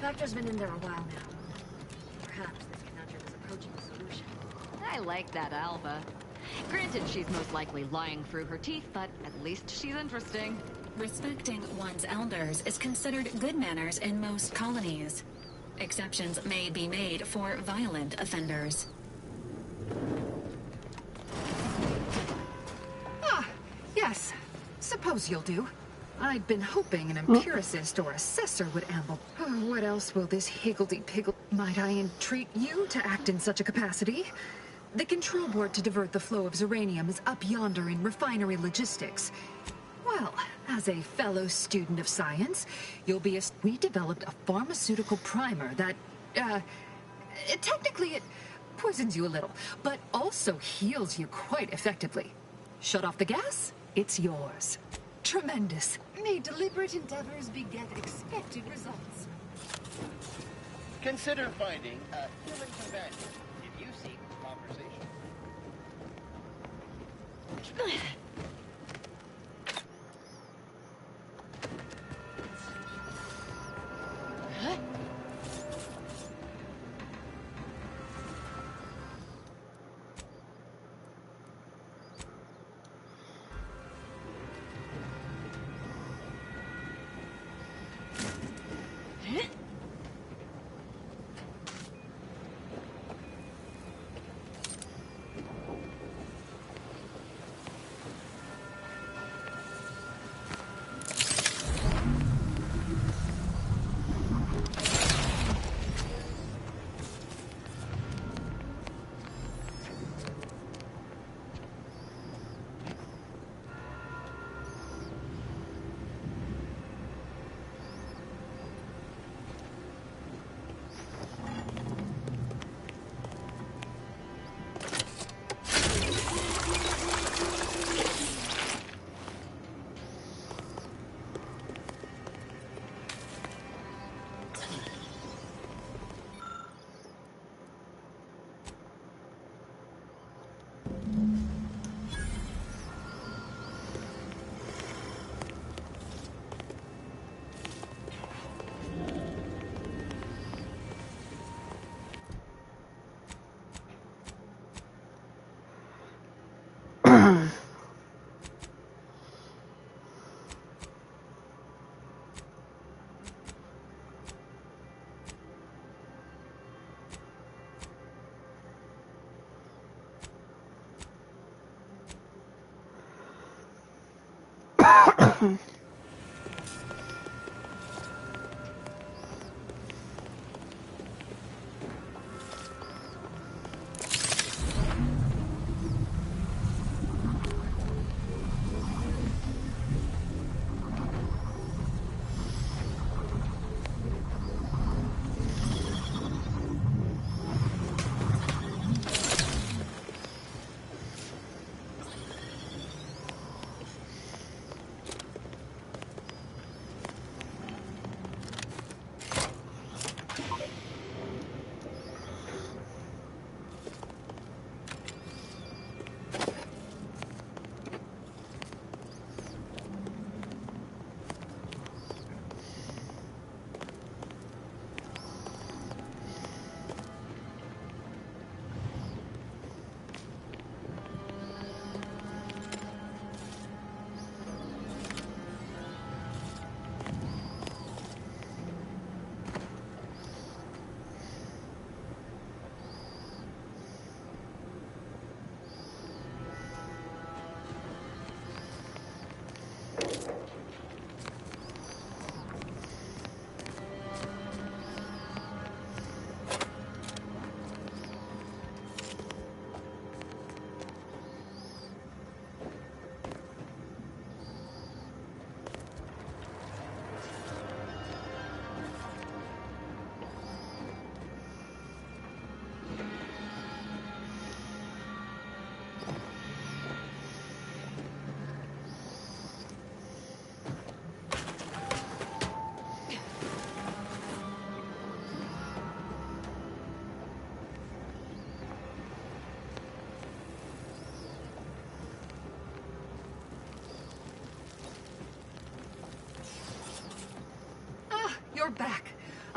Vector's been in there a while now. Perhaps this conundrum is approaching a solution. I like that Alva. Granted, she's most likely lying through her teeth, but at least she's interesting. Respecting one's elders is considered good manners in most colonies. Exceptions may be made for violent offenders. Ah, yes. Suppose you'll do. I'd been hoping an empiricist or assessor would amble. Oh, what else will this higgledy-piggle... Might I entreat you to act in such a capacity? The control board to divert the flow of Zeranium is up yonder in refinery logistics. Well, as a fellow student of science, you'll be a... We developed a pharmaceutical primer that, technically it poisons you a little, but also heals you quite effectively. Shut off the gas, it's yours. Tremendous. May deliberate endeavors beget expected results. Consider finding a human companion if you seek conversation. Huh?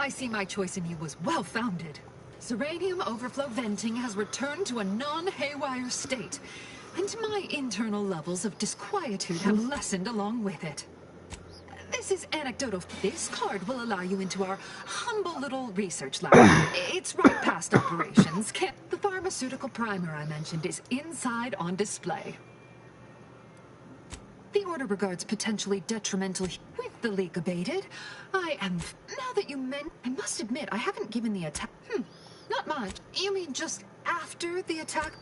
I see my choice in you was well-founded. Zeranium overflow venting has returned to a non-haywire state, and my internal levels of disquietude have lessened along with it. This is anecdotal. This card will allow you into our humble little research lab. It's right past operations. The pharmaceutical primer I mentioned is inside on display. The Order regards potentially detrimental. With the leak abated, I am. Now that you I must admit, I haven't given the attack. Not much. You mean just after the attack?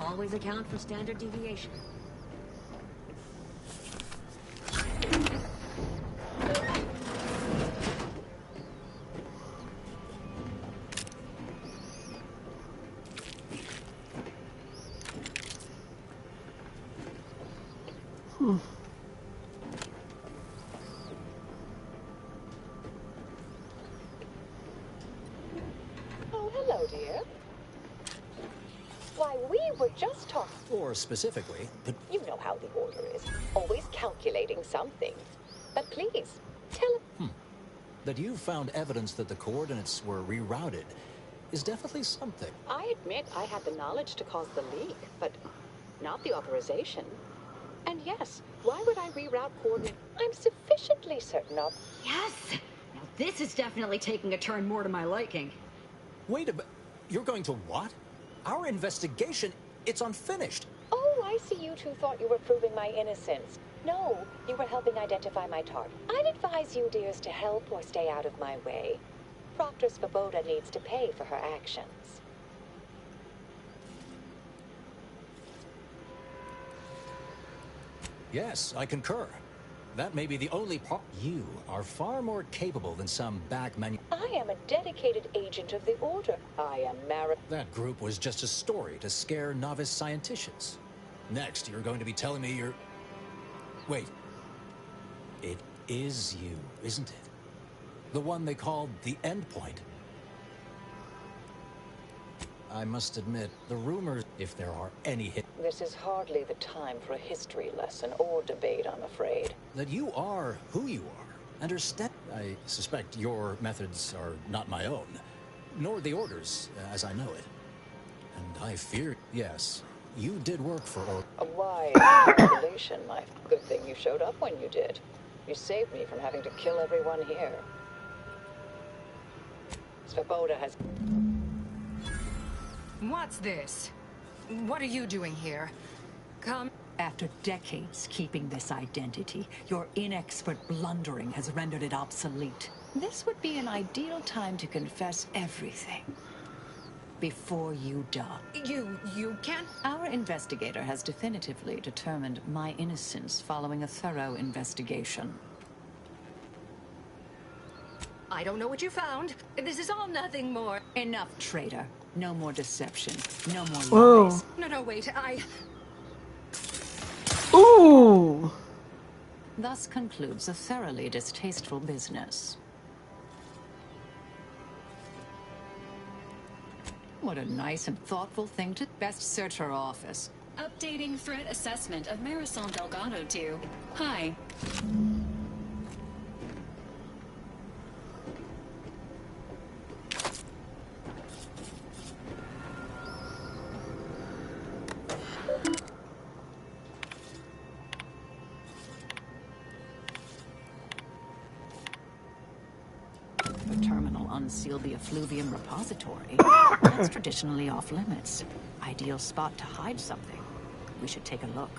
Always account for standard deviation. Oh, hello, dear. Why, we were just talking. Or specifically, but You know how the Order is. Always calculating something. But please, tell him. that you found evidence that the coordinates were rerouted is definitely something. I admit I had the knowledge to cause the leak, but not the authorization. And yes, why would I reroute coordinates? I'm sufficiently certain of. Yes! Now this is definitely taking a turn more to my liking. Wait a minute. You're going to what? Our investigation, it's unfinished. Oh, I see you two thought you were proving my innocence. No, you were helping identify my target. I'd advise you, dears, to help or stay out of my way. Proctor Svoboda needs to pay for her actions. Yes, I concur. That may be the only part. You are far more capable than some back menu. I am a dedicated agent of the Order. I am married. That group was just a story to scare novice scienticians. Next, you're going to be telling me you're... Wait. It is you, isn't it? The one they called the Endpoint. I must admit, the rumors, if there are any hit... This is hardly the time for a history lesson or debate, I'm afraid. That you are who you are. Understand? I suspect your methods are not my own, nor the Order's, as I know it. And I fear, yes, you did work for A wise calculation, my... Good thing you showed up when you did. You saved me from having to kill everyone here. Svoboda has... What's this? What are you doing here? Come. After decades keeping this identity, your inexpert blundering has rendered it obsolete. This would be an ideal time to confess everything. Before you die. You can't... Our investigator has definitively determined my innocence following a thorough investigation. I don't know what you found. This is all nothing more. Enough, traitor. No more deception. No more Whoa. lies. No, wait, Ooh! Thus concludes a thoroughly distasteful business. What a nice and thoughtful thing to... Best search her office. Updating threat assessment of Marisol Delgado to... Hi. The terminal unsealed the effluvium repository. That's traditionally off limits. Ideal spot to hide something. We should take a look.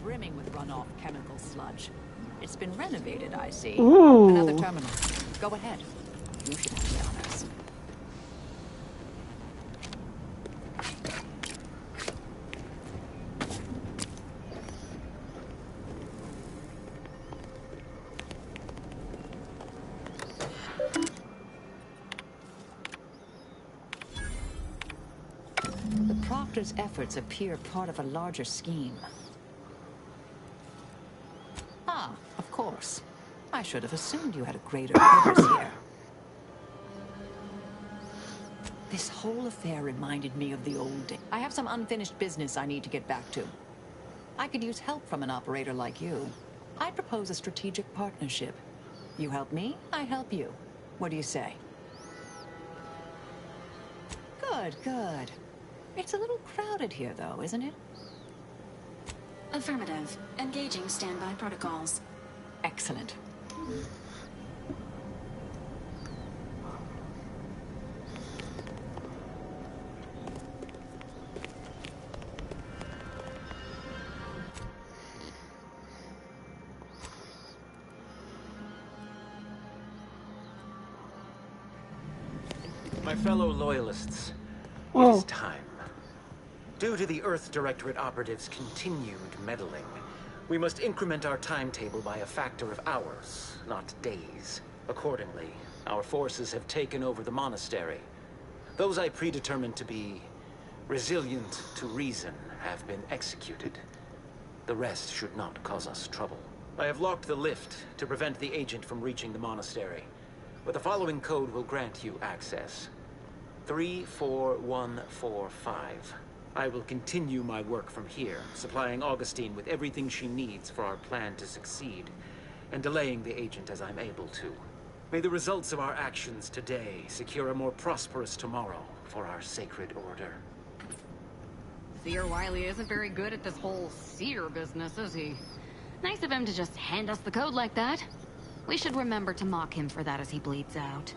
brimming with runoff chemical sludge. It's been renovated, I see. Ooh. Another terminal. Go ahead. You should have the honors. The Proctor's efforts appear part of a larger scheme. Ah, of course. I should have assumed you had a greater purpose here. This whole affair reminded me of the old days. I have some unfinished business I need to get back to. I could use help from an operator like you. I propose a strategic partnership. You help me, I help you. What do you say? Good, good. It's a little crowded here, though, isn't it? Affirmative. Engaging standby protocols. Excellent. My fellow loyalists, it is time. Due to the Earth Directorate operatives' continued meddling, we must increment our timetable by a factor of hours, not days. Accordingly, our forces have taken over the monastery. Those I predetermined to be resilient to reason have been executed. The rest should not cause us trouble. I have locked the lift to prevent the agent from reaching the monastery, but the following code will grant you access. 34145. I will continue my work from here, supplying Augustine with everything she needs for our plan to succeed, and delaying the agent as I'm able to. May the results of our actions today secure a more prosperous tomorrow for our sacred order. Seer Wiley isn't very good at this whole seer business, is he? Nice of him to just hand us the code like that. We should remember to mock him for that as he bleeds out.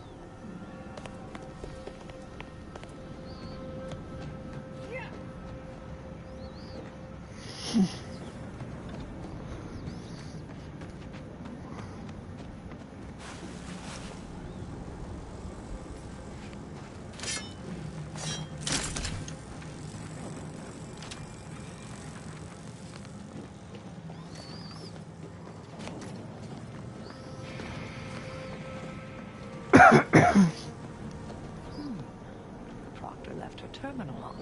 Proctor left her terminal on.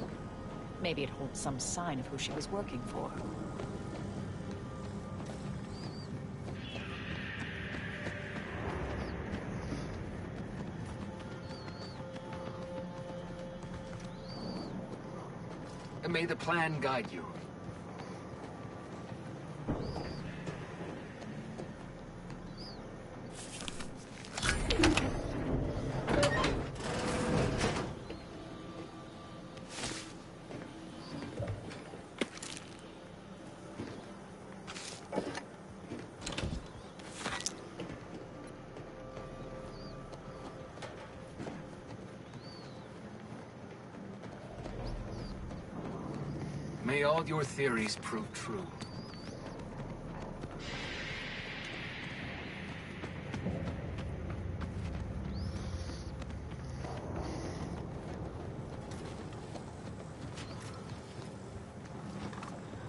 Maybe it holds some sign of who she was working for. May the plan guide you. May all your theories prove true.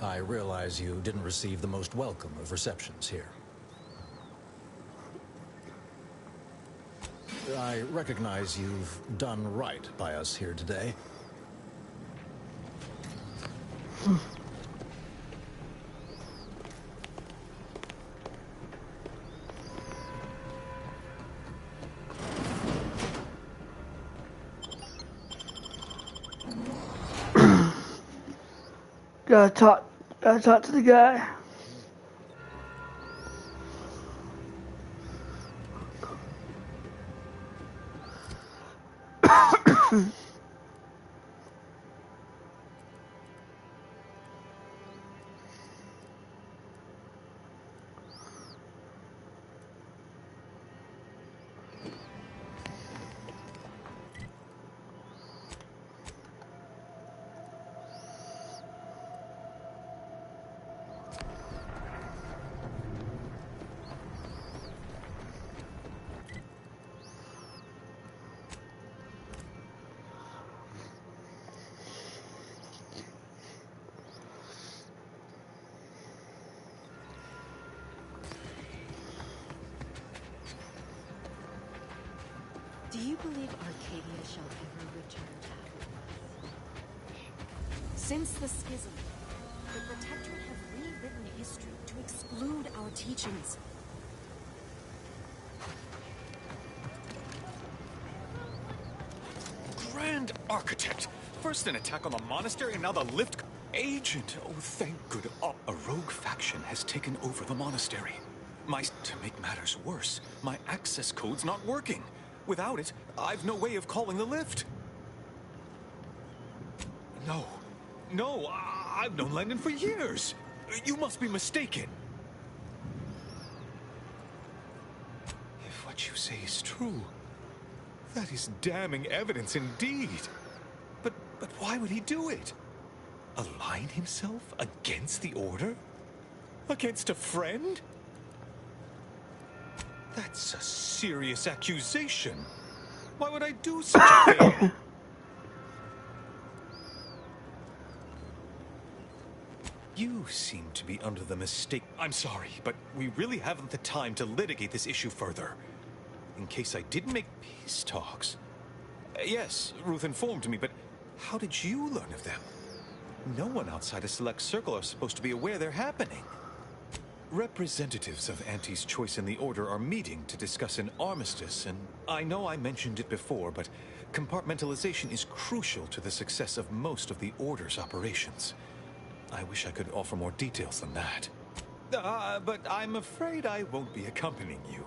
I realize you didn't receive the most welcome of receptions here. I recognize you've done right by us here today. Gotta talk to the guy. Do you believe Arcadia shall ever return to Aberforth? Since the schism, the Protectorate have rewritten history to exclude our teachings. Grand Architect! First an attack on the monastery, and now the lift... Agent! Oh, thank good. A rogue faction has taken over the monastery. To make matters worse, my access code's not working. Without it, I've no way of calling the lift. No. No, I've known Landon for years. You must be mistaken. If what you say is true, that is damning evidence indeed. But why would he do it? Align himself against the Order? Against a friend? That's a serious accusation. Why would I do such a thing? You seem to be under the mistake. I'm sorry, but we really haven't the time to litigate this issue further. In case I did make peace talks. Yes, Ruth informed me, but how did you learn of them? No one outside a select circle are supposed to be aware they're happening. Representatives of Auntie's Choice and the Order are meeting to discuss an armistice, and I know I mentioned it before, but compartmentalization is crucial to the success of most of the Order's operations. I wish I could offer more details than that. But I'm afraid I won't be accompanying you.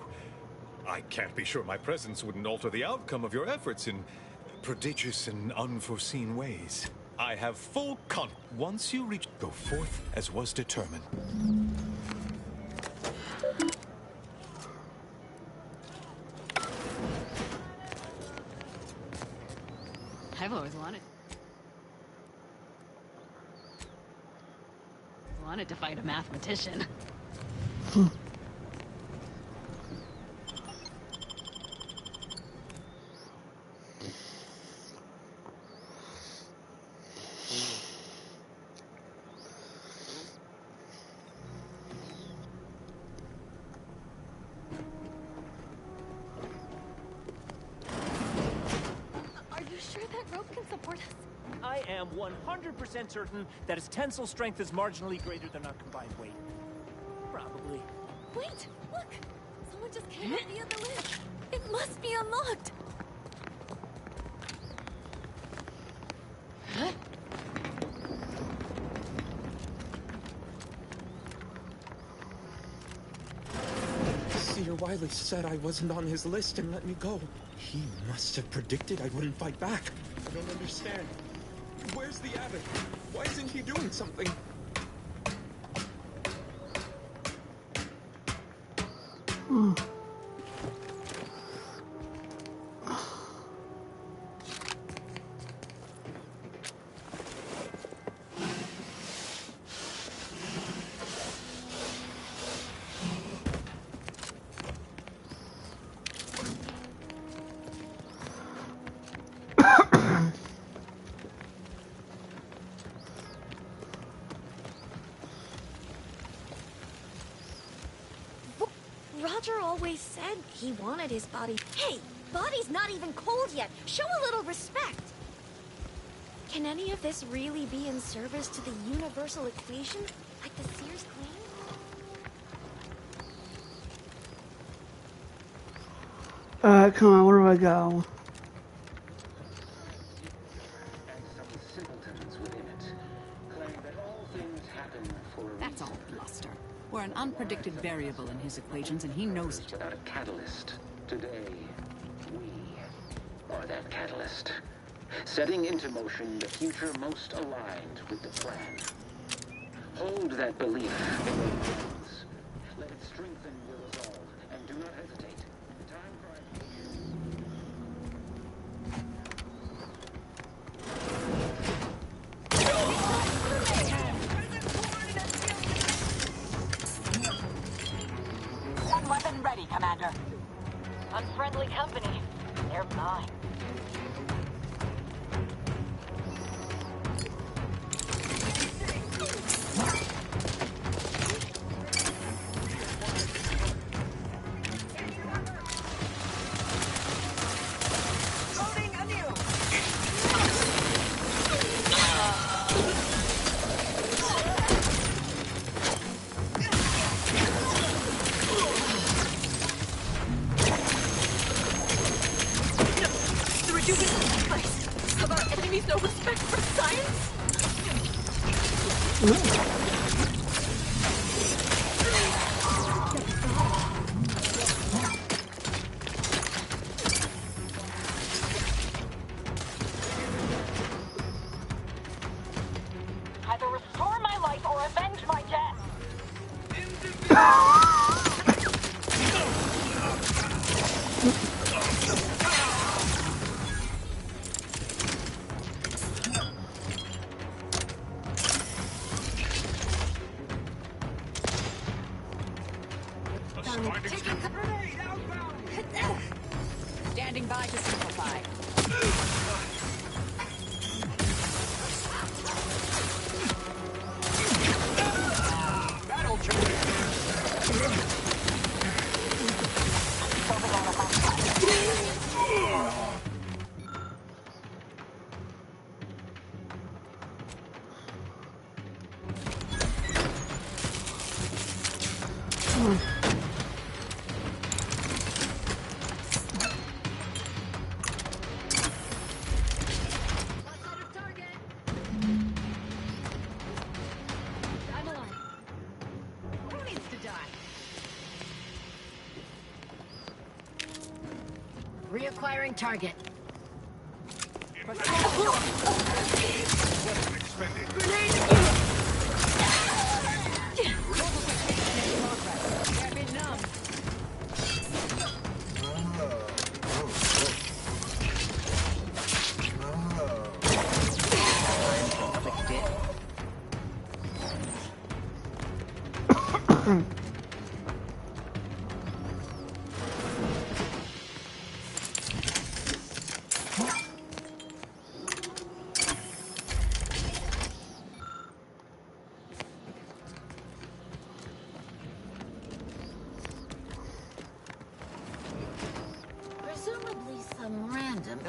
I can't be sure my presence wouldn't alter the outcome of your efforts in prodigious and unforeseen ways. I have full once you reach, go forth as was determined. I've always wanted to fight a mathematician. I am 100% certain that its tensile strength is marginally greater than our combined weight. Probably. Wait! Look! Someone just came up via the lift! It must be unlocked! Huh? Cedar Wiley said I wasn't on his list and let me go. He must have predicted I wouldn't fight back. I don't understand. Where's the abbot? Why isn't he doing something? Roger always said he wanted his body. Hey, body's not even cold yet. Show a little respect. Can any of this really be in service to the universal equation, like the Sears claim? Come on, where do I go? That's all bluster. We're an unpredicted variable in his equations, and he knows it. Without a catalyst, today, we are that catalyst. Setting into motion the future most aligned with the plan. Hold that belief in your minds. Let it strengthen your resolve, and do not hesitate. The time for Weapon ready, Commander. Unfriendly company. They're mine. do with this place? Have our enemies no respect for science? Either restore my life or avenge my death. Standing by to simplify. Battle Reacquiring target. Presumably some random.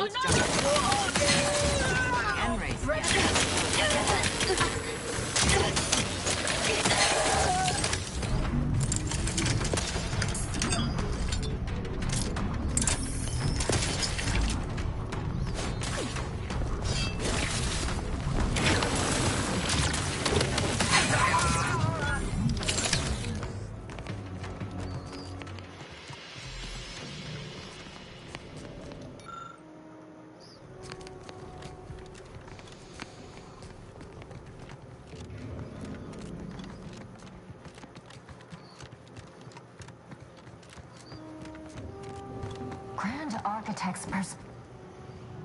Grand Architect's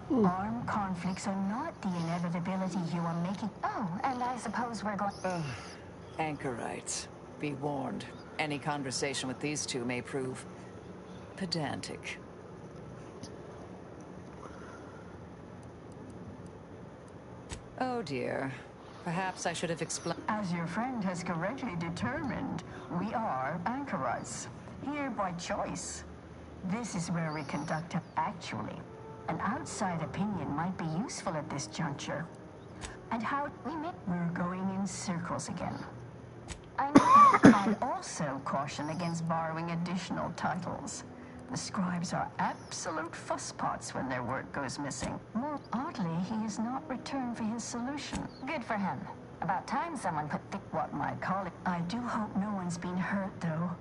armed conflicts are not the inevitability you are making. Oh, and I suppose we're going... Anchorites, be warned. Any conversation with these two may prove pedantic. Oh dear. Perhaps I should have explained. As your friend has correctly determined, we are anchorites. Here by choice. This is where we conduct... Actually, an outside opinion might be useful at this juncture. And how we make... We're going in circles again. I'd also caution against borrowing additional titles. The scribes are absolute fusspots when their work goes missing. More oddly, he has not returned for his solution. Good for him. About time someone put what my colleague... I do hope no one's been hurt, though.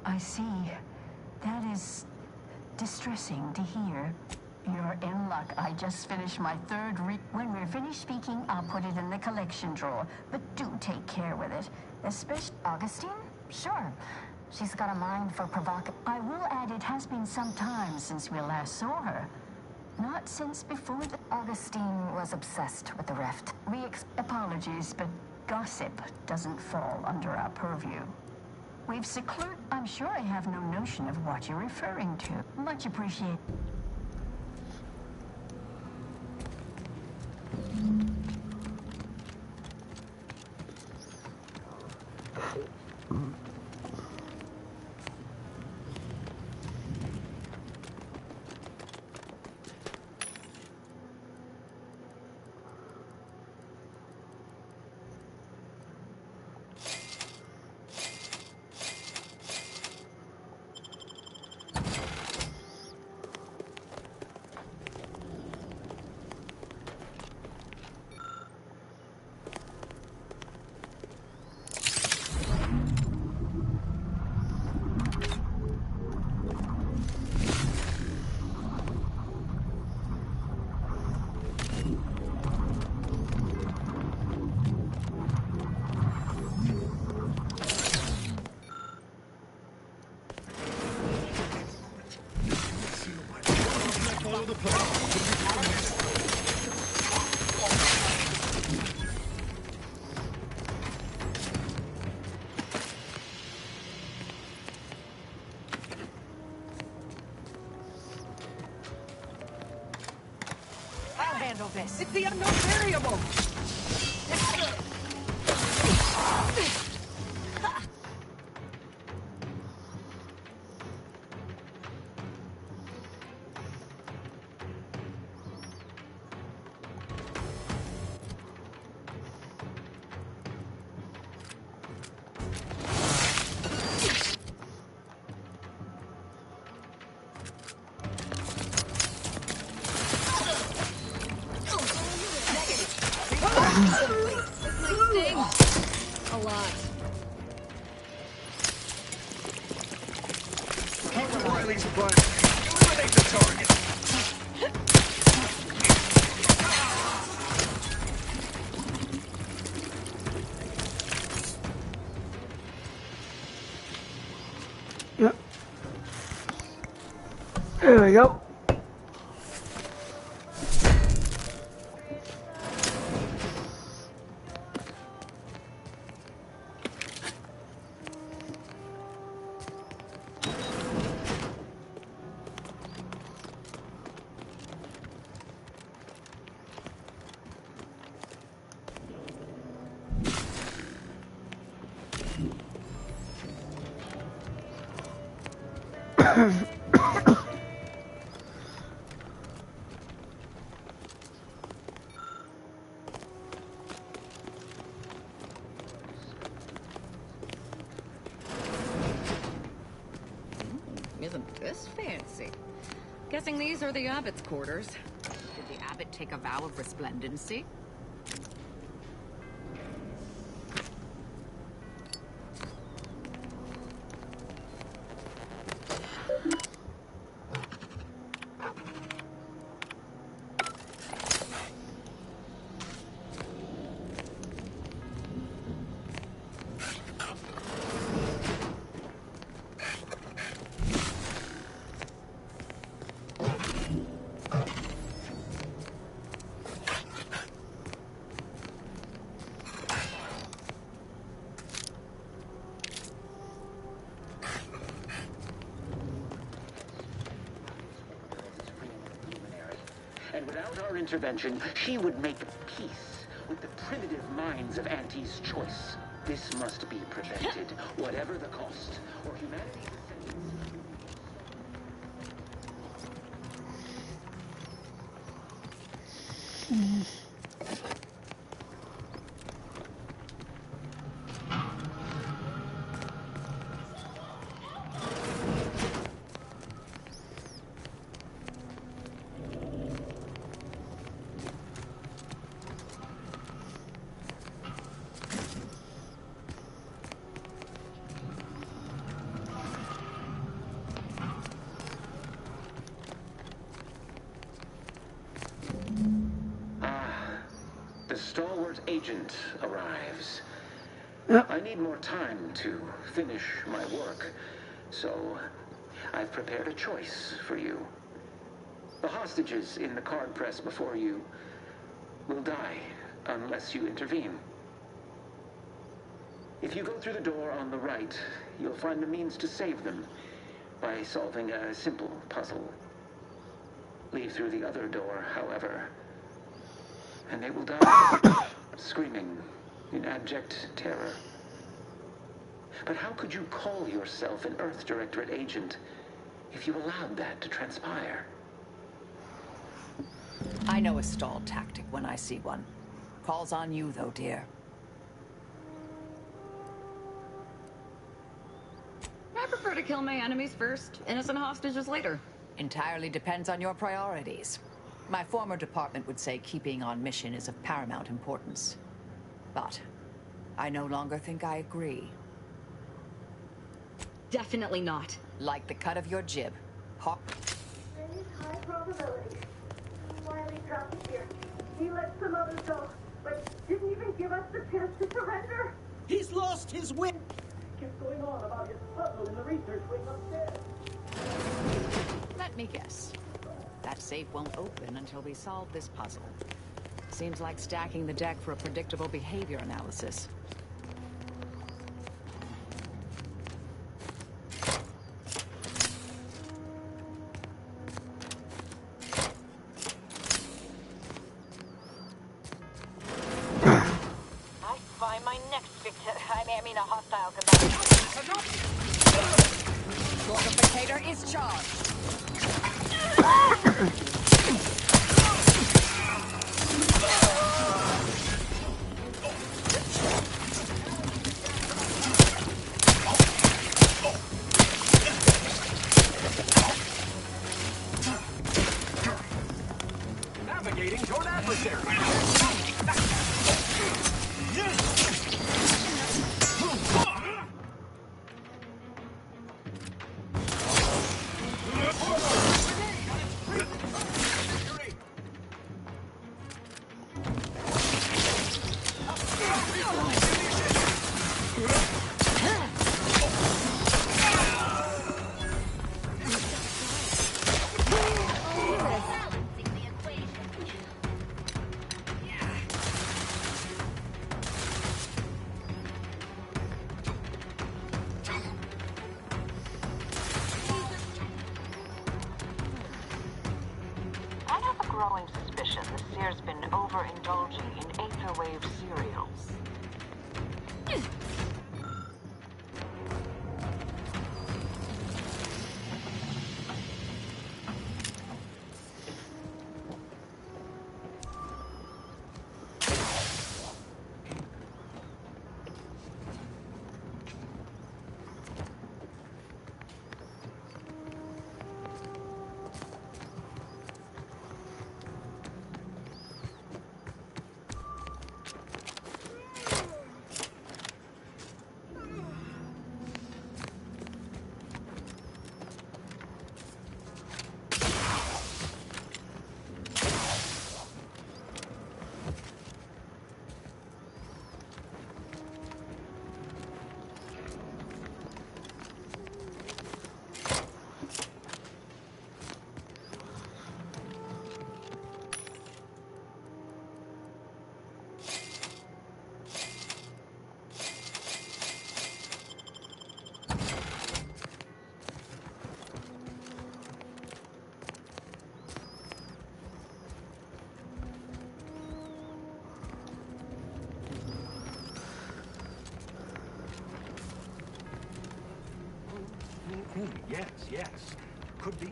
I see. That is distressing to hear. You're in luck. I just finished my third When we're finished speaking, I'll put it in the collection drawer. But do take care with it. Especially... Augustine? Sure. She's got a mind for I will add it has been some time since we last saw her. Not since before the... Augustine was obsessed with the Rift. Apologies, but gossip doesn't fall under our purview. We've secluded... I'm sure I have no notion of what you're referring to. Much appreciated. the place. I'll handle this. It's the unknown variable. A lot. Cover Riley's butt. Eliminate the target. Yep. There we go. Isn't this fancy? Guessing these are the abbot's quarters. Did the abbot take a vow of resplendency? And without our intervention, she would make peace with the primitive minds of Auntie's choice. This must be prevented, whatever the cost, or humanity's ascendance. The stalwart agent arrives. Yep. I need more time to finish my work, so I've prepared a choice for you. The hostages in the card press before you will die unless you intervene. If you go through the door on the right, you'll find a means to save them by solving a simple puzzle. Leave through the other door, however, and they will die, screaming in abject terror. But how could you call yourself an Earth Directorate agent if you allowed that to transpire? I know a stall tactic when I see one. Calls on you, though, dear. I prefer to kill my enemies first, innocent hostages later. Entirely depends on your priorities. My former department would say keeping on mission is of paramount importance. But I no longer think I agree. Definitely not. Like the cut of your jib. Hawk. There's high probability. Wiley dropped here. He let some others go, but didn't even give us the chance to surrender. He's lost his wit. Kept going on about his puzzle in the research wing upstairs. Let me guess. That That safe won't open until we solve this puzzle. Seems like stacking the deck for a predictable behavior analysis. I find my next victim. I mean, a hostile combatant. Fortificator is charged. Navigating toward adversary. I have a growing suspicion the Seer's been overindulging in Aetherwave cereals. Yes, yes. Could be.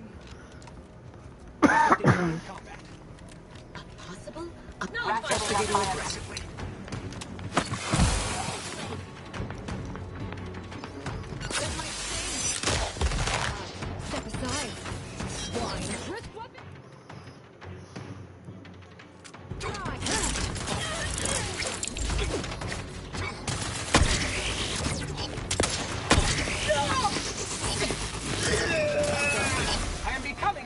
Combat. Possible? Investigating aggressively. Step aside. Swine. I am becoming.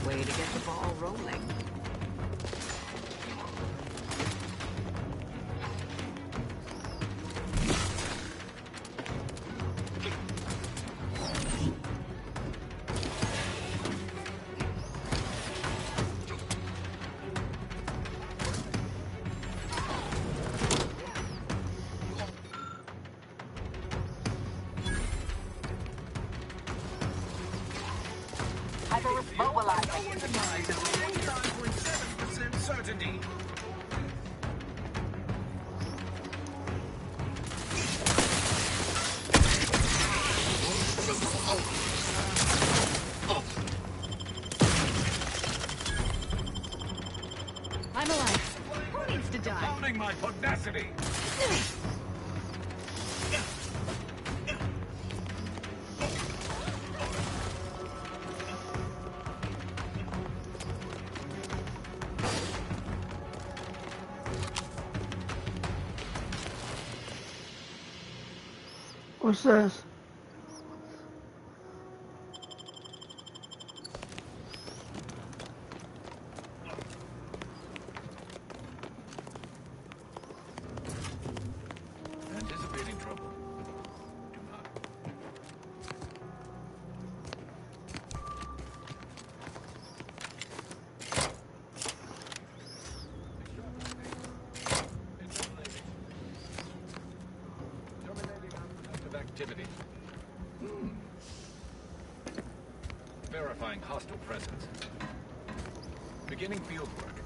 Way to get the ball rolling. Hyper mobilizing. 99.7% certainty. I'm alive. Who needs to die? Pounding my pugnacity. What's this? Anticipating trouble. activity. Verifying hostile presence. Beginning field work.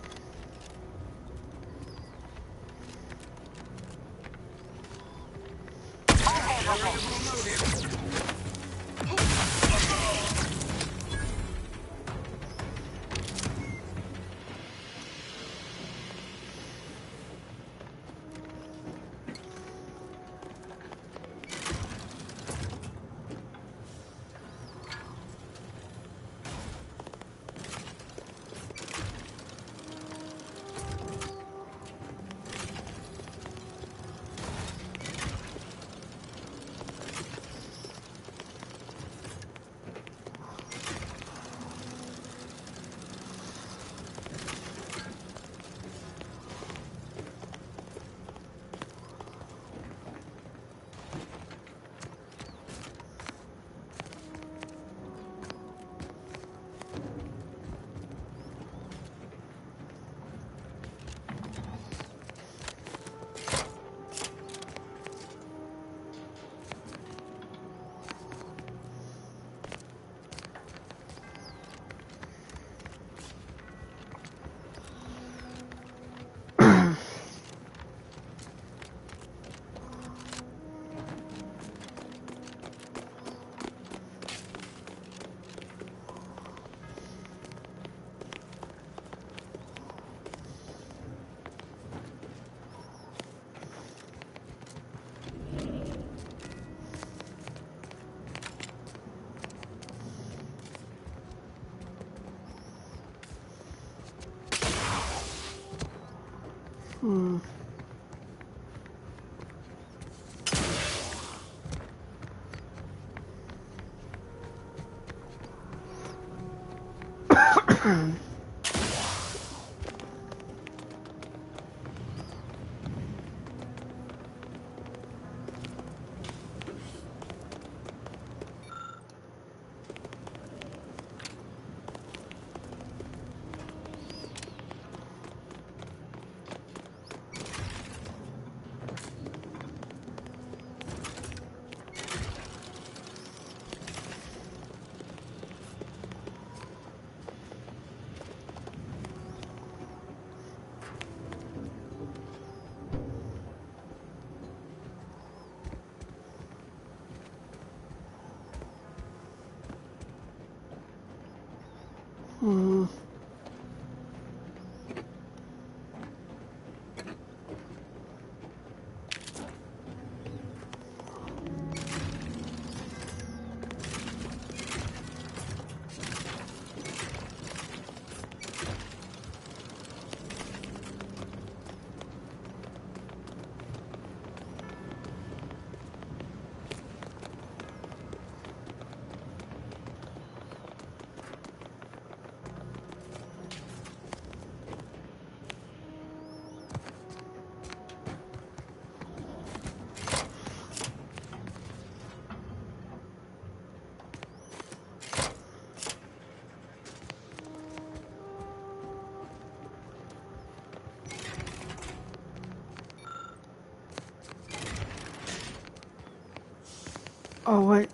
Oh, wait.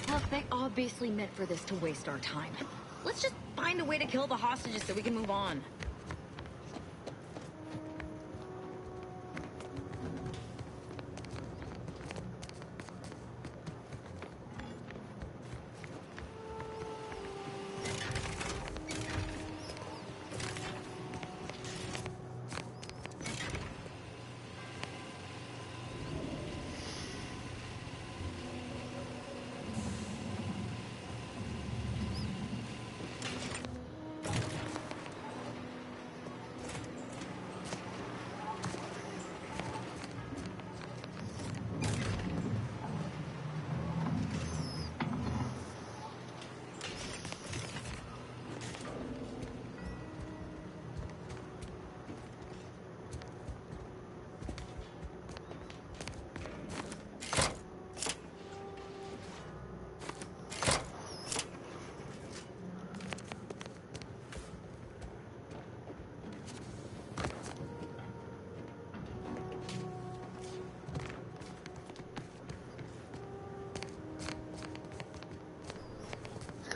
Look, they obviously meant for this to waste our time. Let's just find a way to kill the hostages so we can move on.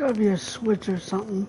Gotta be a switch or something.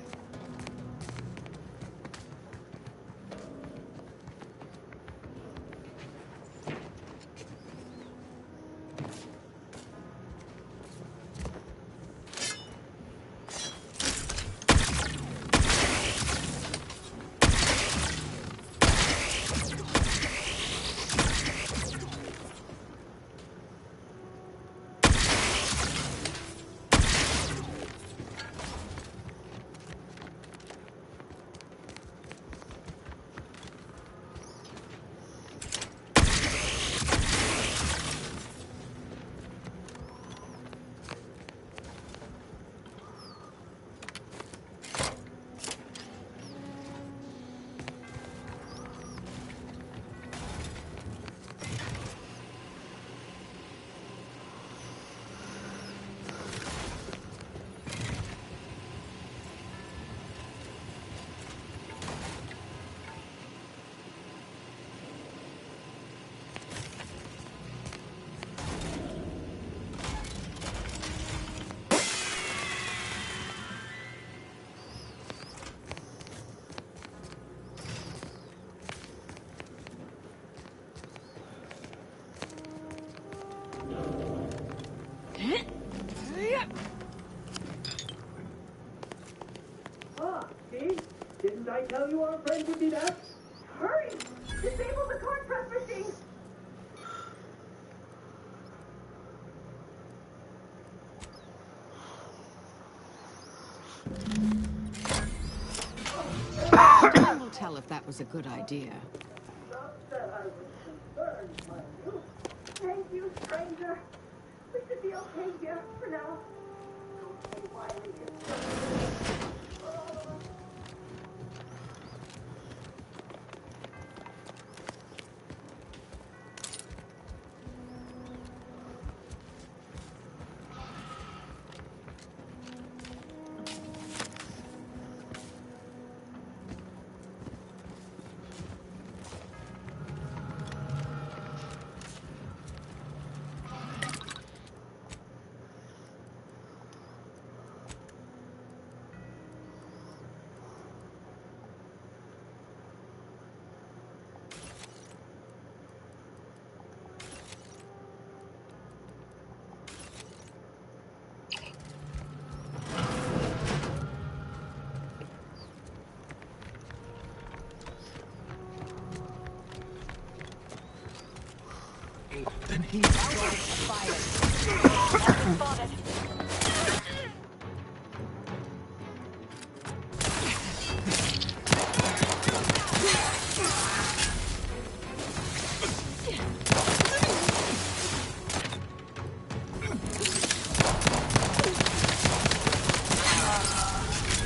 See? Didn't I tell you our friend would be back? Hurry! Disable the card press machine! Time will tell if that was a good idea. Thank you, stranger. We should be okay here for now. Okay, Wiley is Then he's spotted.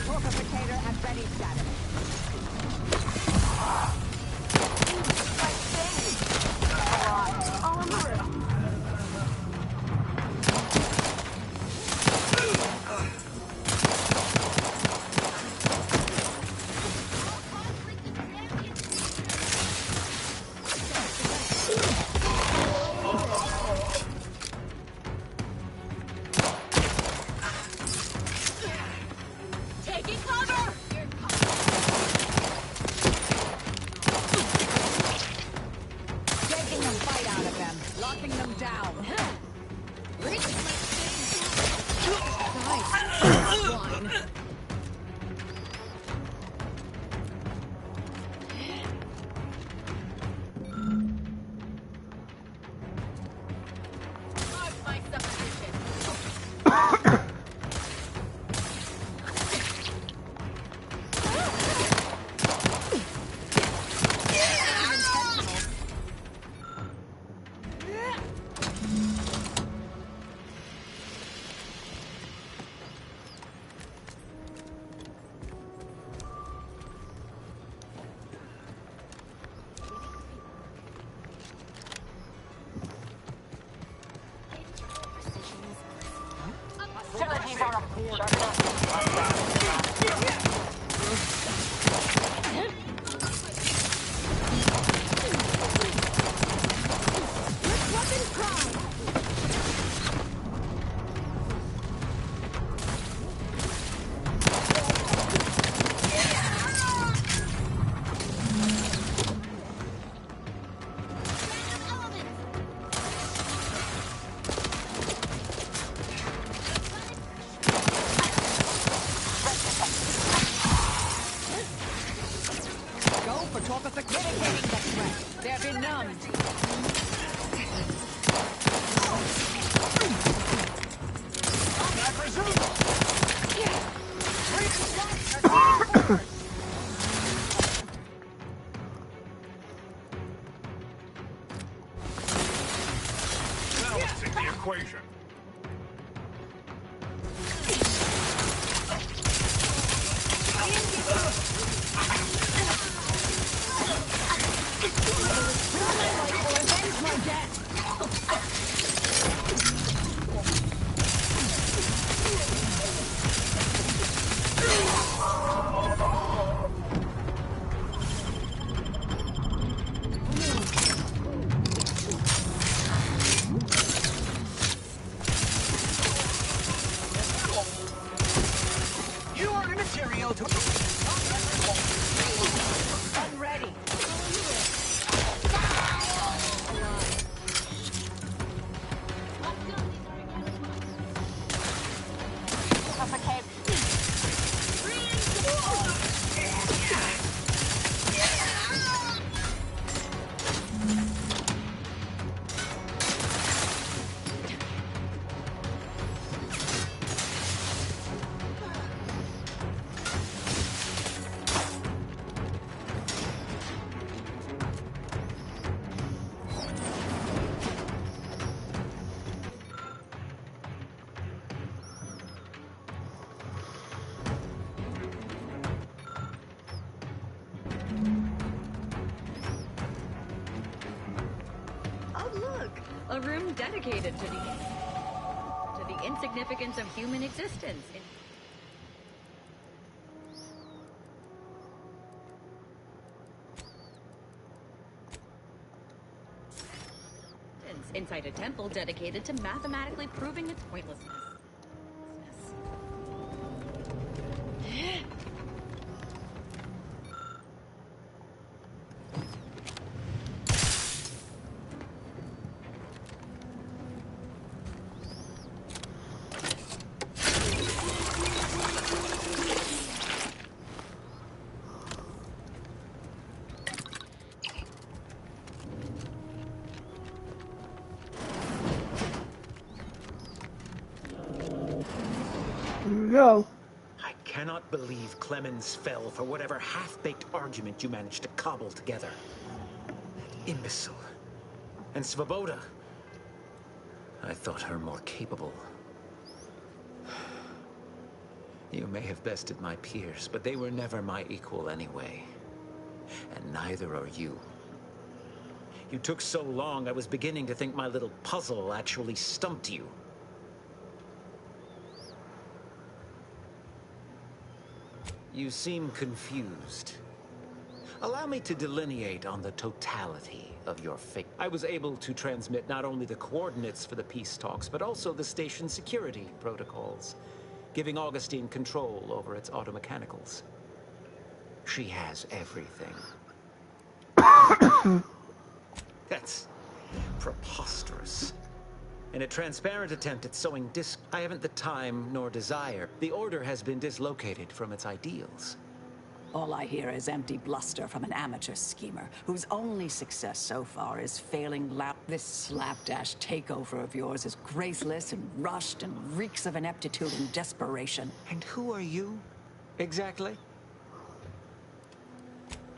Fortificator at ready status. Taking cover! Taking the fight out of them, locking them down. Mark my supposition. Facilities are for Torpathic mitigating the threat. They're benumbed. Balancing the equation. You are immaterial to... Unready. Oh, look! A room dedicated to the insignificance of human existence. Inside a temple dedicated to mathematically proving its pointlessness. Here we go. I cannot believe Clemens fell for whatever half-baked argument you managed to cobble together. That imbecile. And Svoboda. I thought her more capable. You may have bested my peers, but they were never my equal anyway. And neither are you. You took so long, I was beginning to think my little puzzle actually stumped you. You seem confused. Allow me to delineate on the totality of your fate. I was able to transmit not only the coordinates for the peace talks, but also the station's security protocols, giving Augustine control over its automechanicals. She has everything. That's preposterous. In a transparent attempt at sowing I haven't the time nor desire. The Order has been dislocated from its ideals. All I hear is empty bluster from an amateur schemer whose only success so far is failing loud. This slapdash takeover of yours is graceless and rushed and reeks of ineptitude and desperation. And who are you, exactly?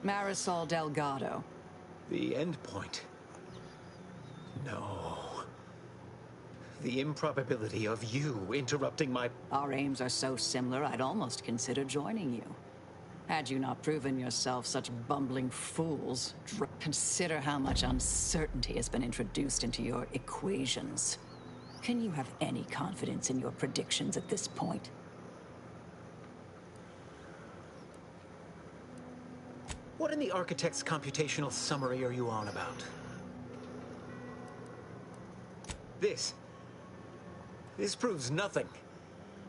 Marisol Delgado. The end point. No. The improbability of you interrupting my... Our aims are so similar, I'd almost consider joining you. Had you not proven yourself such bumbling fools, consider how much uncertainty has been introduced into your equations. Can you have any confidence in your predictions at this point? What in the Architect's computational summary are you on about? This proves nothing,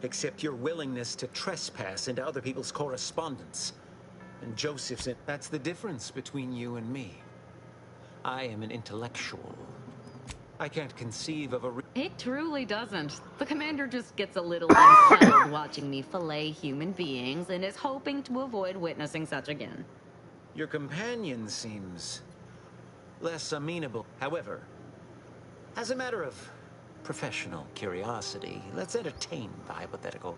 except your willingness to trespass into other people's correspondence. And Joseph's in... That's the difference between you and me. I am an intellectual. I can't conceive of a... It truly doesn't. The commander just gets a little unsettled watching me fillet human beings and is hoping to avoid witnessing such again. Your companion seems less amenable. However, as a matter of professional curiosity, let's entertain the hypothetical.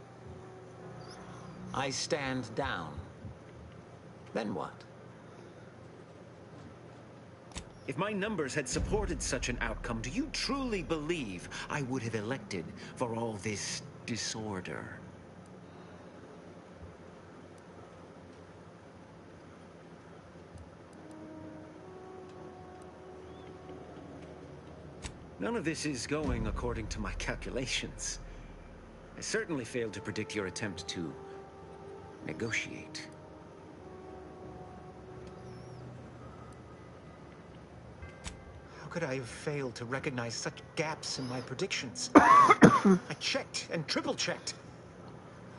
I stand down. Then what? If my numbers had supported such an outcome, do you truly believe I would have elected for all this disorder? None of this is going according to my calculations. I certainly failed to predict your attempt to negotiate. How could I have failed to recognize such gaps in my predictions? I checked and triple-checked.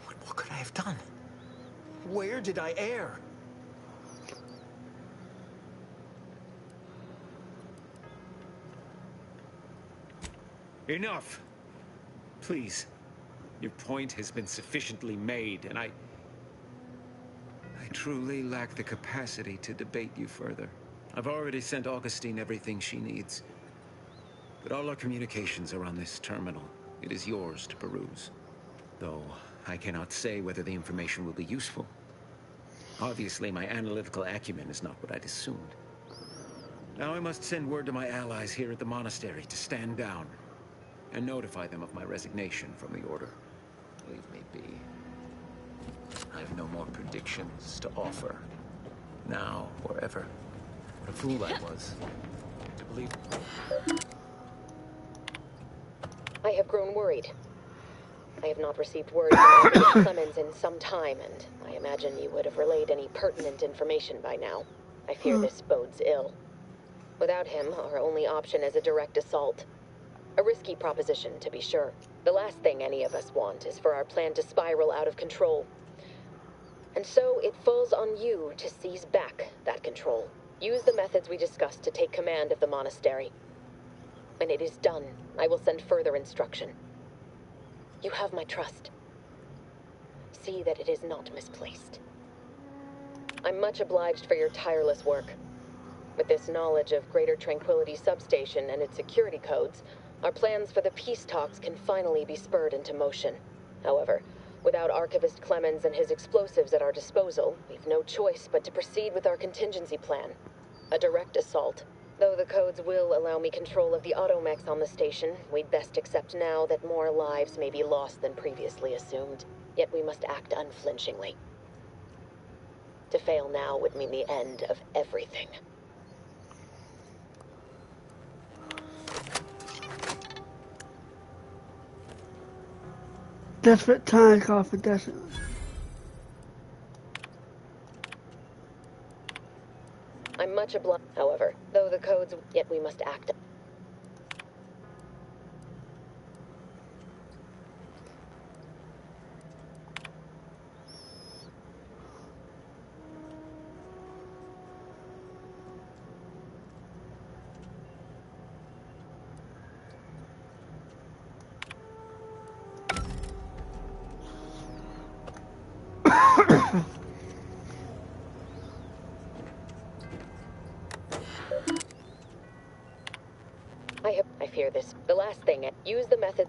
What could I have done? Where did I err? Enough! Please. Your point has been sufficiently made, and I truly lack the capacity to debate you further. I've already sent Augustine everything she needs. But all our communications are on this terminal. It is yours to peruse. Though I cannot say whether the information will be useful. Obviously, my analytical acumen is not what I'd assumed. Now I must send word to my allies here at the monastery to stand down and notify them of my resignation from the Order. Leave me be. I have no more predictions to offer. Now or ever. What a fool I was to believe. I have grown worried. I have not received word from Anthony Clemens in some time, and I imagine you would have relayed any pertinent information by now. I fear this bodes ill. Without him, our only option is a direct assault. A risky proposition, to be sure. The last thing any of us want is for our plan to spiral out of control. And so it falls on you to seize back that control. Use the methods we discussed to take command of the monastery. When it is done, I will send further instruction. You have my trust. See that it is not misplaced. I'm much obliged for your tireless work. With this knowledge of Greater Tranquility Substation and its security codes, our plans for the peace talks can finally be spurred into motion. However, without Archivist Clemens and his explosives at our disposal, we've no choice but to proceed with our contingency plan. A direct assault. Though the codes will allow me control of the automechs on the station, we'd best accept now that more lives may be lost than previously assumed. Yet we must act unflinchingly. To fail now would mean the end of everything. Desperate time call for desperate. I'm much obliged, however, though the codes, yet we must act. I fear this. The last thing, use the method.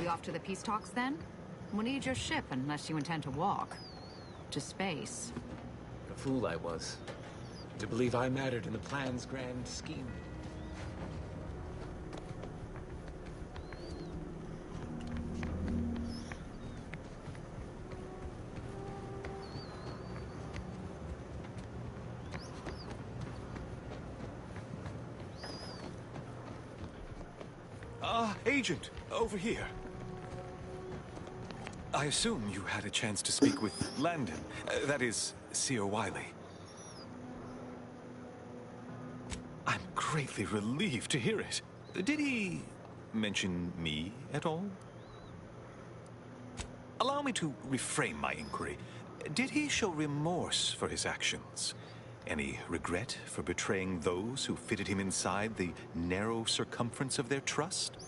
We off to the peace talks then? We'll need your ship unless you intend to walk. To space. What a fool I was to believe I mattered in the plan's grand scheme. Agent, over here. I assume you had a chance to speak with Landon. That is, Seer Wiley. I'm greatly relieved to hear it. Did he mention me at all? Allow me to reframe my inquiry. Did he show remorse for his actions? Any regret for betraying those who fitted him inside the narrow circumference of their trust?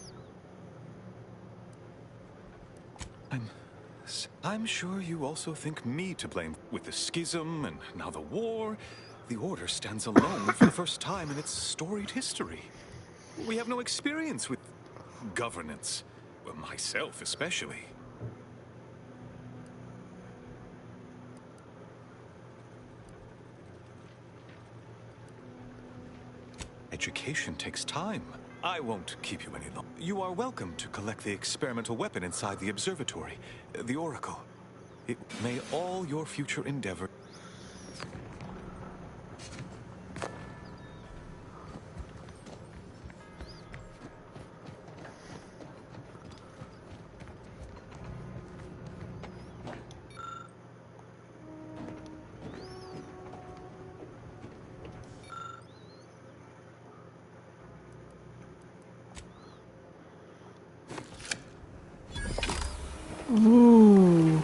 I'm sure you also think me to blame. With the schism and now the war, the Order stands alone for the first time in its storied history. We have no experience with governance. Well, myself especially. Education takes time. I won't keep you any longer. You are welcome to collect the experimental weapon inside the observatory, the Oracle. May all your future endeavor... Ooh.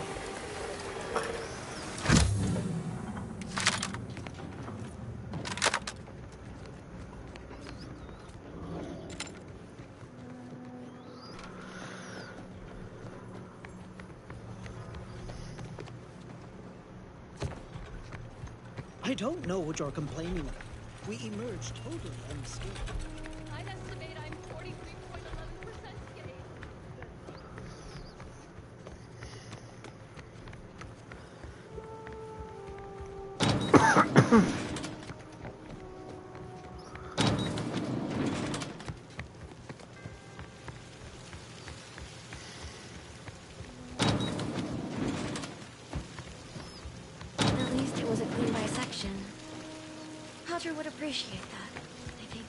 I don't know what you're complaining about. We emerged totally unscathed. I'd estimate I'm 43.11% gay. At least it was a clean bisection. Hadra would appreciate that, I think.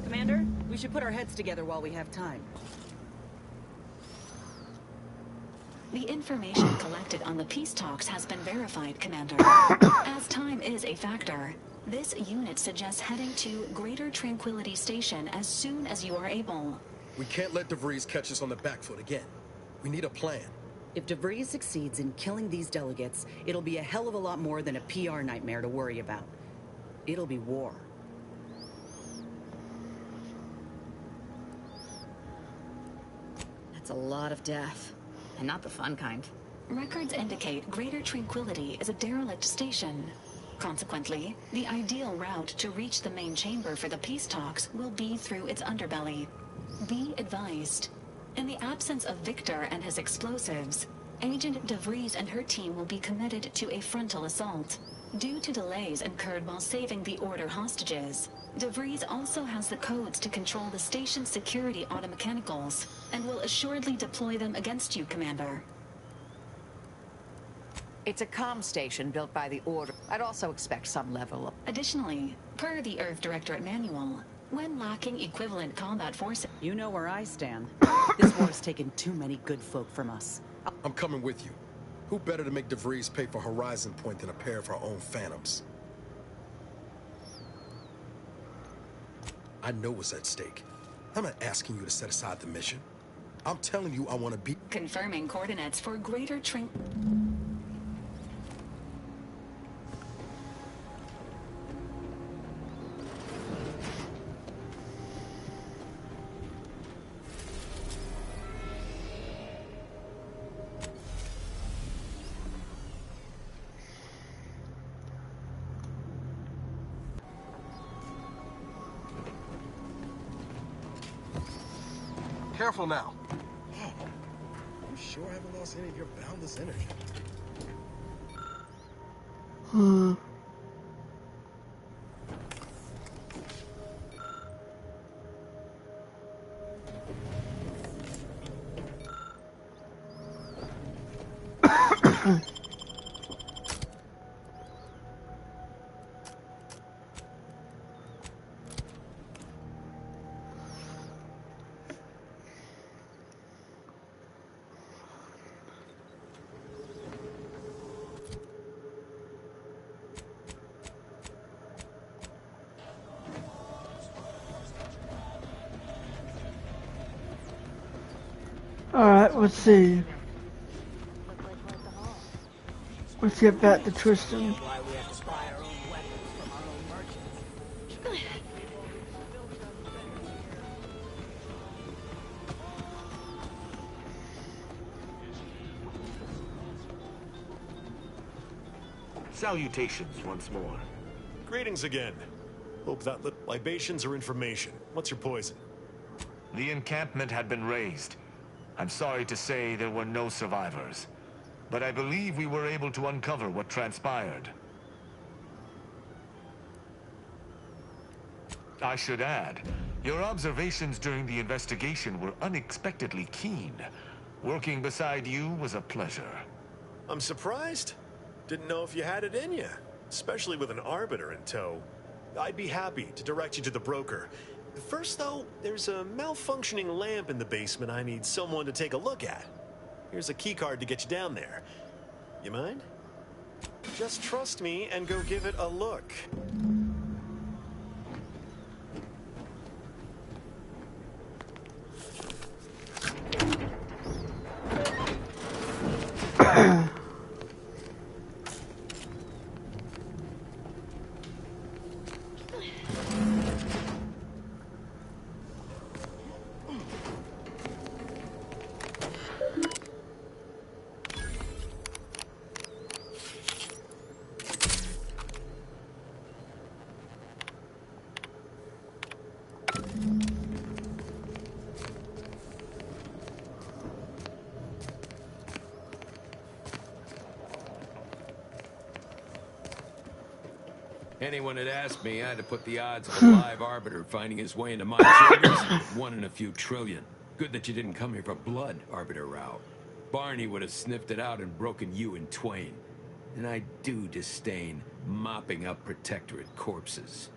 Commander, we should put our heads together while we have time. The information collected on the peace talks has been verified, Commander. As time is a factor, this unit suggests heading to Greater Tranquility Station as soon as you are able. We can't let DeVries catch us on the back foot again. We need a plan. If DeVries succeeds in killing these delegates, it'll be a hell of a lot more than a PR nightmare to worry about. It'll be war. That's a lot of death. And not the fun kind. Records indicate Greater Tranquility is a derelict station. Consequently, the ideal route to reach the main chamber for the peace talks will be through its underbelly. Be advised. In the absence of Victor and his explosives, Agent DeVries and her team will be committed to a frontal assault. Due to delays incurred while saving the Order hostages, DeVries also has the codes to control the station's security automechanicals, and will assuredly deploy them against you, Commander. It's a comm station built by the Order. I'd also expect some level of... Additionally, per the Earth Directorate Manual, when lacking equivalent combat forces... You know where I stand. This war's taken too many good folk from us. I'm coming with you. Who better to make DeVries pay for Horizon Point than a pair of our own Phantoms? I know what's at stake. I'm not asking you to set aside the mission. I'm telling you I want to be... Confirming coordinates for Greater Careful now. Oh, you sure haven't lost any of your boundless energy? Alright, let's see. Let's get back to Tristan. Salutations once more. Greetings again. Hope that libations or information. What's your poison? The encampment had been razed. I'm sorry to say there were no survivors, but I believe we were able to uncover what transpired. I should add, your observations during the investigation were unexpectedly keen. Working beside you was a pleasure. I'm surprised. Didn't know if you had it in you, especially with an Arbiter in tow. I'd be happy to direct you to the broker. First, though, there's a malfunctioning lamp in the basement I need someone to take a look at. Here's a keycard to get you down there. You mind? Just trust me and go give it a look. Anyone had asked me, I had to put the odds of a live Arbiter finding his way into my chambers 1 in a few trillion. Good that you didn't come here for blood, Arbiter Rao. Barney would have sniffed it out and broken you in twain. And I do disdain mopping up Protectorate corpses.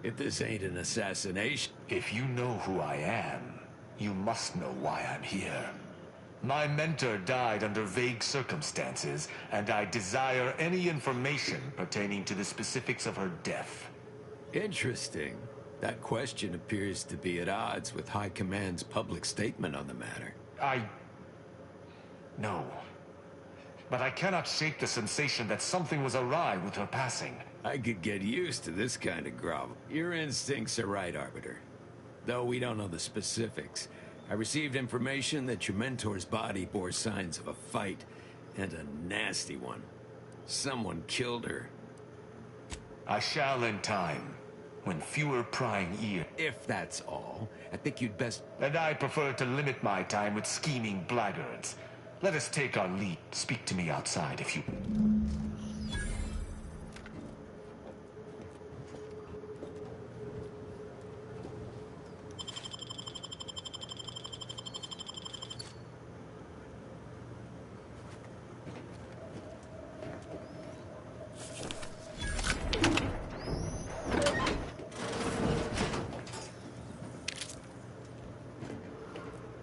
If this ain't an assassination... If you know who I am, you must know why I'm here. My mentor died under vague circumstances, and I desire any information pertaining to the specifics of her death. Interesting. That question appears to be at odds with High Command's public statement on the matter. No. But I cannot shake the sensation that something was awry with her passing. I could get used to this kind of grovel. Your instincts are right, Arbiter. Though we don't know the specifics, I received information that your mentor's body bore signs of a fight, and a nasty one. Someone killed her. I shall in time, when fewer prying ears. If that's all, I think you'd best... And I prefer to limit my time with scheming blackguards. Let us take our lead. Speak to me outside if you...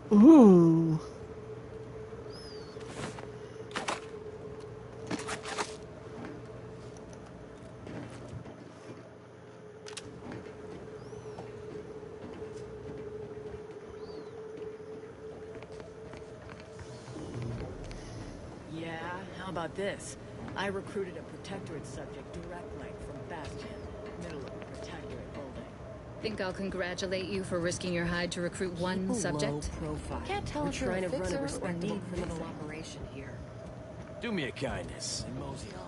Ooh. Yeah, how about this? I recruited a Protectorate subject direct link from Bastion, middle of a Protectorate building. Think I'll congratulate you for risking your hide to recruit one subject? Low profile. Can't tell We're if you're trying a to run a fixer or respectable need criminal fixing. operation here. Do me a kindness and mosey on.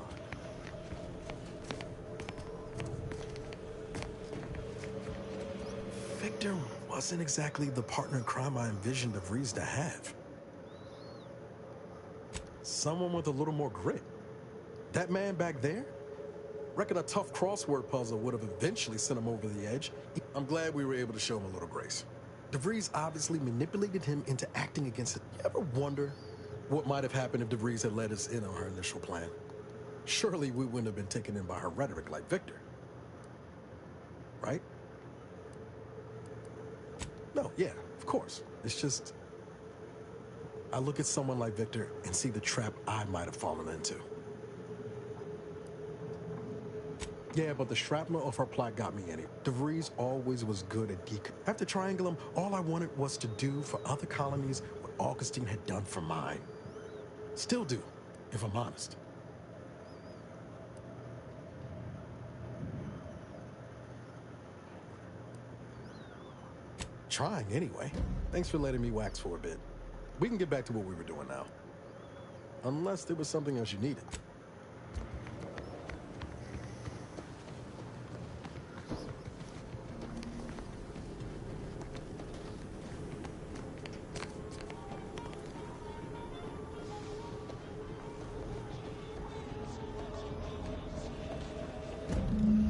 Victor wasn't exactly the partner in crime I envisioned DeVries to have. Someone with a little more grit. That man back there? Reckon a tough crossword puzzle would have eventually sent him over the edge. I'm glad we were able to show him a little grace. DeVries obviously manipulated him into acting against it. You ever wonder what might have happened if DeVries had let us in on her initial plan? Surely we wouldn't have been taken in by her rhetoric like Victor. Right? No, yeah, of course. It's just, I look at someone like Victor and see the trap I might have fallen into. Yeah, but the shrapnel of her plot got me in it. DeVries always was good at After Triangulum, all I wanted was to do for other colonies what Augustine had done for mine. Still do, if I'm honest. Trying, anyway. Thanks for letting me wax for a bit. We can get back to what we were doing now. Unless there was something else you needed.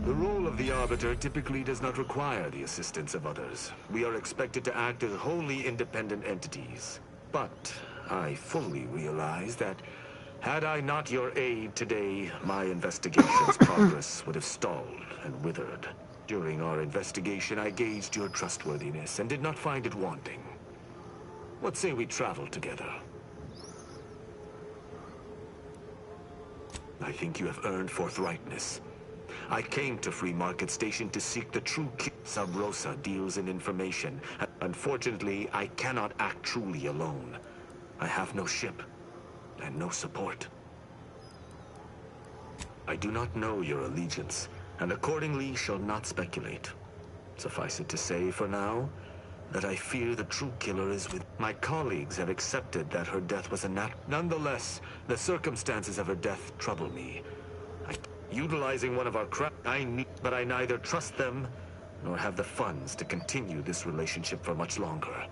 The role of the Arbiter typically does not require the assistance of others. We are expected to act as wholly independent entities. But I fully realize that had I not your aid today, my investigation's progress would have stalled and withered. During our investigation, I gauged your trustworthiness and did not find it wanting. What say we travel together? I think you have earned forthrightness. I came to Free Market Station to seek the true Sub Rosa deals in information. Unfortunately, I cannot act truly alone. I have no ship and no support. I do not know your allegiance, and accordingly shall not speculate. Suffice it to say for now, that I fear the true killer is with... My colleagues have accepted that her death was a Nonetheless, the circumstances of her death trouble me. Utilizing one of our but I neither trust them nor have the funds to continue this relationship for much longer.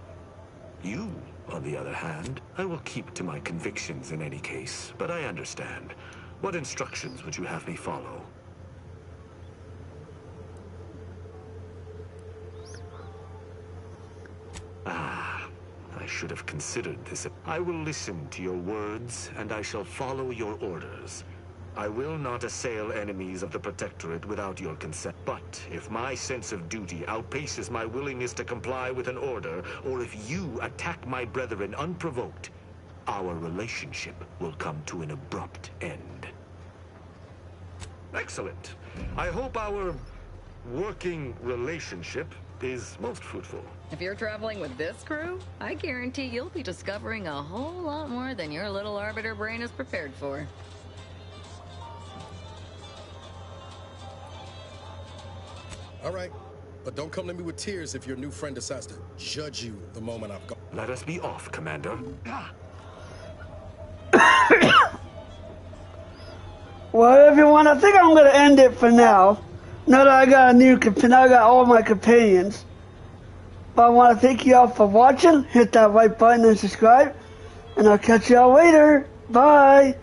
You, on the other hand, I will keep to my convictions in any case, but I understand. What instructions would you have me follow? I should have considered this. I will listen to your words, and I shall follow your orders. I will not assail enemies of the Protectorate without your consent. But if my sense of duty outpaces my willingness to comply with an order, or if you attack my brethren unprovoked, our relationship will come to an abrupt end. Excellent. I hope our working relationship is most fruitful. If you're traveling with this crew, I guarantee you'll be discovering a whole lot more than your little Arbiter brain is prepared for. All right, but don't come to me with tears if your new friend decides to judge you the moment I've gone. Let us be off, Commander. Well, everyone, I think I'm going to end it for now. Now that I got now I got all my companions. But I want to thank you all for watching. Hit that like button and subscribe. And I'll catch y'all later. Bye.